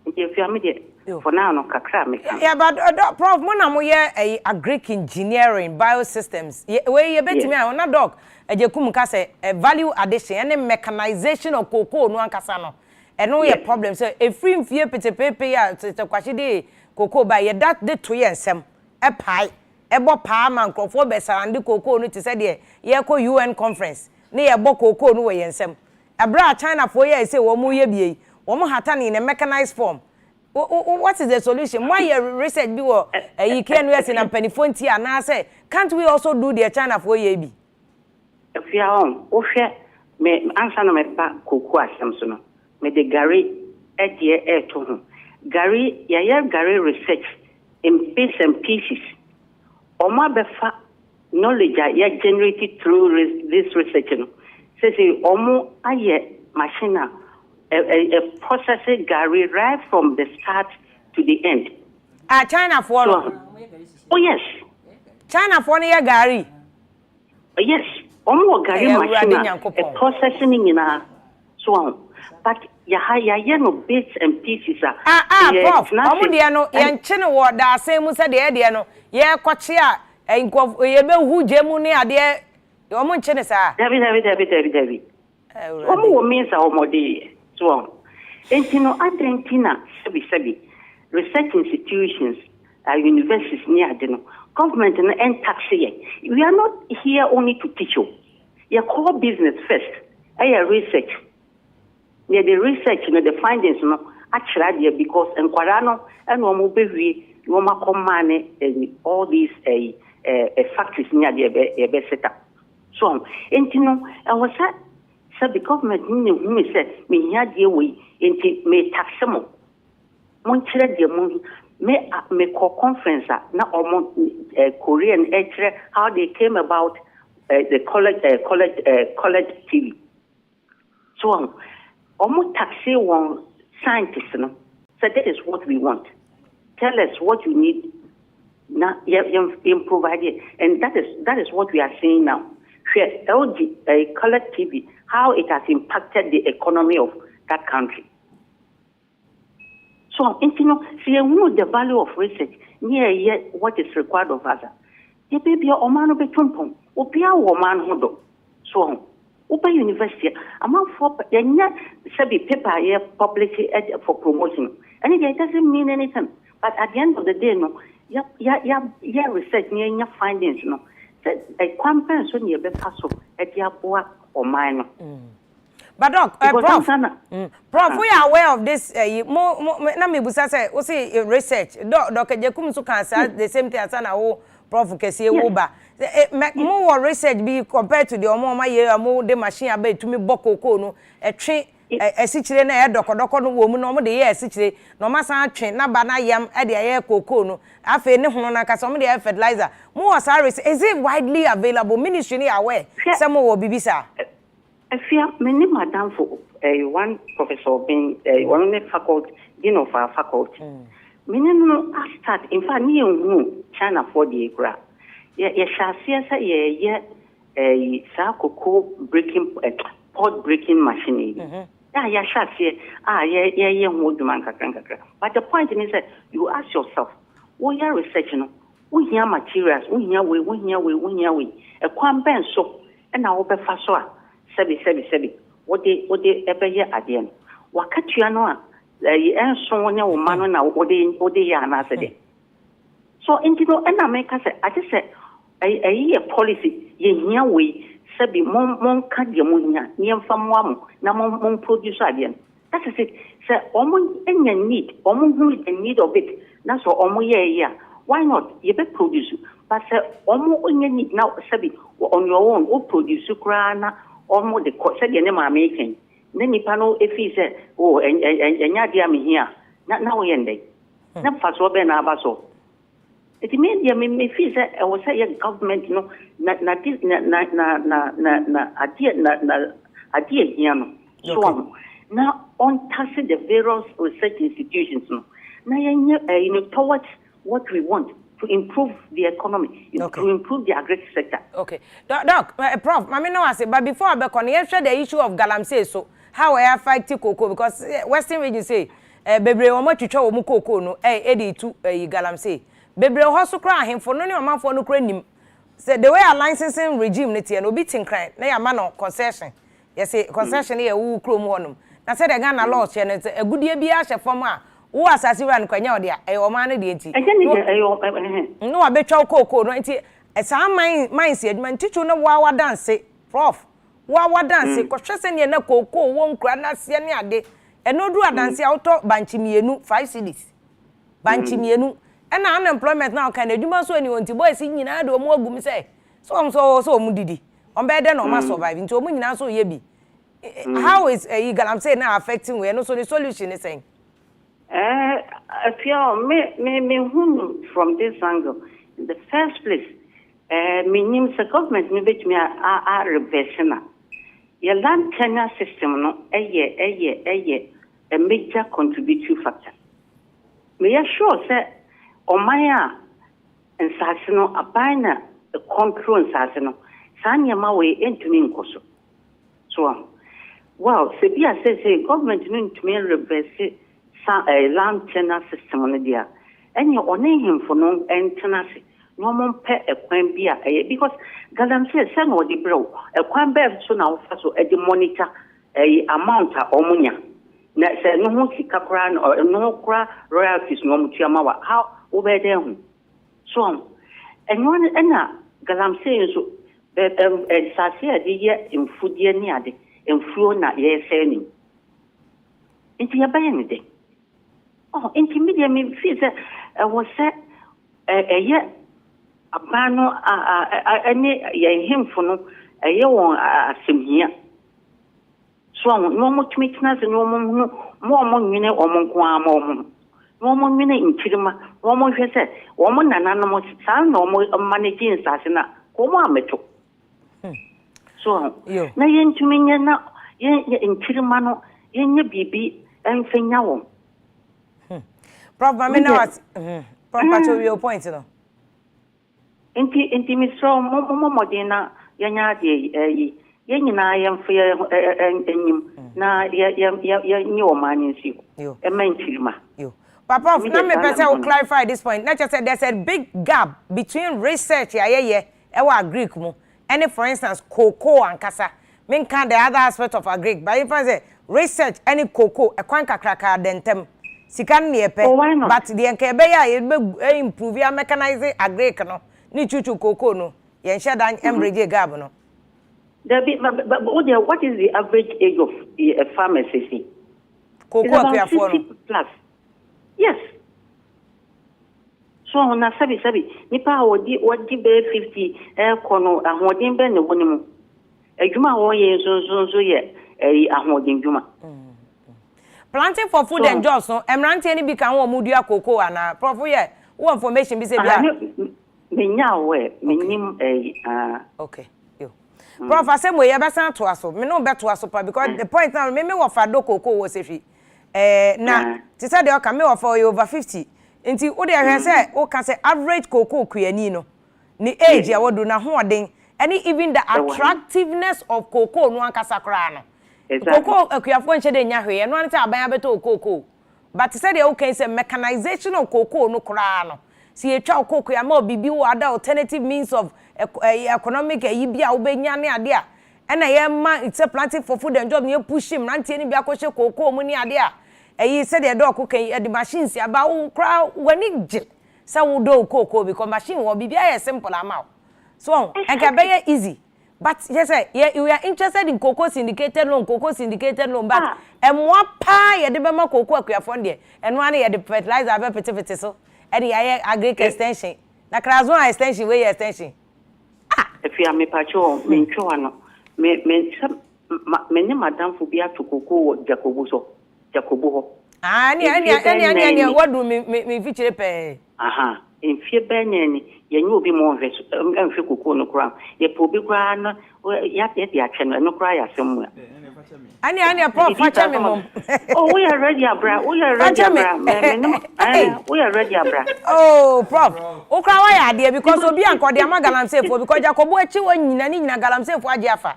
nje fi am de for now no kakra me kan yeah but prof mo na mo ye agric engineering biosystems we ye betimi a na doc ajekum ka say value addition and mechanization of cocoa no ankasa no eno ye problem so efri mfie petepepe ya kwachi de cocoa ba ye that de to ye nsem pai ebo pa man krofo be sarande cocoa no ti say de ye ko UN conference ne ye bo cocoa no we ye nsem abra China for ye say wo mu ye bie wo mu hata ni in a mechanized form. What is the solution? Why your research be wo you can US in penifonti and say can't we also do the China for ye bi? If you are on o hwe me answer no me pa cocoa asem so no me de gari e to ho gari ya gari research in bits and pieces oma befa knowledge ya generated through this research no say omo aye machine a processing gari right from the start to the end China for so, oh yes China for no gari yes omo gari machine a processing in so but ya no bits and pieces prof omo de no ye nche no wo da asem mu se de no ye kwache a nkof ye be hu jemu ne ade omo nche ne sa David omo wo means omo de so entino adentina sabi research institutions universities near ade no government and tax here we are not here only to teach you your core business first research near the research the findings no actually there because enkwara no and omo bewie no makomane all these factories near the be set up so entino I was said the government who said me here the way enti me taxemo mon chere de mon me conference na omo Korean how they came about the college TV so almost taxi one scientists no so that is what we want tell us what you need now you provide it and that is what we are seeing now LG college TV how it has impacted the economy of that country so you know see the value of research near what is required of us the baby o man be tumpon opia wo man hodo so open university among for yenya sabi paper here publish for promotion and it doesn't mean anything but at the end of the day no ya research near findings no a campaign so near be paso at ya boa or mine But doc, prof, we are aware of this. Na me busa say, we see research. Doc, Jekum so can say the same thing as na wo prof kesi wo ba. More research be compared to the omo year mo the machine abe to me bokoko no etwe esichire na e dokodoko no wo mu no mo de ye esichire no masan atwe na ba na yam e de ye koko no afa ne hono na kasa mo de fertilizer mo was is it widely available? Ministry ni aware say mo wo bibisa Afia many madam for one professor being one of the faculty dean of our faculty many no start in fact ni hu China for the gra ye shall say sa cocoa breaking pot breaking machine ya shall say ye hold man kakra but the point is that you ask yourself what your research no we hear materials we hear we a kwan ben so na wo be fa so a sebi what they ever hear again wakatua no a enso wonya wo mano na what they ya na se de so intino na make say I just say a policy ye hia we sabi mon ka de mo hia ni mfa mo am na mon produce again that is it say omo enya need omo who the need of it na so omo ye why not ye be produce but say omo enya need now sabi on your own o produce kra na omo the say the name making na nipa no efi say oh enya dia me hia na wo ye ndai na fa so be na aba so it means me feel that I was say government no na idea here no so now on task the various research institutions no na you know towards what we want to improve the economy to improve the agriculture sector. Okay doc prof mama no say but before I be con share the issue of galamsey so how I affect cocoa because western region say bebre o ma twetwa o mu cocoa no edi tu galamsey bebre ho so kra ahemfo no ne omanfo no kra nim say the way a licensing regime ne tie no bi tinkran na ya ma no concession yes say concession ye wu krom honum na say the Ghana law che ne agudie bi a hye fom a wo asase wa no kwanya ode a o ma ne de enti no wa betwa cocoa no enti esa man si aduma ntichu no wa dance prof wa dance ko hwese ne na cocoa wo nkura na se ne ade enodu adanse auto banchi mienu 5 cedis banchi mienu na unemployment now kan adwuma so ani wonti boys nyina de omo agum say so omo didi on be de no ma survive nti omo nyina so ye bi how is galamsey now affecting we no so the solution is saying if you me from this angle in the first place me nim the government me bet me a reversing your land tenure system no a major contributory factor me sure say Omaya and Sassino abina the control and Sassino, Sanya Mawe entering Koso. So, well, Sebia says a government need to me reverse a land tenure system on the dia. And you honor him for no tenancy. No more pay a quam beer because Galam says, San or the bro, a quam bear so now so a monitor a amount of omunia. Na say no mo sikakran or no kra royalties no mo tiamawa how over there so and one na galamsey so sasia de ye mfudie ni ade mfuo na ye seni inti ya bayan de oh inti media me feel say was say ye abano ani ye himfo no ye won asemhia so no mo tmitna se no mo nwene omonko ama no mo nwene intirima no mo hwese wo mo nanana mo san no mo managing sase na ko mo ameto so na yentumi nya na ye intirima no yenye bibi enfenya wo prof mama na what prof pacho your point no enti mi so mo modena yanya de yenyina yemfe enyim na ye nyo maninsi e mentirima yo papa na me person will clarify this point not just said there's a big gap between research e wa Greek mu and for instance cocoa and kasa men can the other aspect of a Greek but if I say research any cocoa e kwan kakraka dentem sika ne epe but the enke be ya e improve ya mechanize a Greek no ni chuchu cocoa no ye nhye dan embrage gap no What is the average age of a pharmacy? Cocoa It's about 60 plus. Yes. So na sabi nipa wodi be 50 kono ahoden be ne wonimu. Adwuma wo ye nso ye ahoden dwuma. Planting for food and jobs no emrante ni bi kan wo mudua cocoa ana prof ye wo information bi se bia menya we menim okay yo prof asem we ye besan to aso me no beto aso pa because the point now me wo fa do cocoa wo se hwi na ti say de o ka me wo for over 50 nti wo de hwe say wo ka say average cocoa kuani no ni age ya wodo na hoden and even the attractiveness of cocoa no ankasa kra no cocoa akuafo nche de nya hwe no ante aban abeto cocoa but say de o kan say mechanization of cocoa no kra no si etwa cocoa ya ma bibi wo ada alternative means of economic bia wo benya ne ade a na ye ma it's a planting for food and job ne push him rantie ne bia ko hye cocoa mu ne ade a say de do cocoa the machines ya ba wo kra wani je say wo do cocoa because machine wo bibi ya simple ama so enka be easy. But yes, you are interested in cocoa syndicated loan, but and more pie at the Bama cocoa funded, and one year the fertilizer petty so, and the agric extension. Na Krazon extension, way extension. If you are me pacho, many madam Fubia to cocoa Jacobo. Any, what do me feature pay? Aha, in fear Benny. You will be more and Fuku no crown. You probably cry, yet the action and no cry somewhere. Any prof, oh, we are ready, Abra. We are ready, Abra. We are ready, Abra. Oh, prof. O cry idea because Obi and Cordiama Galam safe for because Jacobo Chiwan Nina Galam safe for Jaffa.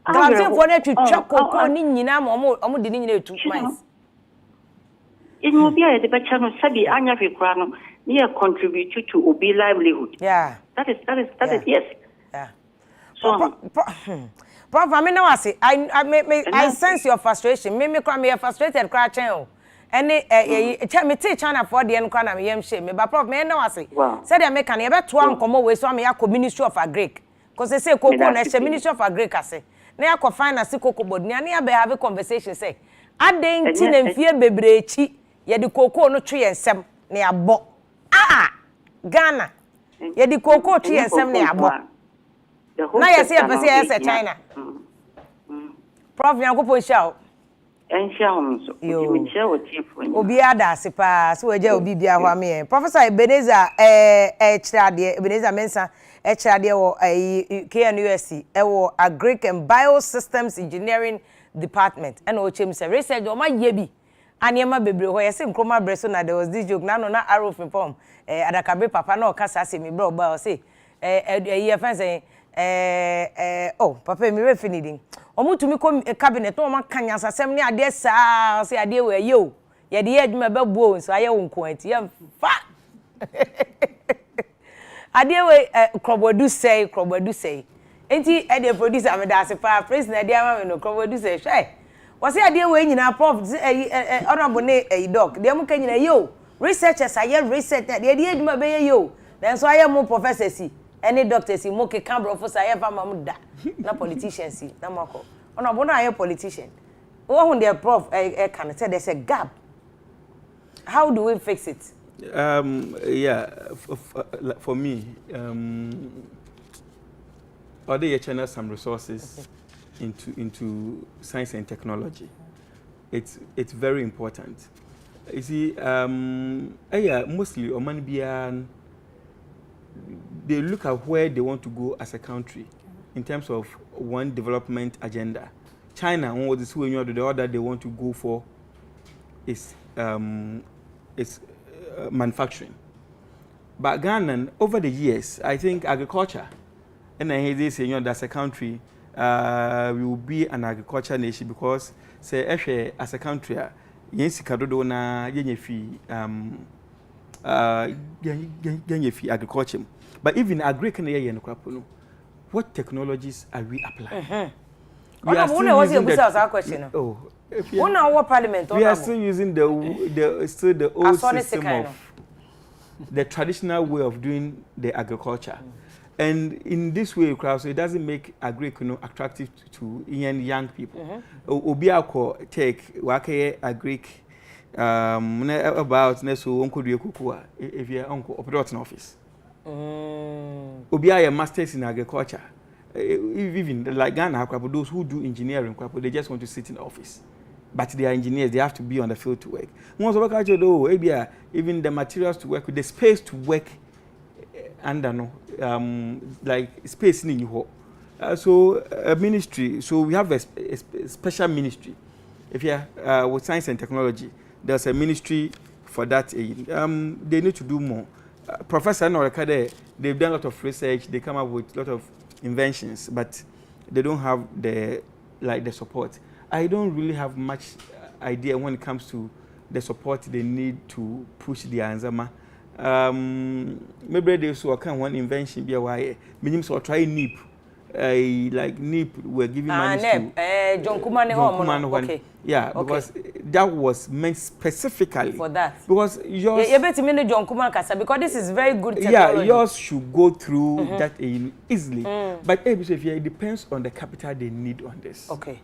Galam safe for to choco Nina Momo didn't 2 months. It will be a debate channel, Sabi Anya Vicrano. Near contribute to Obi livelihood. Yeah. That is yes. Yeah. So Prof, I mean now I sense your frustration. Me come frustrated cry channel. And me take China for the encana me yam shame. But Prof, me now I say. Said I make an ebe to am come away so me akọ Ministry of Agric. Cause they say cocoa na Ministry of Agric ase. Na akọ finance cocoa board. Ni ani abe have a conversation say. Aden ti na mfie bebre echi ye de cocoa no twe ensem na abo. Ghana. Ye di cocoa tree ensem na abo. Na ye say person China. Prof Yankopon Shaw. Ensham so. You share chief. Obi ada se pa so eja obi bia ho ame. Professor Ebenezer Chirade Ebenezer Mensa Chirade wo KNUSC wo Agric and Biosystems Engineering Department. And o chem say research o ma ye bi. Anyema bebre ho yesi nkroma breso na there was this joke na no na arrow from adakabe papa na okasa se me bro ba o say ye fan say oh papa mi re finidin omutumi ko cabinet no ma kanya sasem ne ade saa say ade we yo ye de ye adwuma be buo so aye won ko anti ye fa ade we krobodu say enti e de producer me da se pa president ade ama me no krobodu say hwe was say ade we nyina prof honorable ne doc de mu ka nyina yo researchers aye research de adwuma be ye yo then so aye mu professor si any doctor si mo ke cambro for say ever mam da na politicians si na mako honorable na aye politician wo hu the prof can say there's a gap. How do we fix it? Yeah, for me, are they channel some resources into science and technology? It's very important. You see, mostly Oman they look at where they want to go as a country in terms of one development agenda. China, what is the order they want to go for is manufacturing. But Ghana, over the years, I think agriculture, and I hear this, that's a country, we will be an agriculture nation because, say, as a country, agriculture. But even agriculture, what technologies are we applying? We are still using we are still using the old system of the traditional way of doing the agriculture. And in this way, so it doesn't make agric attractive to young people. Obiako take wake agric about neso uncle Pokua if you're uncle operating office. Obia masters in agriculture. Even like Ghana, those who do engineering, they just want to sit in the office. But they are engineers, they have to be on the field to work. Most of the though, even the materials to work with, the space to work under like space in you. So a ministry, so we have a special ministry. If you are with science and technology, there's a ministry for that. They need to do more. Professor Norekade, they've done a lot of research, they come up with a lot of inventions, but they don't have the support. I don't really have much idea when it comes to the support they need to push the Anzama. Maybe they saw one invention be a why. Minimum so try NIP. Like NIP were giving money to John Kumane. Okay. Yeah, because that was meant specifically for that. Because yours, you better mean John Kumane because this is very good technology. Yeah, yours should go through that easily. But it depends on the capital they need on this. Okay.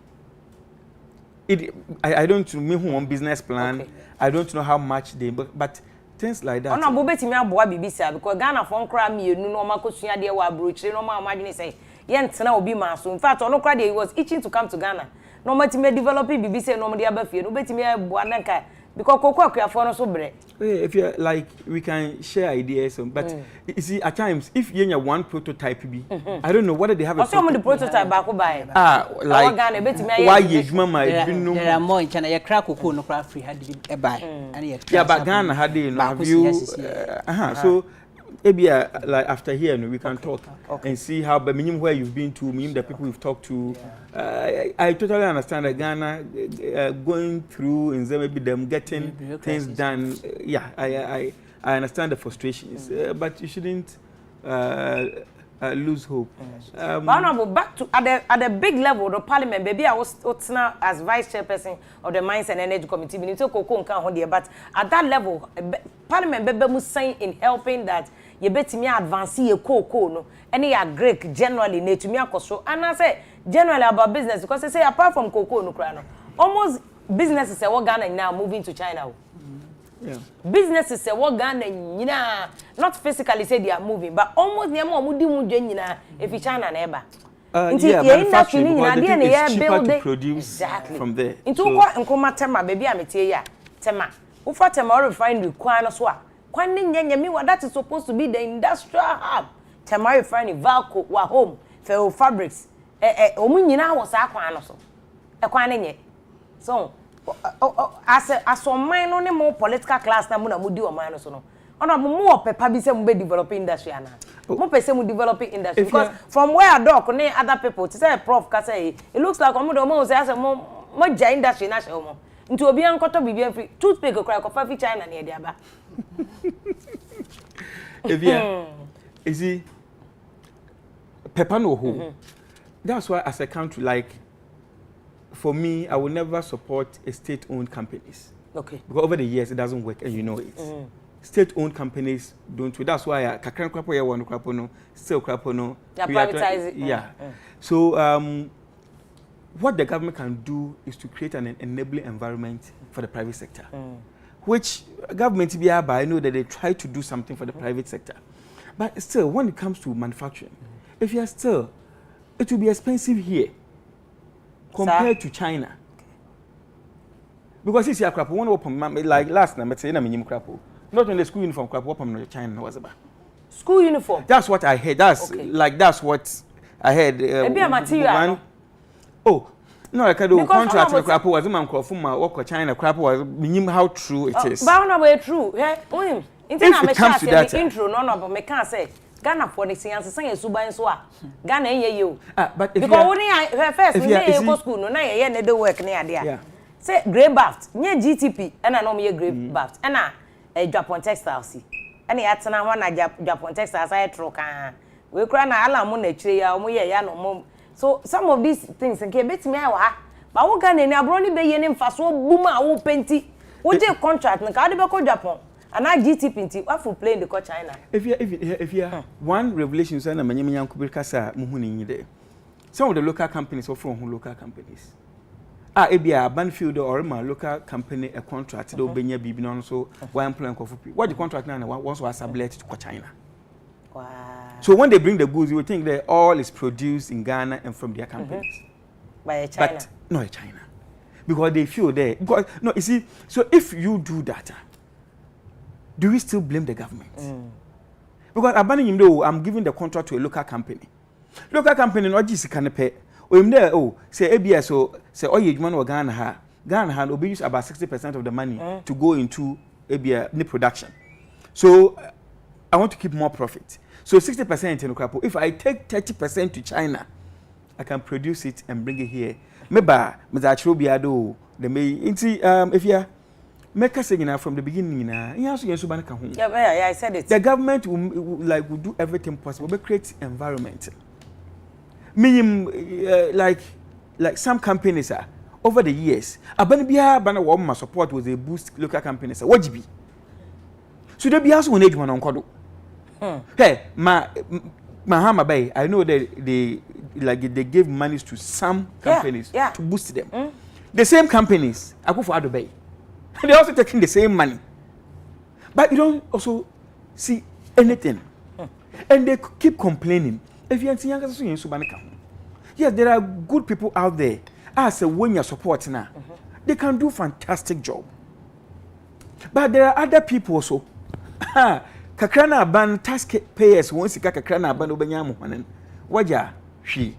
I don't know one business plan. Okay. I don't know how much they, but things like that. No, but me aboa bibisa because Ghana for nkra me enu no makosua de wa brochire no ma imagine say yentena obi ma so. In fact, ono kra he was itching to come to Ghana. No matime develop bibisa no mo de abafie no betime aboa nanka because Pokua akua no so bre. If you like, we can share ideas, but you see, at times, if you have one prototype, I don't know whether they have a prototype back by. Like why you mama? There are more in China. You crack Pokua no crack free had to buy. Yeah, but Ghana had the have you. So maybe like after here, we can talk and see how. But minimum where you've been to, minimum the people we've talked to. I totally understand that Ghana going through and maybe them getting things done. Yeah, I understand the frustrations, but you shouldn't lose hope. Honorable, back to at the big level, the Parliament. Maybe I was now as vice chairperson of the Mines and Energy Committee. But at that level, Parliament be saying in helping that you bet me advance your cocoa no any Greek generally need to me so and I say generally about business because they say apart from cocoa no crano almost businesses say what Ghana now moving to China. Yeah. Businesses say what Ghana not physically say they are moving but almost near more if China neighbor. Yeah, manufacturing because it's cheaper to produce from there. Into what nkoma tema baby ametie ya tema. Ufa tema refinery kwan so a kwan nyanyami wa that is supposed to be the industrial hub. Tema refinery Valco wa home for fabrics. Omu nyina wo sa kwan no so. Kwan nye. So as on mine no more political class na mu na mudi o man no so no. Ona mo pepa bi se mo be developing industry ana. Mo pese mo developing industry because from where I dock ne other people to say prof ka say it looks like mo say as mo ja industry na show mo. Nti obi ankoto bibia free toothpick okra ko fa fi China na e dia ba. Is he pepa no ho. That's why as a country like for me I will never support a state-owned companies. Okay. Because over the years it doesn't work and you know it. State-owned companies don't. So that's why kakran krapo ya wanu krapo no, still krapo no. Privatize it. Yeah. So what the government can do is to create an enabling environment for the private sector, which government be I know that they try to do something for the private sector, but still when it comes to manufacturing, if you are still, it will be expensive here compared to China. Because it's your crap, one open like last time, let's say na minimum crap. Not in the school uniform crap, open no China was about. School uniform. That's what I heard. That's that's what I heard. Maybe a material. Oh, no, I can't do contract with crap was a man called from my work China crap was minimum how true it is. But no way true. Yeah, if it comes to that intro, no, but me can't say. Ghana for the science say suban so a Ghana you. But if because when I first me go school no na ye ne dey work na ade. Say grey baft, nye GTP, and I know me grey baft. And Japan textiles. And yatena ho na Japan textiles I truck ah. We kra na ala mo na chire ya mo ye ya no mo. So some of these things nke betimi awa. Ba wo Ghana ni abro ni be ye ni mfaso buma wo penti. Wo je contract nka ade be ko Japan. And I GTP into what for playing the call China. If you one revelation say na manyanya nkubiri kasa muhu ni nyide. Some of the local companies or from local companies. Ebia Banfield or my local company a contract do benya bibi no so why employ for what the contract now once was sublet to China. Wow. So when they bring the goods, you would think that all is produced in Ghana and from their companies. By China. But not China. Because they feel there. Because, no, you see, so if you do that, do we still blame the government? Because I'm giving the contract to a local company. Local company, not just can pay. Say ABS, so say, oh, you want Ghana will be used about 60% of the money to go into ABS production. So I want to keep more profit. So 60% in Ukraine. If I take 30% to China, I can produce it and bring it here. Maybe the may if you make us from the beginning, yeah, I said it. The government will do everything possible, but create environment. Like some companies are over the years. Abanibia support was a boost local companies. What be? So there be also one age one on Kodo. Hey, Mahama Bay, I know that they give money to some companies to boost them. The same companies, I go for Ado Bay. They're also taking the same money. But you don't also see anything. And they keep complaining. If you yes, there are good people out there. As a when you're supporting now, they can do fantastic job. But there are other people also. Kakrana ban taxpayers once you kakrana ban obenyamu hanen waja hwi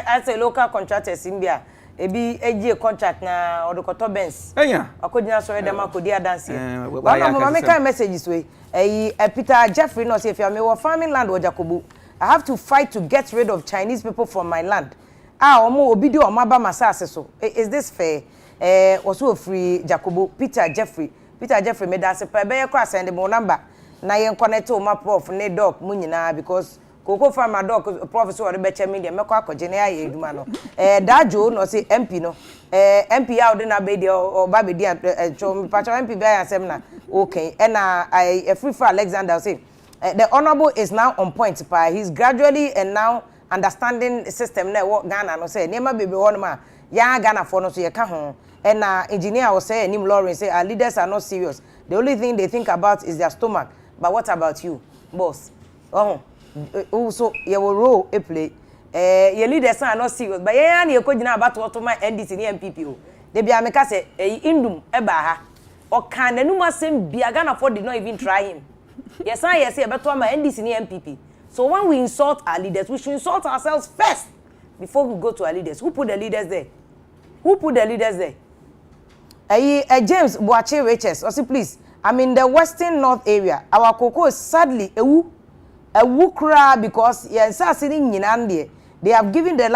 as a local contractor Simbia ebi eji contract na odokoto Benz akodina so edema akodi adanse one of my make messages we Peter Jeffrey no say if you are farming land or Jacobu I have to fight to get rid of Chinese people from my land omo obi di omaba masase so is this fair also free Jacobu Peter Jeffrey made us a be cross and the number na yen connect to my prof ne doc mu nyina because koko farmer doc professor or be media mekọ akọje na ya eduma no dajo no say MP no MP out na be dey o ba be dey chom pacho MP be asem na okay and I free for Alexander say the honorable is now on point pa he's gradually and now understanding the system na what Ghana no say nema bebe won ma ya Ghana for no so ye ka ho and engineer will say Nim Lawrence say our leaders are not serious the only thing they think about is their stomach. But what about you, boss? Also, your role a play. Your leaders are not serious. But yeah, you could not about what my NDC and MPPO. They be a mekase indum ebaha. Or can the numa same be a Ghana for did not even try him. Yes, I say about my NDC and MPP. So when we insult our leaders, we should insult ourselves first before we go to our leaders. Who put the leaders there? James Boache Riches, also please. I'm in the western north area. Our cocoa is sadly a wukra because they have given the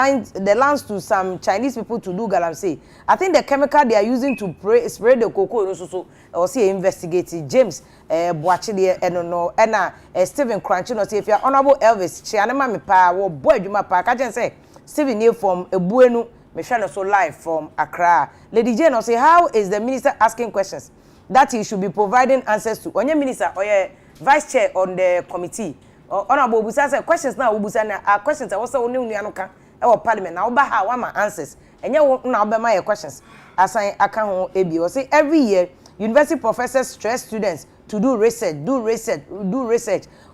lands to some Chinese people to do galamsey. I think the chemical they are using to spray the cocoa also or say investigate James Boachi and Stephen Crunchy no say if you honorable Elvis Chianema me pa wo boy djuma pa ka say Stephen here from Ebuenu me share so live from Accra. Lady Jane no say how is the minister asking questions that he should be providing answers to. Onye minister or vice chair on the committee. Honorable Obusa say questions now Obusa na questions I also onu nua no ka e wo parliament na wo ba ha wa ma answers. Enye na wo be my questions. Assign aka ho ebi. O say every year university professors stress students to do research.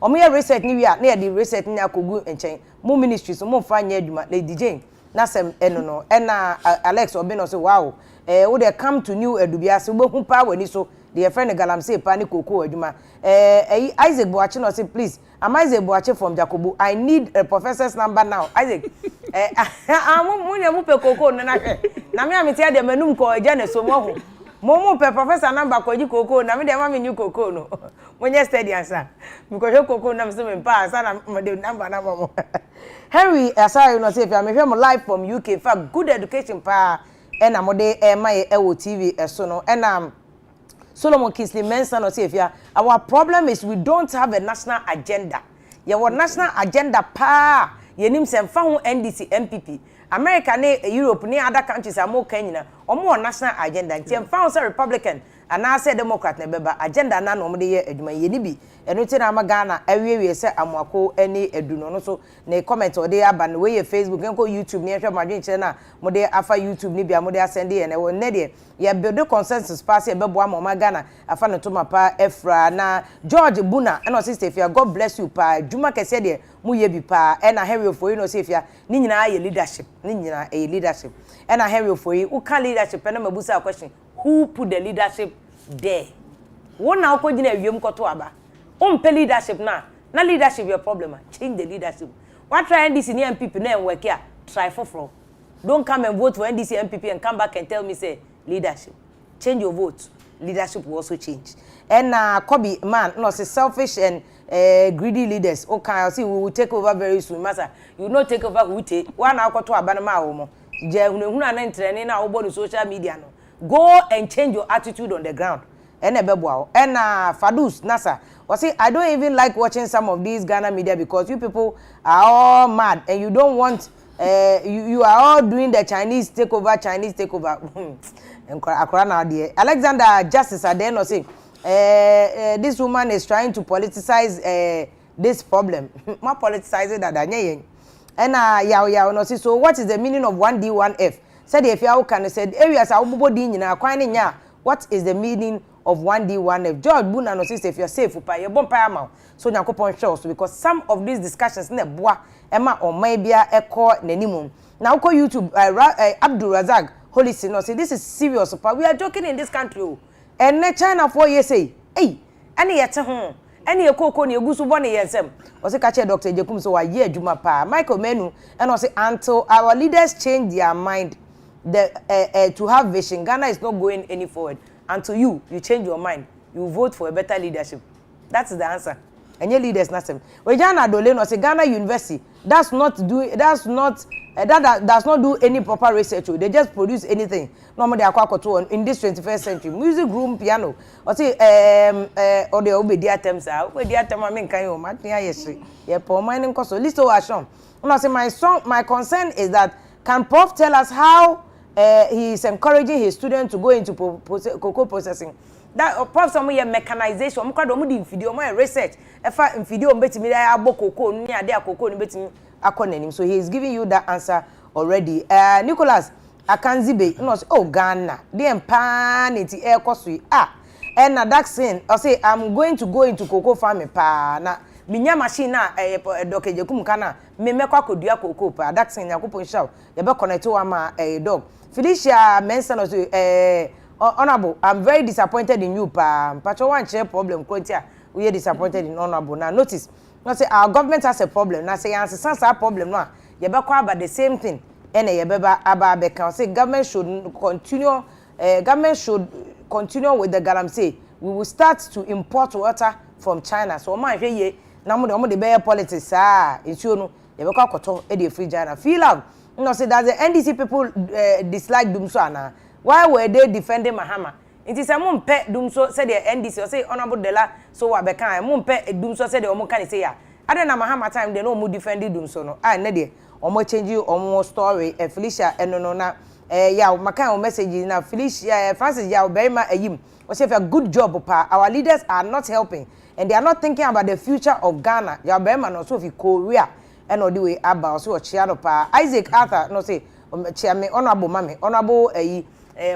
Omo ye research ni wi a na ye the research ni akogu enchen. Mo ministry so mo fa nya adwuma Lady Jane na sem no na Alex Obino say wow wo dey come to new edubia so hu pa wani so the friend galamsey pa ni koko adwuma Isaac Boachi no say please am Isaac Boachi from Jacobu I need a professor's number now Isaac munya mu pe koko na hwe na me amete de manum ko eja na so mo pe professor number ko ji koko na me de ma me nyu koko no munya steady answer because he koko na me so me pa answer na me de number na mo Henry asari no say if I me hwe mo live from UK for good education pa and amode my TV so no and Solomon Kingsley Mensah no say if our problem is we don't have a national agenda. Your national agenda yenim sem fa ho NDC MPP America ne Europe ne other countries are more Kenya omo national agenda nti found say Republican and I say Democrat na beba agenda na no de ye adwuma ye ni bi eno ti na ama Ghana awiewie se amwako eni eduno no so na comment o de aba no we Facebook enko YouTube ni ehwe madwen kire na mo de afa YouTube ni bia mo de asende ye na wo ne de ye build consensus pass ye bebo ama Ghana afa no to mapa efra na George Buna eno sister Afia God bless you pa dwuma kese de mu ye bi pa na Henry for you no say Afia ni nyina ye leadership ni nyina e leadership na Henry for you who can leadership na mabusa question who put the leadership there? One now ko gina wiem koto aba. Umpe leadership na leadership your problem. Change the leadership. What try NDC ni MPP na work here? Try for. Don't come and vote for NDC MPP and come back and tell me say leadership. Change your vote. Leadership will also change. And Kobe man, no say selfish and greedy leaders. Okay, I see we will take over very soon. Master, you will not take over who take. One now koto aba na ma omo. Je huna na training na obo on social media no. Go and change your attitude on the ground. And Fadus Nasa. Or say I don't even like watching some of these Ghana media because you people are all mad and you don't want you are all doing the Chinese takeover. And Alexander Justice at the end of saying this woman is trying to politicize this problem. More politicizing that and no see so what is the meaning of 1D 1F? Said if you can said areas are body nyina kwan nya what is the meaning of 1D 1F? George Buna no sister if you're safe for your bonfire amount so nyakopon shows because some of these discussions na boa ema or maybe echo nenimum now ko YouTube Abdul Razak Holy Sin no say this is serious but we are joking in this country and China 4 years say hey any yet ho any ekoko ne egusu bo ne yensem o se ka che Dr. Jekum so wa ye adwuma pa Michael Menu and o say until our leaders change their mind to have vision, Ghana is not going any forward until you change your mind. You vote for a better leadership. That's the answer. And your leaders nothing. We Ghana Dole no say Ghana University does not do any proper research. They just produce anything. Normally akwa in this 21st century. Music room piano. Or say or the obe dia terms are. We dia term I mean kan yo matnia yesi. Yeah, for mining cost. List o ashon. No say my concern is that can Prof tell us how he is encouraging his students to go into cocoa processing? That Prof some mechanization. Mo kwado mo di video mo research. Efa video mbetimi da abo cocoa ni ade cocoa ni betimi akonanim. So he is giving you that answer already. Nicholas Akanzibe no say oh Ghana the empanity air kosui and na that saying I say I'm going to go into cocoa farming pa na minya machine na Dr. Jekum kana me mekwa kodua cocoa pa that saying yakopon show ye be connect to ama dog Felicia mention honorable I'm very disappointed in you pa pacho one share problem quotia we are disappointed in honorable now notice no say our government has a problem na say answer sans problem no ye be kwa about the same thing and ye be aba be can say government should continue with the galamsey we will start to import water from China so ma hwe ye na mo de be politics ensure no ye be kwa koto e de free China feel out no say that the NDC people dislike Dumso ana why were they defending Mahama it is a mumpe Dumso said the NDC or say honorable Dela so wa be kan mumpe Dumso said the omo kan say ya ade na Mahama time they no mo defending Dumso no ne de omo change omo story Felicia no na ya makan message na Felicia Francis ya oberima ayim o say a good job pa our leaders are not helping and they are not thinking about the future of Ghana ya oberima no so fi Korea and all the way about so chiano pa Isaac Arthur no say chairman honorable mame honorable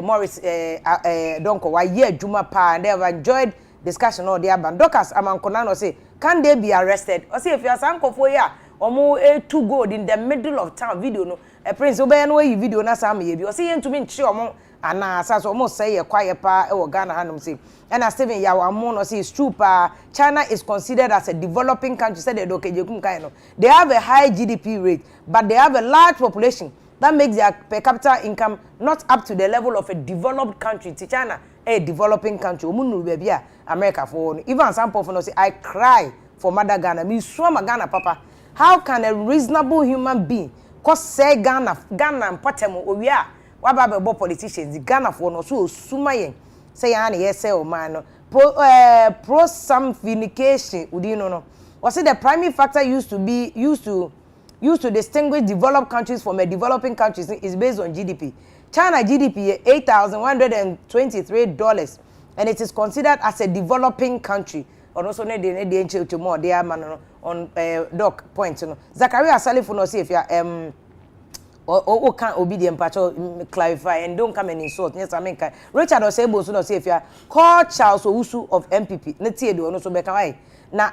Morris donko wa ye adwuma pa and they have enjoyed discussion all the about Docas amankona no say can they be arrested or say if you are sankofo ya omo too good in the middle of town video no prince obey no way video na sam ye bi o say ntumi nchi omo ana asaso omo say ye kwaye pa e wo Ghana hanum say and Stephen Yawamu no say it's true pa China is considered as a developing country said the Dr. Jekum kai no they have a high GDP rate but they have a large population that makes their per capita income not up to the level of a developed country to China a developing country omunu be bia America for even some people no say I cry for mother Ghana me so ma Ghana papa how can a reasonable human being cause say Ghana mpotemo owia wa ba be politicians Ghana for no so sumayen say ya na yes say o man no pro some vindication udino no was it the primary factor used to used to distinguish developed countries from a developing countries is based on GDP. China GDP $8,123, and it is considered as a developing country. And also, they more they are on doc point. Zachariah Salif no see if you or can't obedient patcho clarify and don't come and insult. Yes, I mean, Richard Osebo no see if you call Charles Owusu of MPP. Let's see do no so beka why. Na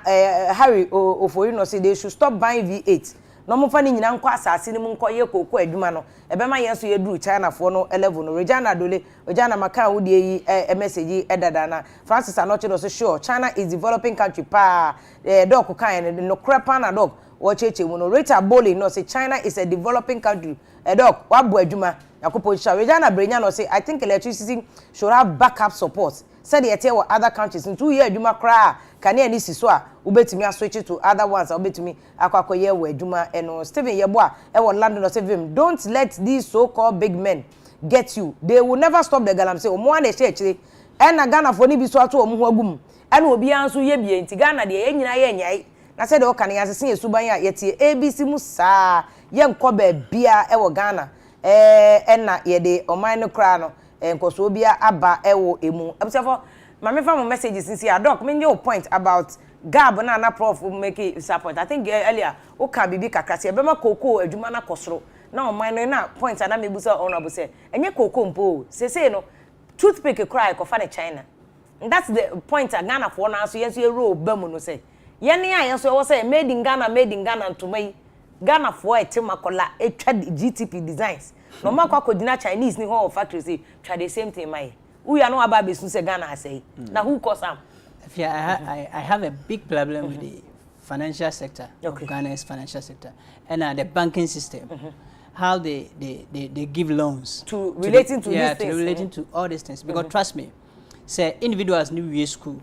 Harry Ofori no say they should stop buying V8. No mo fa ni nyina nkọ asase ni mu nkọ ye kokọ adwuma no ebema yenso ye duru China fo no 11 no Regina Dole Regina maka wo de yi message edada na Francis Anoche no so sure China is developing country pa doc kan no crepa na doc wo cheche mu no Rita Bowling no say China is a developing country doc wa bo adwuma yakopo sha Regina Brenya no say I think electricity should have backup support said yet here other countries in 2 years adwuma kra can any si so a ubetimi switch to other ones ubetimi akwakoye we adwuma eno Stephen Yeboa e wo London say don't let these so-called big men get you. They will never stop the galam say omo na chechire e na Ghana fo ni bi so ato omo ho agum e na obi anso ye bie nti Ghana de ye nyina ye nyai na say de o kan ya sese yesuban ya yetie ABC mu saa ye nkọ ba bia e wo Ghana e na ye de oman no kra no nkoso bia aba e wo emu abusefo mama fa mo messages since ya doc me your point about Gab na prof make it support. I think earlier o ka bibi kakase e be ma koko adwuma na kosoro na o man na point na me busa honorable say enye koko mpo say no toothpick cry ko fa ne China. And that's the point Ghana for na so yes you roll bamu no say ye ne ayen so wo say made in Ghana ntomai Ghana for e makola etwa GTP designs no ma kwa kodina Chinese ni ho factory say try the same thing mai who ya no aba be say Ghana say na who cause am. Yeah, I have a big problem with the financial sector, of Ghana's financial sector, and the banking system. How they give loans to relating to these things. Relating to all these things. Because trust me, say individuals new year school,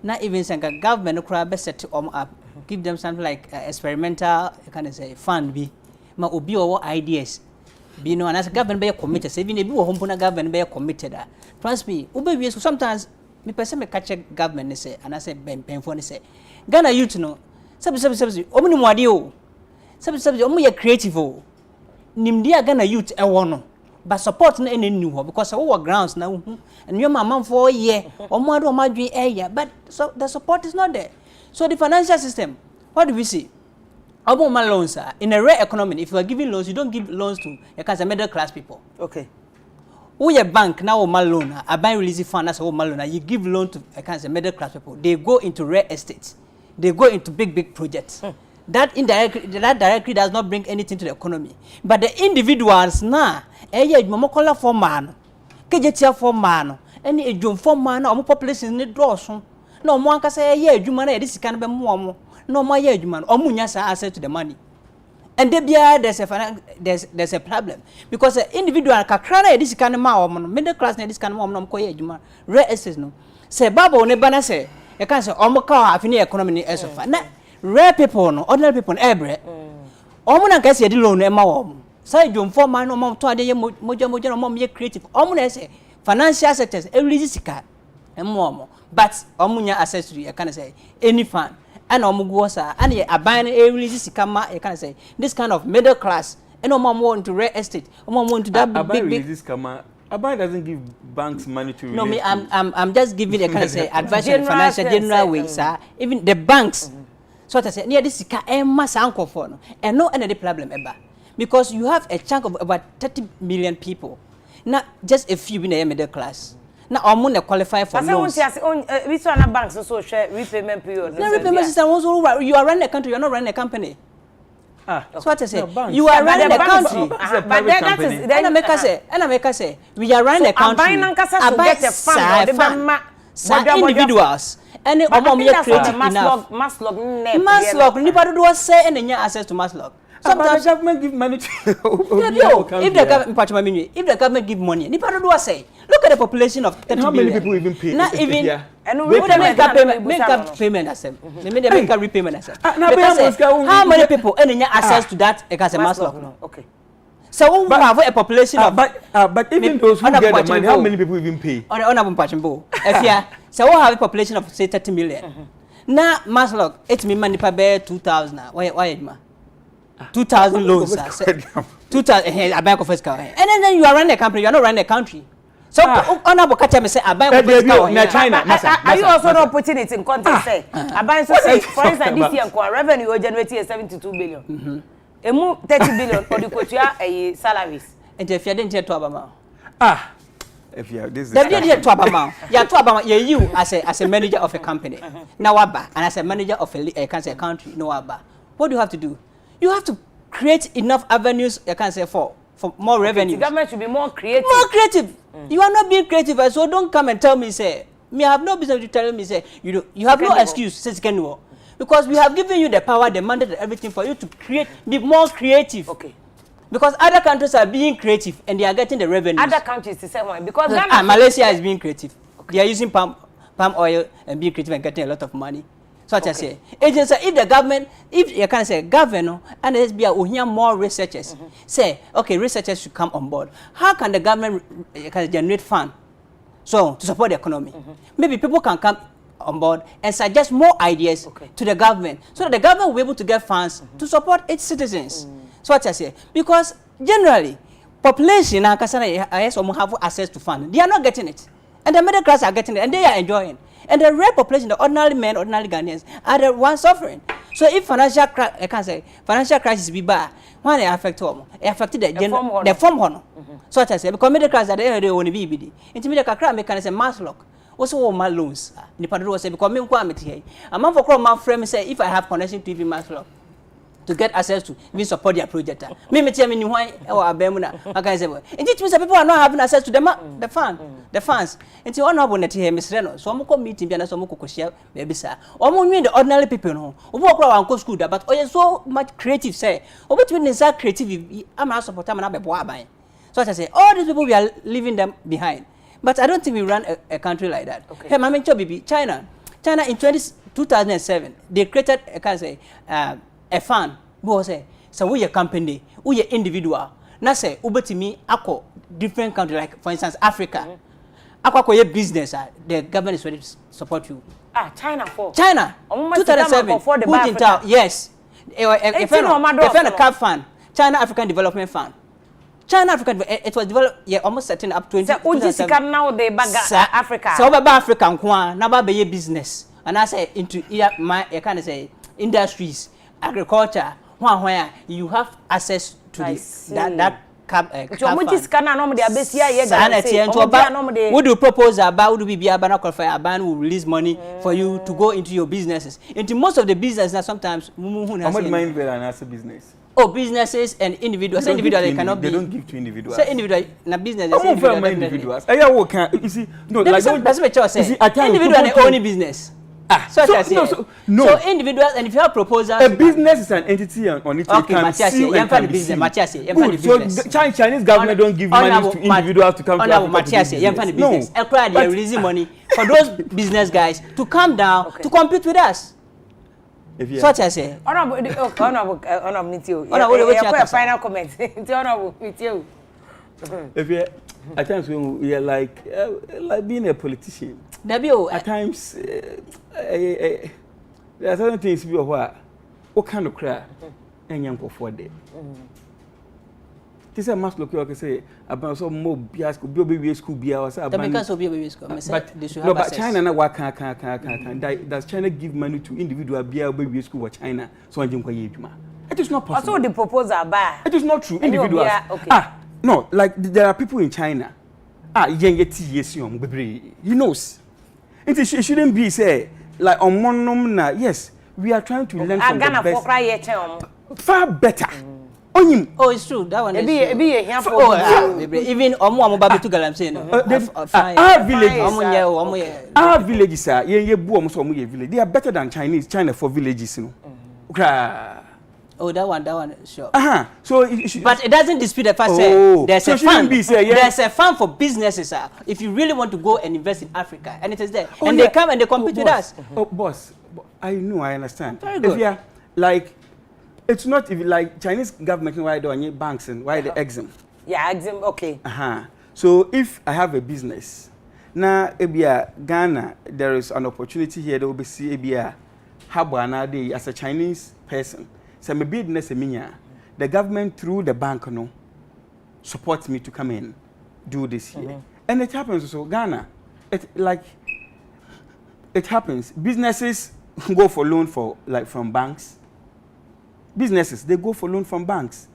not even say government no set them up, give them something like experimental kind of say fund be, ma obi or ideas. Be no, and as government be committed. Say even if you home government be committed. Trust me, ube sometimes. Me person me catch government say and I say benfo say Ghana youth no sabi omu ni mwade o sabi omu ye creative o nimdia Ghana youth e wo no but support na ene nu ho because we grounds na hu and your mama for ye omu ado omadwen e but so the support is not there. So the financial system, what do we see? Obu ma loans in a rare economy, if you are giving loans, you don't give loans to middle class people. Okay. Who your bank now or loan, a bank release fund as a loan, you give loan to middle class people. They go into real estate, they go into big projects. That directly does not bring anything to the economy. But the individuals now, momokola for man, kejetia for man, any ejum for man, or population in the no one can say, yeah, you man, this can be more, no more, yeah, you man, or munyasa access to the money. And there's a problem because the individual kakrana this kind of middle class this kind of no koye juma rare estate no say babo ne bana say you can say omoka afini economy esofa na rare people no ordinary people ebre omo na kase di loan e ma wo say jom for man no mom to ade moja no mom ye creative omo na say financial sectors e release sika e mo but omo nya access to you can say any fund. And omuguosa and ye aban release sikama you can say this kind of middle class and more into real estate more into that big sikama aban doesn't give banks money to no me I'm just giving a kind of say advice on financial general way sir even the banks so to say near this sika emma sanko for no and no any problem ever because you have a chunk of about 30 million people not just a few in the middle class. Now, I'm going to qualify for loans. We saw na banks so share repayment period. No repayment system. You are running a country. You are not running a company. So what I say? You are running a country. But that is. Then I make us say. We are running a country. Some individuals. And creative enough. Maslog. Nobody do say any access to Maslog. Sometimes government give money to if the government give money, nobody do say. Look at the population of 30 how million. many people even pay? Not even. And we make up payment as them. They make a repayment as them. How many people any access to that? As a Maslog. Okay. So we have a population of. But even those who get the money, how many people even pay? On Afia. So we have a population of say 30 million. Now Maslog, it me money per bear 2,000. Why ma? 2,000 loans. 2,000. I buy first car. And then you are running a company. You are not running a country. So, honorable catch me say, I buy first car in China. Are you also not putting it in context? Say, I buy so say, for instance, this year revenue will generate 72 billion. Emu 30 billion for the quotia salaries. And if you didn't hear to Obama. If you this is They didn't hear to Obama. You as a manager of a company. Now Abba, and as a manager of a country, no Abba. What do you have to do? You have to create enough avenues, I can say, for more revenue. The government should be more creative. More creative. You are not being creative, so don't come and tell me, say, me I have no business to tell me, say, you have no excuse, says Kenwo. Because we have given you the power, the mandate, everything for you to be more creative. Okay. Because other countries are being creative and they are getting the revenue. Other countries the same way. Because Malaysia is being creative. Okay. They are using palm oil and being creative and getting a lot of money. So what I say, agents, if the government, if you can say governor and SBI will hear more researchers, say, okay, researchers should come on board. How can the government can generate fund so to support the economy? Maybe people can come on board and suggest more ideas to the government so that the government will be able to get funds to support its citizens. So what I say, because generally, population and have access to funds. They are not getting it. And the middle class are getting it and they are enjoying. And the rare population, the ordinary men, ordinary Ghanaians, are the ones suffering. So if financial crisis be bad, when it affected the form honor. So what I say, because middle class at the end of the day want to be intermediate class make a mass lock. Also all my loans. The Padro say because me kwame here. A man for my friend say if I have connection to even mass lock to get access to we support their project. Me tell me why or abemuna. I can say it means that people are not having access to the funds. And so honorable net here Miss Reno. So I'm meeting and so much share baby sir. Or mean the ordinary people no. Who walk around go school but oh so much creative say. Or between is that creative I'm not support am na be boa ban. So I say all these people we are leaving them behind. But I don't think we run a country like that. Okay. Hey, Mama Chobibi, China in 2007 they created a fund. Who say so we a company, we a individual. Now say ubetimi ako different country like for instance Africa. Ako a business the government is ready to support you. China 2007 put in town. Yes. A CAF fund, China African Development Fund. China African it was developed almost setting up 2007 now they baga Africa. So ba African kwa na ba be business. And I say into my kind of say industries, agriculture, where you have access to that would you propose about would be a ban will release money for you to go into your businesses. Into most of the business now sometimes business. Oh, businesses and individuals. Individuals cannot be. They don't give to individuals. Say individual na business. Individuals. You see, no, like that's what you say. Individual and only business. So individuals, and if you have proposals, a business is an entity on it. Okay, so Chinese government don't give money to individuals to come to Africa. No, they are releasing money for those business guys to come down to compete with us. So what I say, honorable meet you. Final comment. Honorable meet you. If you at times when we are like being a politician. At times there are certain things people what kind of cry and young for day. This is must look like say about some more bias could be school be our but China na what can does China give money to individual baby school or China so it is not possible. Also the proposal by it is not true. Individuals no, like there are people in China he knows it shouldn't be say like on one yes we are trying to learn from the best far better. Oh, it's true. That one is true. Even Omo to Galam saying our villages are village. They are better than China for villages, you know. Oh, that one, sure. So, but it doesn't dispute the fact that there's a fund. There's a fund for businesses, if you really want to go and invest in Africa, and it is there, and they come and they compete with us. Oh, boss, I know, I understand. Very good. If you are like. It's not even like Chinese government why they are banks and why they exim. Yeah, exim. Okay. So if I have a business, now Ghana, there is an opportunity here. There will be Habana as a Chinese person. So my business the government through the bank no support me to come in do this here. And it happens so Ghana, it happens. Businesses go for loan from banks. Businesses, they go for loan from banks.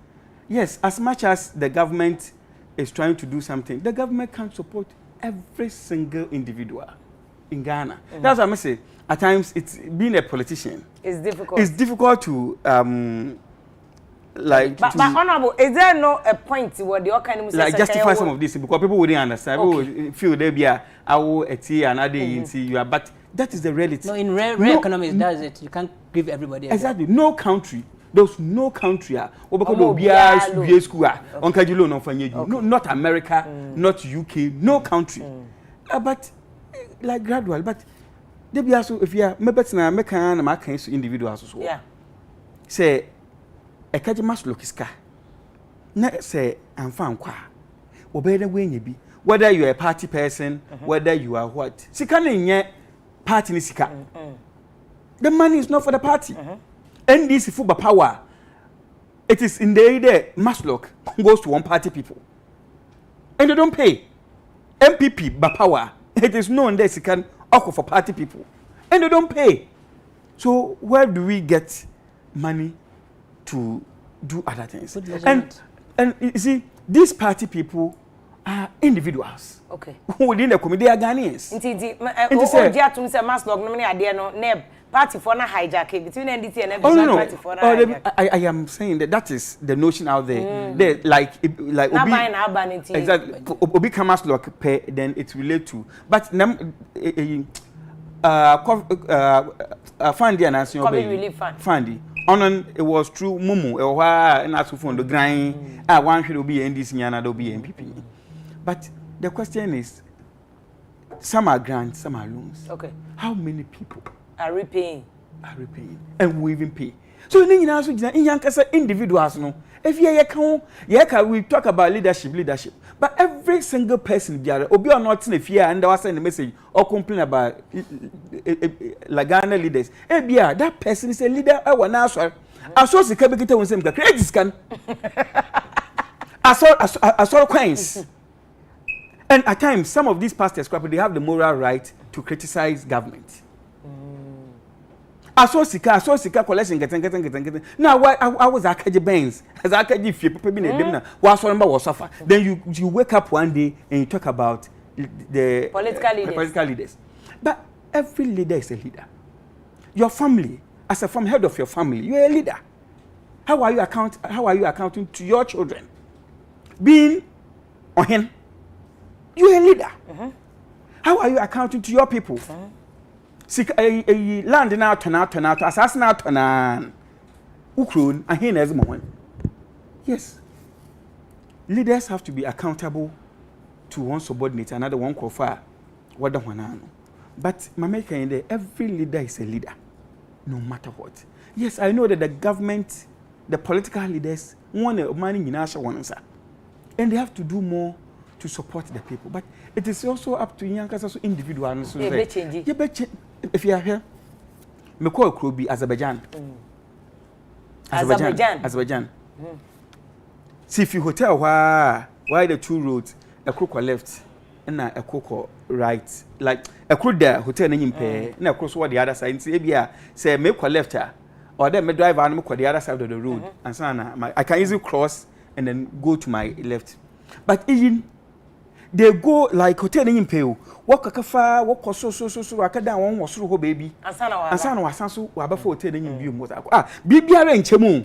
Yes, as much as the government is trying to do something, the government can't support every single individual in Ghana. That's what I'm saying. At times, it's being a politician. It's difficult. It's difficult to But honorable, is there no a point where the kind of justify some of this because people wouldn't understand. People feel they be a another you are, but that is the reality. No, in real economies, that's it. You can't give everybody. Exactly. No country. There's no country. No, not America, not UK, no country. But like gradual. But they be also if you are maybe na make an American individuals so. Yeah. Say a kaji mas lokiska. Na say amfa nkwa. Obey the way you be. Whether you are a party person, whether you are what. Sika na nye party ni sika. The money is not for the party. NDC for power. It is in the area Maslock goes to one party people. And they don't pay. MPP by power. It is known that you can offer for party people. And they don't pay. So where do we get money to do other things? And you see, these party people are individuals. Okay. Who within the community are Ghanaians. Party for na hijack between NDC and party for na hijack. I am saying that is the notion out there. They like exactly. Obi Kamas lock pay then it relate to. But Fandi and Nancy Relief Fandi. On it was true Mumu and ask for the grind. One should be NDC and another be MPP. But the question is, some are grants, some are loans. Okay. How many people are repaying, and we even pay? So in individuals, no. If we talk about leadership, but every single person, obi or not in a fear, and I was sending a message or complain about Ghana leaders. That person is a leader. I want to answer. I saw the cabinet was saying, "Credit scan." I saw coins. And at times, some of these pastors, they have the moral right to criticize government. I saw Sika collection getting. Now, I was a KG Bains, as I KG if you people in a dinner, was suffer. Then you wake up one day and you talk about the political leaders. But every leader is a leader. Your family, as a head of your family, you are a leader. How are you accounting to your children? Being on him. You are a leader. How are you accounting to your people? Land now turn out, assassin out turn Ukraine and here next moment. Yes. Leaders have to be accountable to one subordinate, another one kofa, what the one. But Mameka in there, every leader is a leader, no matter what. Yes, I know that the government, the political leaders, want money in Asha one answer. And they have to do more to support the people. But it is also up to young individuals. If you are here, me call Krobi Azerbaijan. Azerbaijan. See if you hotel why the two roads, a crook left and a crook right. Like a crook there, hotel in pay, and across what the other side. Say make a left here, or then me drive and make the other side of the road. And so I can easily cross and then go to my left. But even they go like hotel in pay. Walk a kafa, walk so I can down one was so baby. And son was so before telling you what be arranged chemu.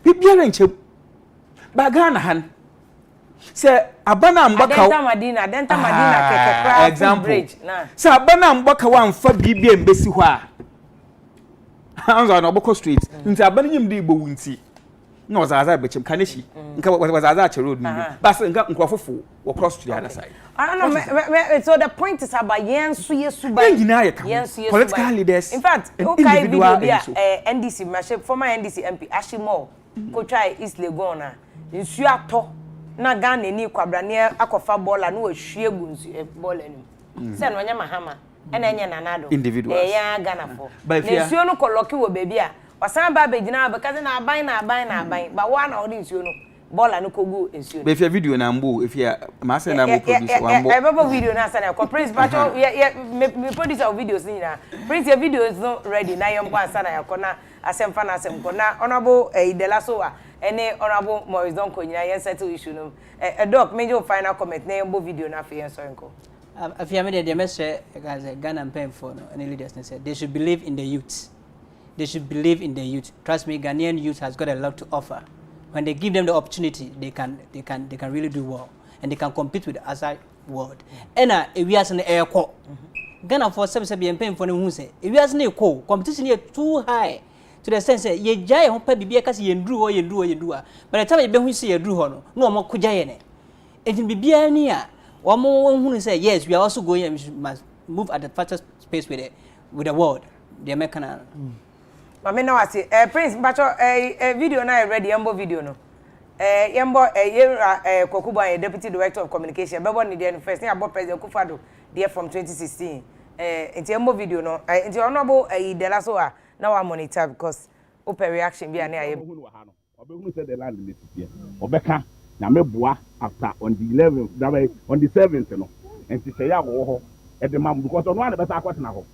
Be arranged. Bagana han. Say Abana Mbaka Madina example. Say Abana Mbaka one for BB and Bessiwa. Hands on Oboko Street. Into Abanim de Bowinti. No, as I bet him Kanishi. Was that road? But Nkwafo will cross to the other side. I don't know. So the point is about political leaders. In fact, NDC, former NDC MP, Ashimo, Kochai East Legona, in Suato, Nagan, ni Quabrania, Akofa Bola, no Shieguns, Bolen. Send Wanya Mahama, and then another individual. Ghana for. But if you don't call baby. wasan ba be gina be kaze na aban ba wa na odi nsuo no bola no kogu nsuo be if video na mbo if ya ma say na mo produce wa mbo e baba video na say na ko prince bacho me producer of videos ni na prince your video is not ready na yom kwa sana ya kona asem fa na asem ko na honorable idela so a ene honorable Morris don ko nyina yen settle issue no doc me your final comment na yom video na fe yen so enko Afia me the message guys Ghana pen for no any leaders say they should believe in the youth. They should believe in the youth. Trust me, Ghanaian youth has got a lot to offer. When they give them the opportunity, they can really do well, and they can compete with the outside world. And if we are in the air call, Ghana for 7 pen for no say if we are in the call, competition here too high to the sense that ye jai hope be because ye do or ye do. By the time you be see ye do no more kujayene. It will be near. One more who say yes, we are also going and we must move at the fastest pace with the world. The American. Mama na wase prince bacho video na ready yambo video no yambo Kokuba deputy director of communication bebo ni the first thing about president Kufado there from 2016 enti yambo video no enti honorable de la so a na wa monitor because open reaction bi na aye obehunu say the land is here obeka na meboa after on the 11th that way on the 7th no enti say ya wo ho e de mam because ono na beta akwatena ho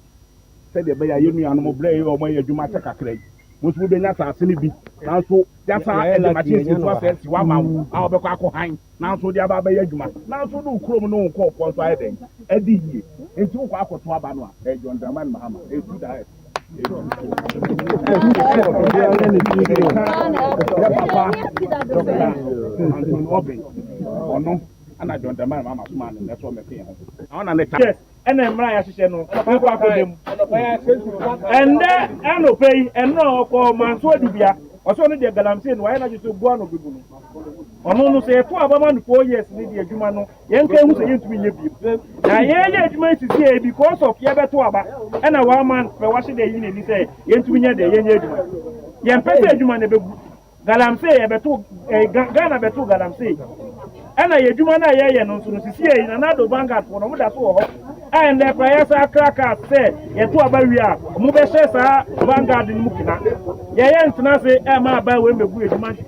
said the beya yenu anu mobre o mo yadwuma ta kakra musu be nya saase ni bi nanso ya sa e de machine si to ase wa ma a obekọ akọ nanso de aba be yadwuma nanso do krom no nko ko so aye den edi yie enti wo akọ to aba no a John Dramani Mahama e do that ono ana John Dramani Mahama so man na so me pe ho ona ne ta and then Maya said, no, and then I pay and no for Manswabia, or so the Galamsin, why not just go on of people? Or no, say 4 years, Lydia Jumano, Yanka who say to me, now, yeah, you might say because of Yabatuaba, and a woman for watching the union, he say, Yentuina, the Yan Yan Juman, Galamse, Ghana Betu Galamse. And I Jumana Yan on Sunusia in another vanguard for no that's all. And the prayers are crackers say, Yetua Baria, Mubesha, vanguard in Mukina. Yayan Tanase, Emma by when the good man,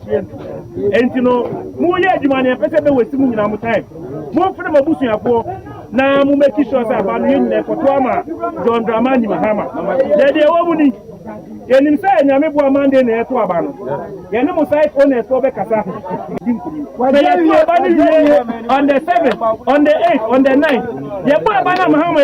and you know, Muya Jumani, a person with Simun time. More from a bushing of war. Now, Mumeki shows about the Pokua, John Dramani Mahama. They are woman. And inside, Yamibu Monday and Etuabano. Yanamo side on a Sobe Casa. On the 7th, on the 8th, on the 9th. Yabana Mahama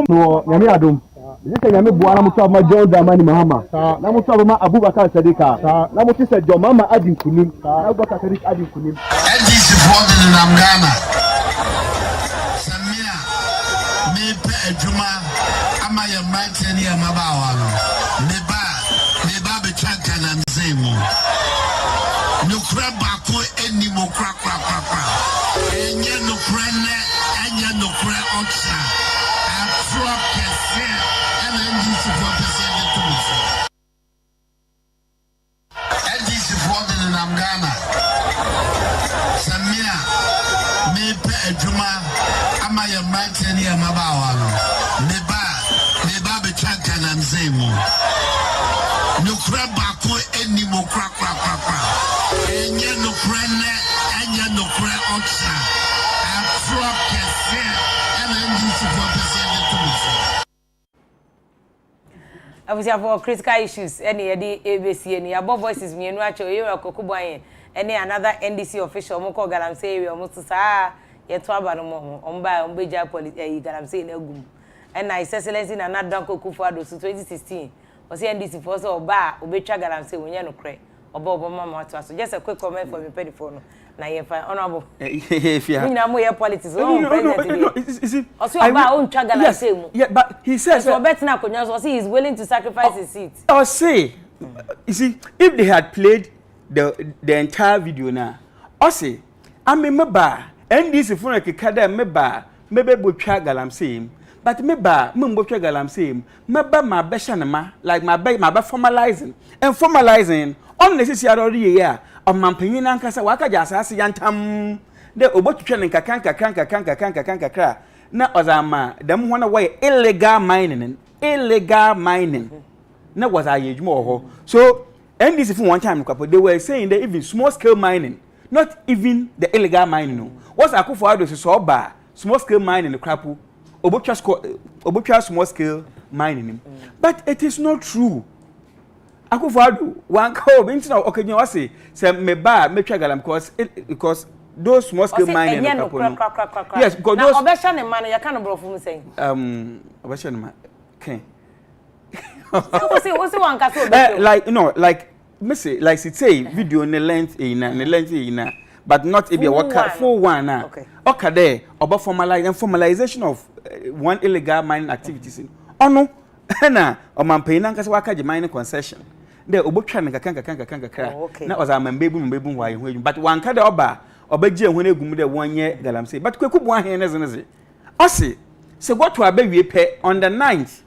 no, Yami Adum. This is Yami Buana Mutama John Dramani Mahama. Namutama Abubakar Sadika. Namuti said, Your Mama Adim Kunim. Abubakar Sadik Adim Kunim. And this is what in Namgana. Samia, me pe Juma, Amaya Mantini Amabawano. Neba be chanka na mzemu. Nukra bako eni mo kra. Enye nukra ne, enye nukra oksa. Afro kese, ene ndisi 4% de tumusi. Ndisi 4 de Namgana. Samia, me pe Juma, Amaya Mantini Amabawano. Neba be chanka na mzemu. Nukra bako eni mo kra. Enye nukra ne, enye nukra oksa. Afro kese, ene ndisi 4% de tumusi. Afia for critical issues any ABC any above voices me enu acho you Kokuba any another NDC official mo call Galamse area mo to sa ye to aba no mo ombeja police Galamse na gum and I excellency na Nadan Kokufa 2016 was NDC for so oba obetwa Galamse wonya no kre oba mama to so just a quick comment for me pedi for no na ye fa honorable Afia na mo ye politics president also I oba on twa Galamse mu yeah but he says so betina konya so he is willing to sacrifice his seat. I say you see if they had played the entire video now I say I remember NDC for kekada meba mebe botwa Galamse but meba mbotwa Galamse meba ma besha na ma like my be formalizing and formalizing unnecessary already here amampanyin nankasa waka jasase yantam de obotwa ne kanka na ozama dem hona way illegal mining na was aye more. So NDC for one time they were saying that even small scale mining, not even the illegal mining. No. What's Akufo-Addo is so bad small scale mining the crapu, obucha small scale mining. But it is not true. Akufo-Addo one call into okay, you know what say me ba me try galam because those small scale mining yes, because those obesha ne man ya kan bro fu say obesha ne man okay so one ka so like like me say like say video ne length na but not if you work for one na okay there about formalization of one illegal mining activities ono na o man pay na nkasa waka je mining concession there obotwa ne kanka na oza man bebu wa ye ho but one ka de oba obagie ho na egum de wonye galamsey but kweku bu ahen ne zene ose se goto abawie pe on the 9th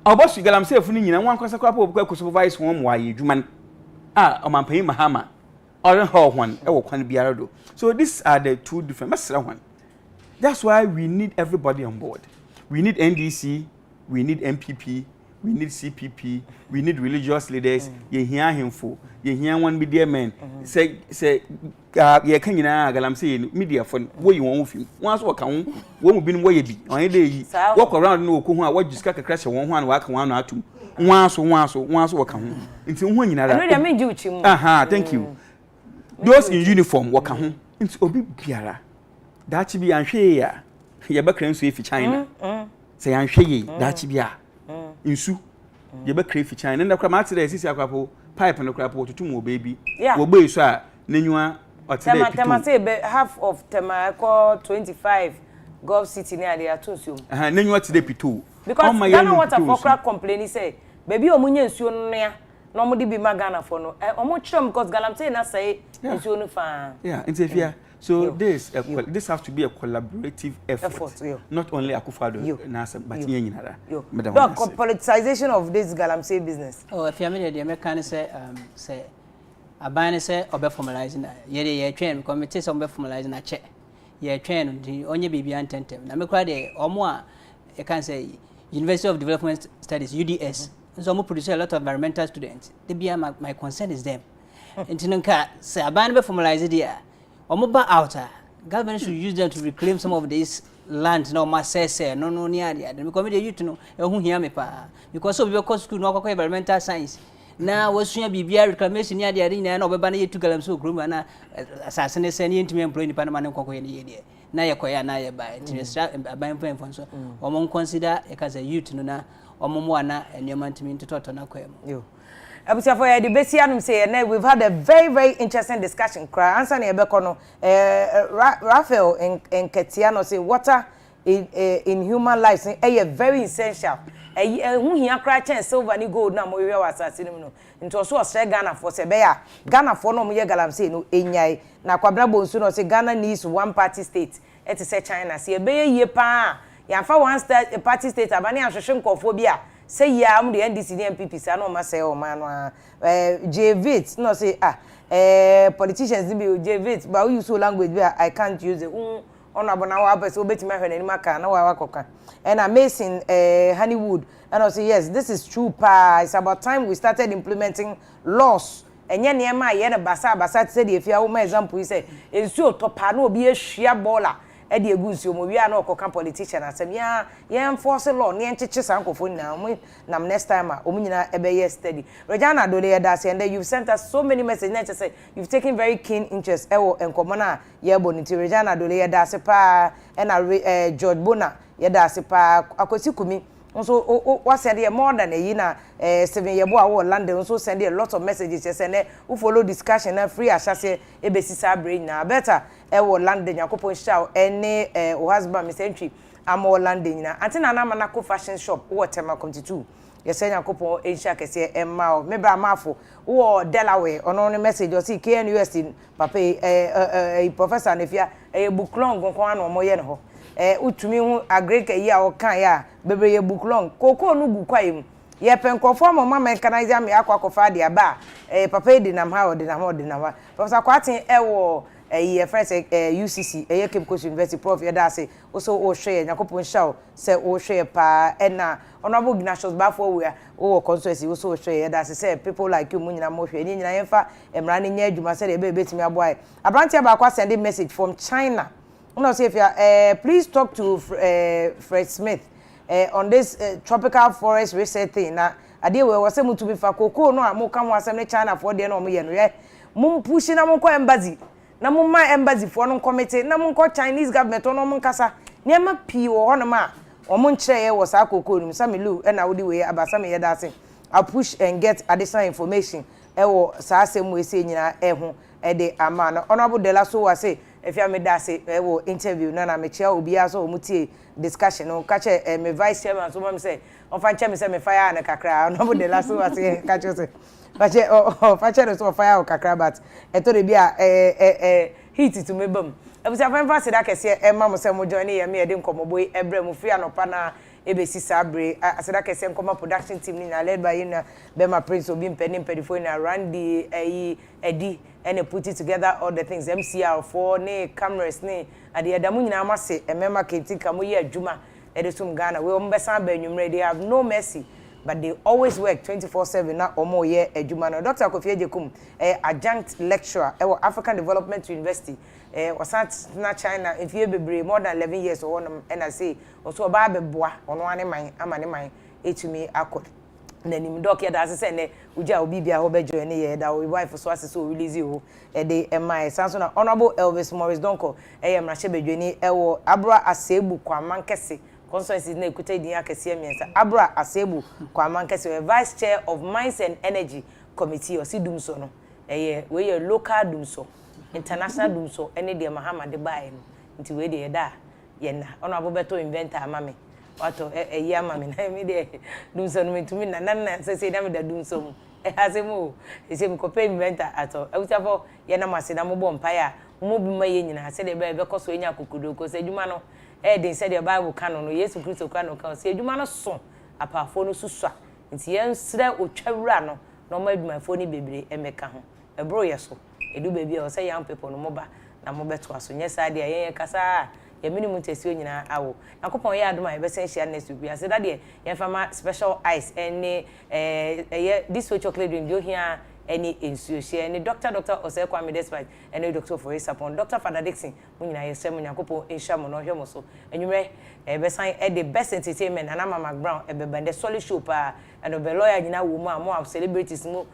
obosu galamsey fu ni nyina wan kwasa kwa po supervise ho mo aye dwuman o man pay mahama or ho hwan e wo kwan biara do. So these are the two different one. That's why we need everybody on board. We need NDC, we need MPP, we need CPP, we need religious leaders. Ye hear him for. Ye hear one media men. Say ye kan nyina galamsey media for wo yi won film. Once wo kan wo mu binu wo ye bi. On dey yi. Walk around no ko hu a wo jiska kakra hye won ho an wa kan wan no atum. Once wo kan ho. Nti ho nyina da. No dey mean uchi mu. Thank you. Those in uniform wo kan ho. Nti obi biara. Dachi bi anhwe ya. Ye ba kran so efi China. Say anhwe yi dachi bia. Insu ye be crave China na kwa mate dey sisi akwapo pipe no kwapo tutum wo baby wo boy so a nenwa otede pitu tema say be half of tema ko 25 Gulf City near there tonsuom nenwa tede pitu because Ghana water for crack complain say baby omunye nsuo no ya na omudi bi ma Ghana for no omo chrom because galamsey na say nsuo no fa into Afia. So this has to be a collaborative effort. Not only Akufo-Addo but Nyenara. The politicization of this galamsey business. Oh, if you mean the American say abane say obe formalizing ye train committee say obe formalizing a check. Ye train the onye bibi antentem. Na me kwa de omo a you can say University of Development Studies UDS. So omo produce a lot of environmental students. My concern is them. Ntinka say abane be formalize there. Omoba outer government should use them to reclaim some of this land no masese no near there because they you know who hear me pa because so we go school no go environmental science na wasua bibia reclamation near there na obeba na yetu galam so group na asasene se ne ntimi employ ni pa na man nkoko ye ne na ye koya na ye ba ntimi aban fan so omon consider e ka say youth no na omomo ana enema ntimi ntototo na koya yo Abusia for the Besianum say and we've had a very interesting discussion. Answer ne Ebekono Raphael and Ketiano say water in human lives is very essential. Who here cry chance silver ni gold na mo we asase no into so Australia Ghana for Sebeya Ghana for no mo ye galamsey no enyai na kwabra bonsu no say Ghana needs one party state et say China say be ye pa ya fa one party state abani ahwehwe nkofo bia say ya am the NDC and MPP say no ma say o man no JVIT no say politicians be JVIT but we use language where I can't use it on abona wa person obetimi ahwe nani maka na wa wakoka and amazing Honeywood and I say yes this is true pa it's about time we started implementing laws enye niema ye na basa say the Afia wo example you say ensuo topa na obi ahia bola e de egusi omo wi ana okoka politician asem ya enforce law ne encheche sankofo na nam next time omunyina ebe ye steady Regina Dole ya dase and you've sent us so many messages na say you've taken very keen interest ewo enkomo na ye boniti Regina Dole ya dase pa na George Bona ya dase pa akosi kumi so what send here more than a year 7 year boy wo London so send a lot of messages you send who follow discussion na free asase ebesisa brain na better wo London yakopon show any husband Mr. Entry am wo London na antina na manako fashion shop wo tema 22 ye send yakopon ensha kese emma me bra mafo wo Delaware ono no message o see KNUS papa professor Afia book long gon an omo ye ne ho utumi hu agreka yi a okan ya bebre ye book long koko no gu kwai ye penkofo mama mechanizer me akwakofa de aba papa di nam ha o de nam professor kwatin wo friends UCC Cape Coast University prof yeda say also o hwe yakopon shaw say o hwe pa na honorable Ignatius Bafo we o constituency also hwe yeda say people like you munyina mo hwe ni nyina yemfa emra ne nya adwuma say de betimi aboy abrantia ba kwa send message from China. Una say if please talk to Fred Smith on this tropical forest research thing na ade we was say mutu be fa koko no amoka mo asem ne China for de no mo ye no ye mum push na mo ko embassy na mo ma embassy for no committee na mo ko Chinese government no mo nkasa niema pii wo hono ma o mo nkyere ye wo sa koko nim samelu na wodi we abasa me ye da say I push and get additional information wo sa asem we say nyina ho de amana honorable de la so wa say Afia me da say wo interview na me chia obi aso o mutie discussion no ka che me vice chairman so mom say on fa che me say me fire na kakra honorable de la so wa say ka che say but fa che so fire o kakra but eto de bia heat to me bam e busa fa fa say da kese e ma mo say mo join ye me e de nkomoboy ebre mo free anopa na ebesi sabre aseda kese nkoma production team ni na led by na Bema Prince obi mpeni mpedifo na Randy Eddie and put it together all the things MCR4 ne cameras ne ade adamu nyina amase emema kenti kamo ye adwuma edesum Ghana we ombesa ba enwumre they have no mercy but they always work 24/7 na omo ye adwuma no Dr. Kofi Ejekum adjunct lecturer ewo African Development University wasat na China if you be more than 11 years or one and I say also ba beboa ono ane man amane man etumi akod na nim doc ya da say ne uja obi bia ho bejo ne ye da wife so asese o release o de my sanso na honorable Elvis Morris Donko mrache bedwani ewo abra asebu kwa mankese constituency na ekuta din akese miensa abra asebu kwa mankese vice chair of mines and energy committee o si dumso no we local dumso international dumso ene de Muhammad bae no nti we de da ye na honorable beto inventor amame wato yama me na mi de dumso no mitumi na say na me da dumso mu asemu ese mi ko pay inventor ato awutafo ye na maseda mo bo mpaya mo bi ma ye nyina se de be koso enya kokodo ko se adwuma no den se de Bible canon no Yesu Kristo canon kan se adwuma no so apafo no susua nti ye nsre otwawura no no ma adwumafo ni bebre emeka ho ebro ye so edu baby o say young people no moba na mo beto aso nye sa de ye kasa ye minimum tesi onyina awo nakopon ye adoma ye besen hia next week ase da de ye fama special ice any this chocolate drink jo hia any ensuo hia any doctor Ose Kwame despite any doctor for his upon Dr. Father Dixon munyina ye sem nyakopon ehia mo no hwe mo so enwumre besan the best entertainment and Mama Brown bende solid show pa and the lawyer nyina wo mu am celebrities mu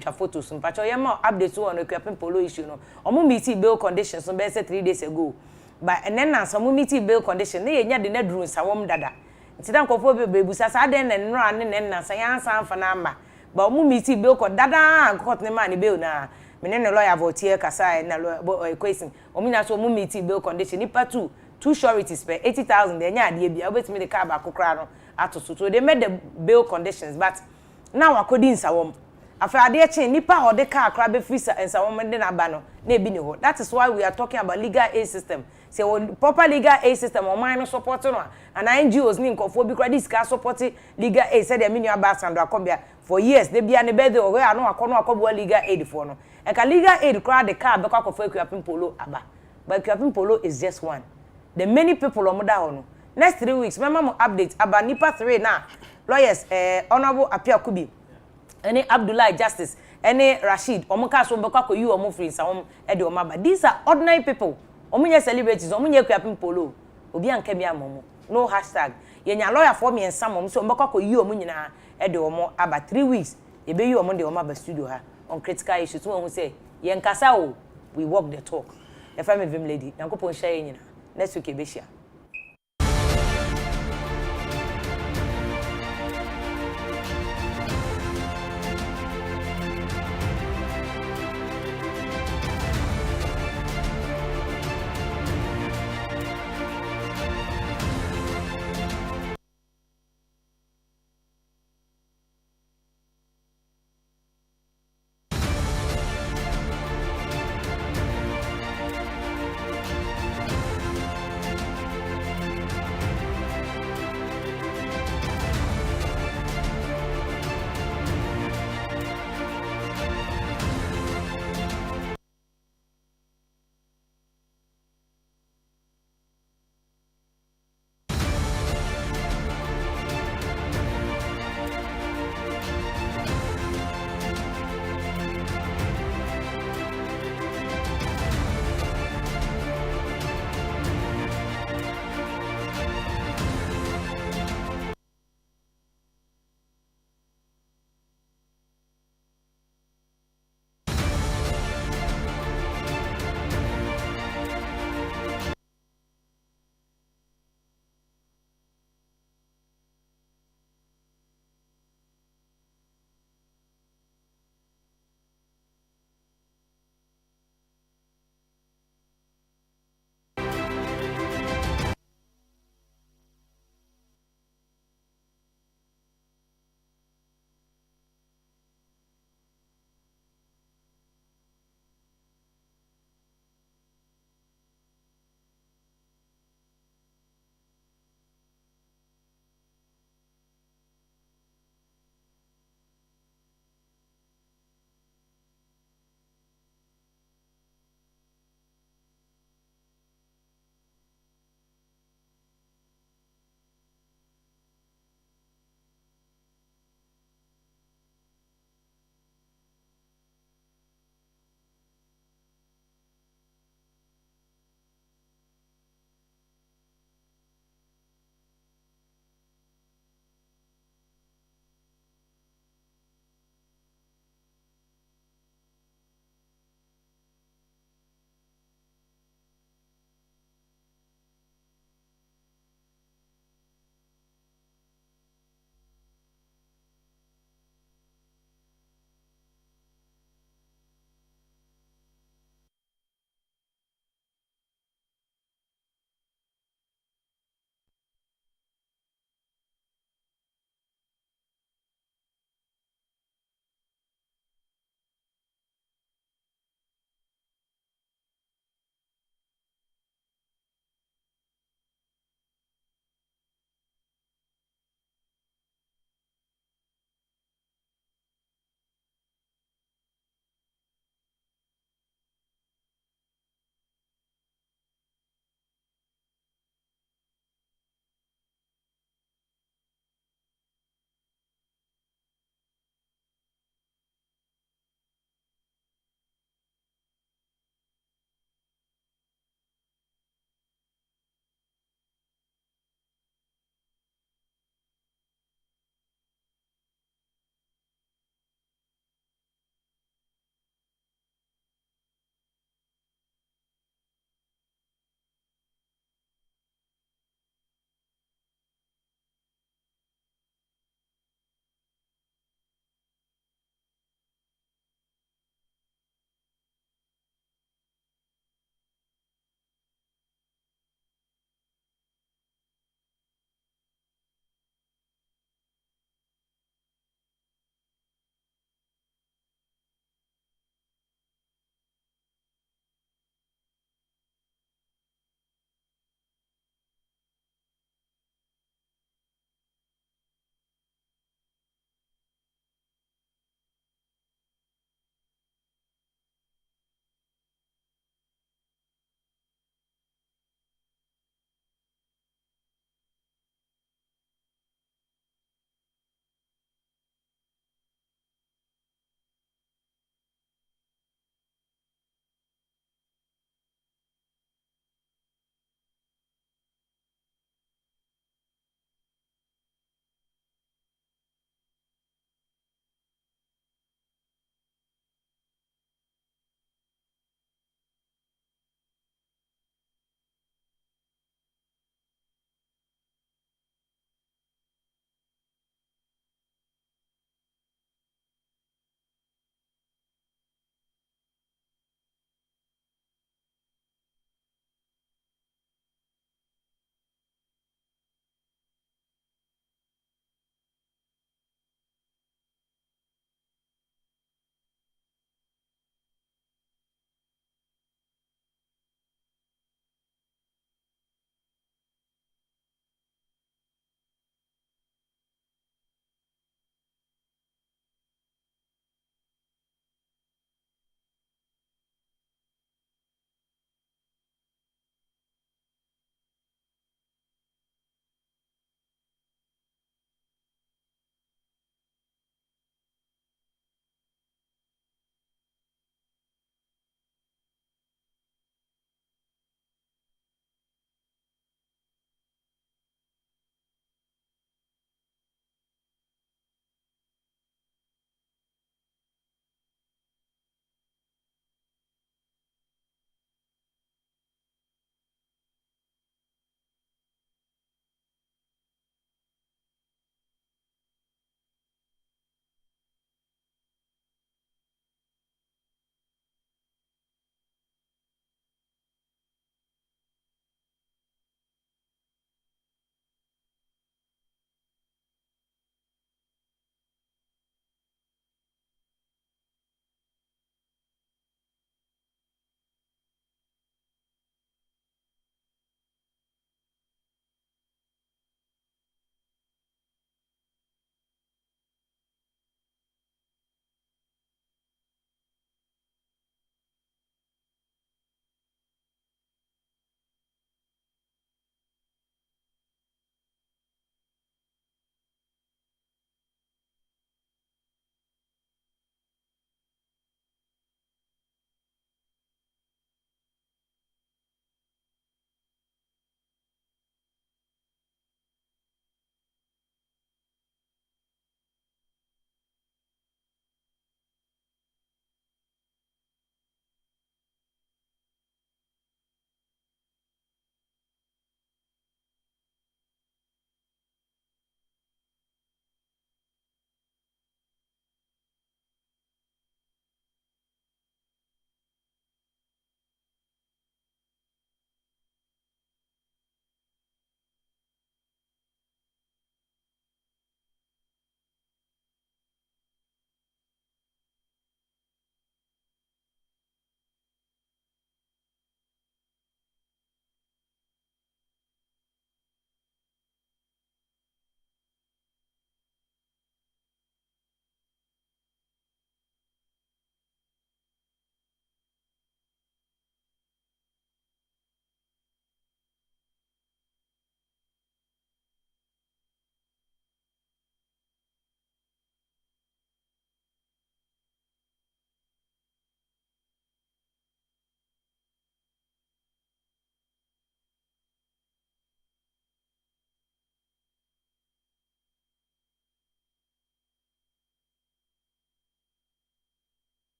twa photos mpacho ye ma update on equipment polo issue no omo meet bail conditions so be say 3 days ago but and then some meet bail condition ne nya de na duru nsawom dada ntidan kofo bebusa sa den na nro ane ne na san yan san fa na amba but omo meet bail ko dada court ne ma ne bail na me ne lawyer votier kasa na question omo nya so omo meet bail condition nipa two sureties per 80,000 de nya ade bia obetimi de car ba kokra no atoso so they made the bail conditions but now according nsawom afa ade eche nipa ho de car kra be free nsawom de na ba no na ebi ne ho that is why we are talking about legal aid system say proper legal aid system o man no support no and NGOs ni nkofo bi kra this car support legal aid said the mini ambassador akombia for years they bia ne be de o we anu akono akobo legal aid for no and ka legal aid kra the car be kwa akofo equipment polo aba but equipment polo is just one the many people omoda ho no next 3 weeks remember mo update about nipa 3 na lawyers honorable Afia Kubi any Abdullah Justice any Rashid omuka so be kwa you omu free sa de omaba these are ordinary people omunye celebrities omunye kwapim polo obi anka bia momo no hashtag yenya lawyer for me ensam omu so be kwa you omu nyina de omo aba 3 weeks e be you omu de omaba studio ha on critical issues so won say yen kasa o we walk the talk e fa me vim lady yankopon share nyina next week e be share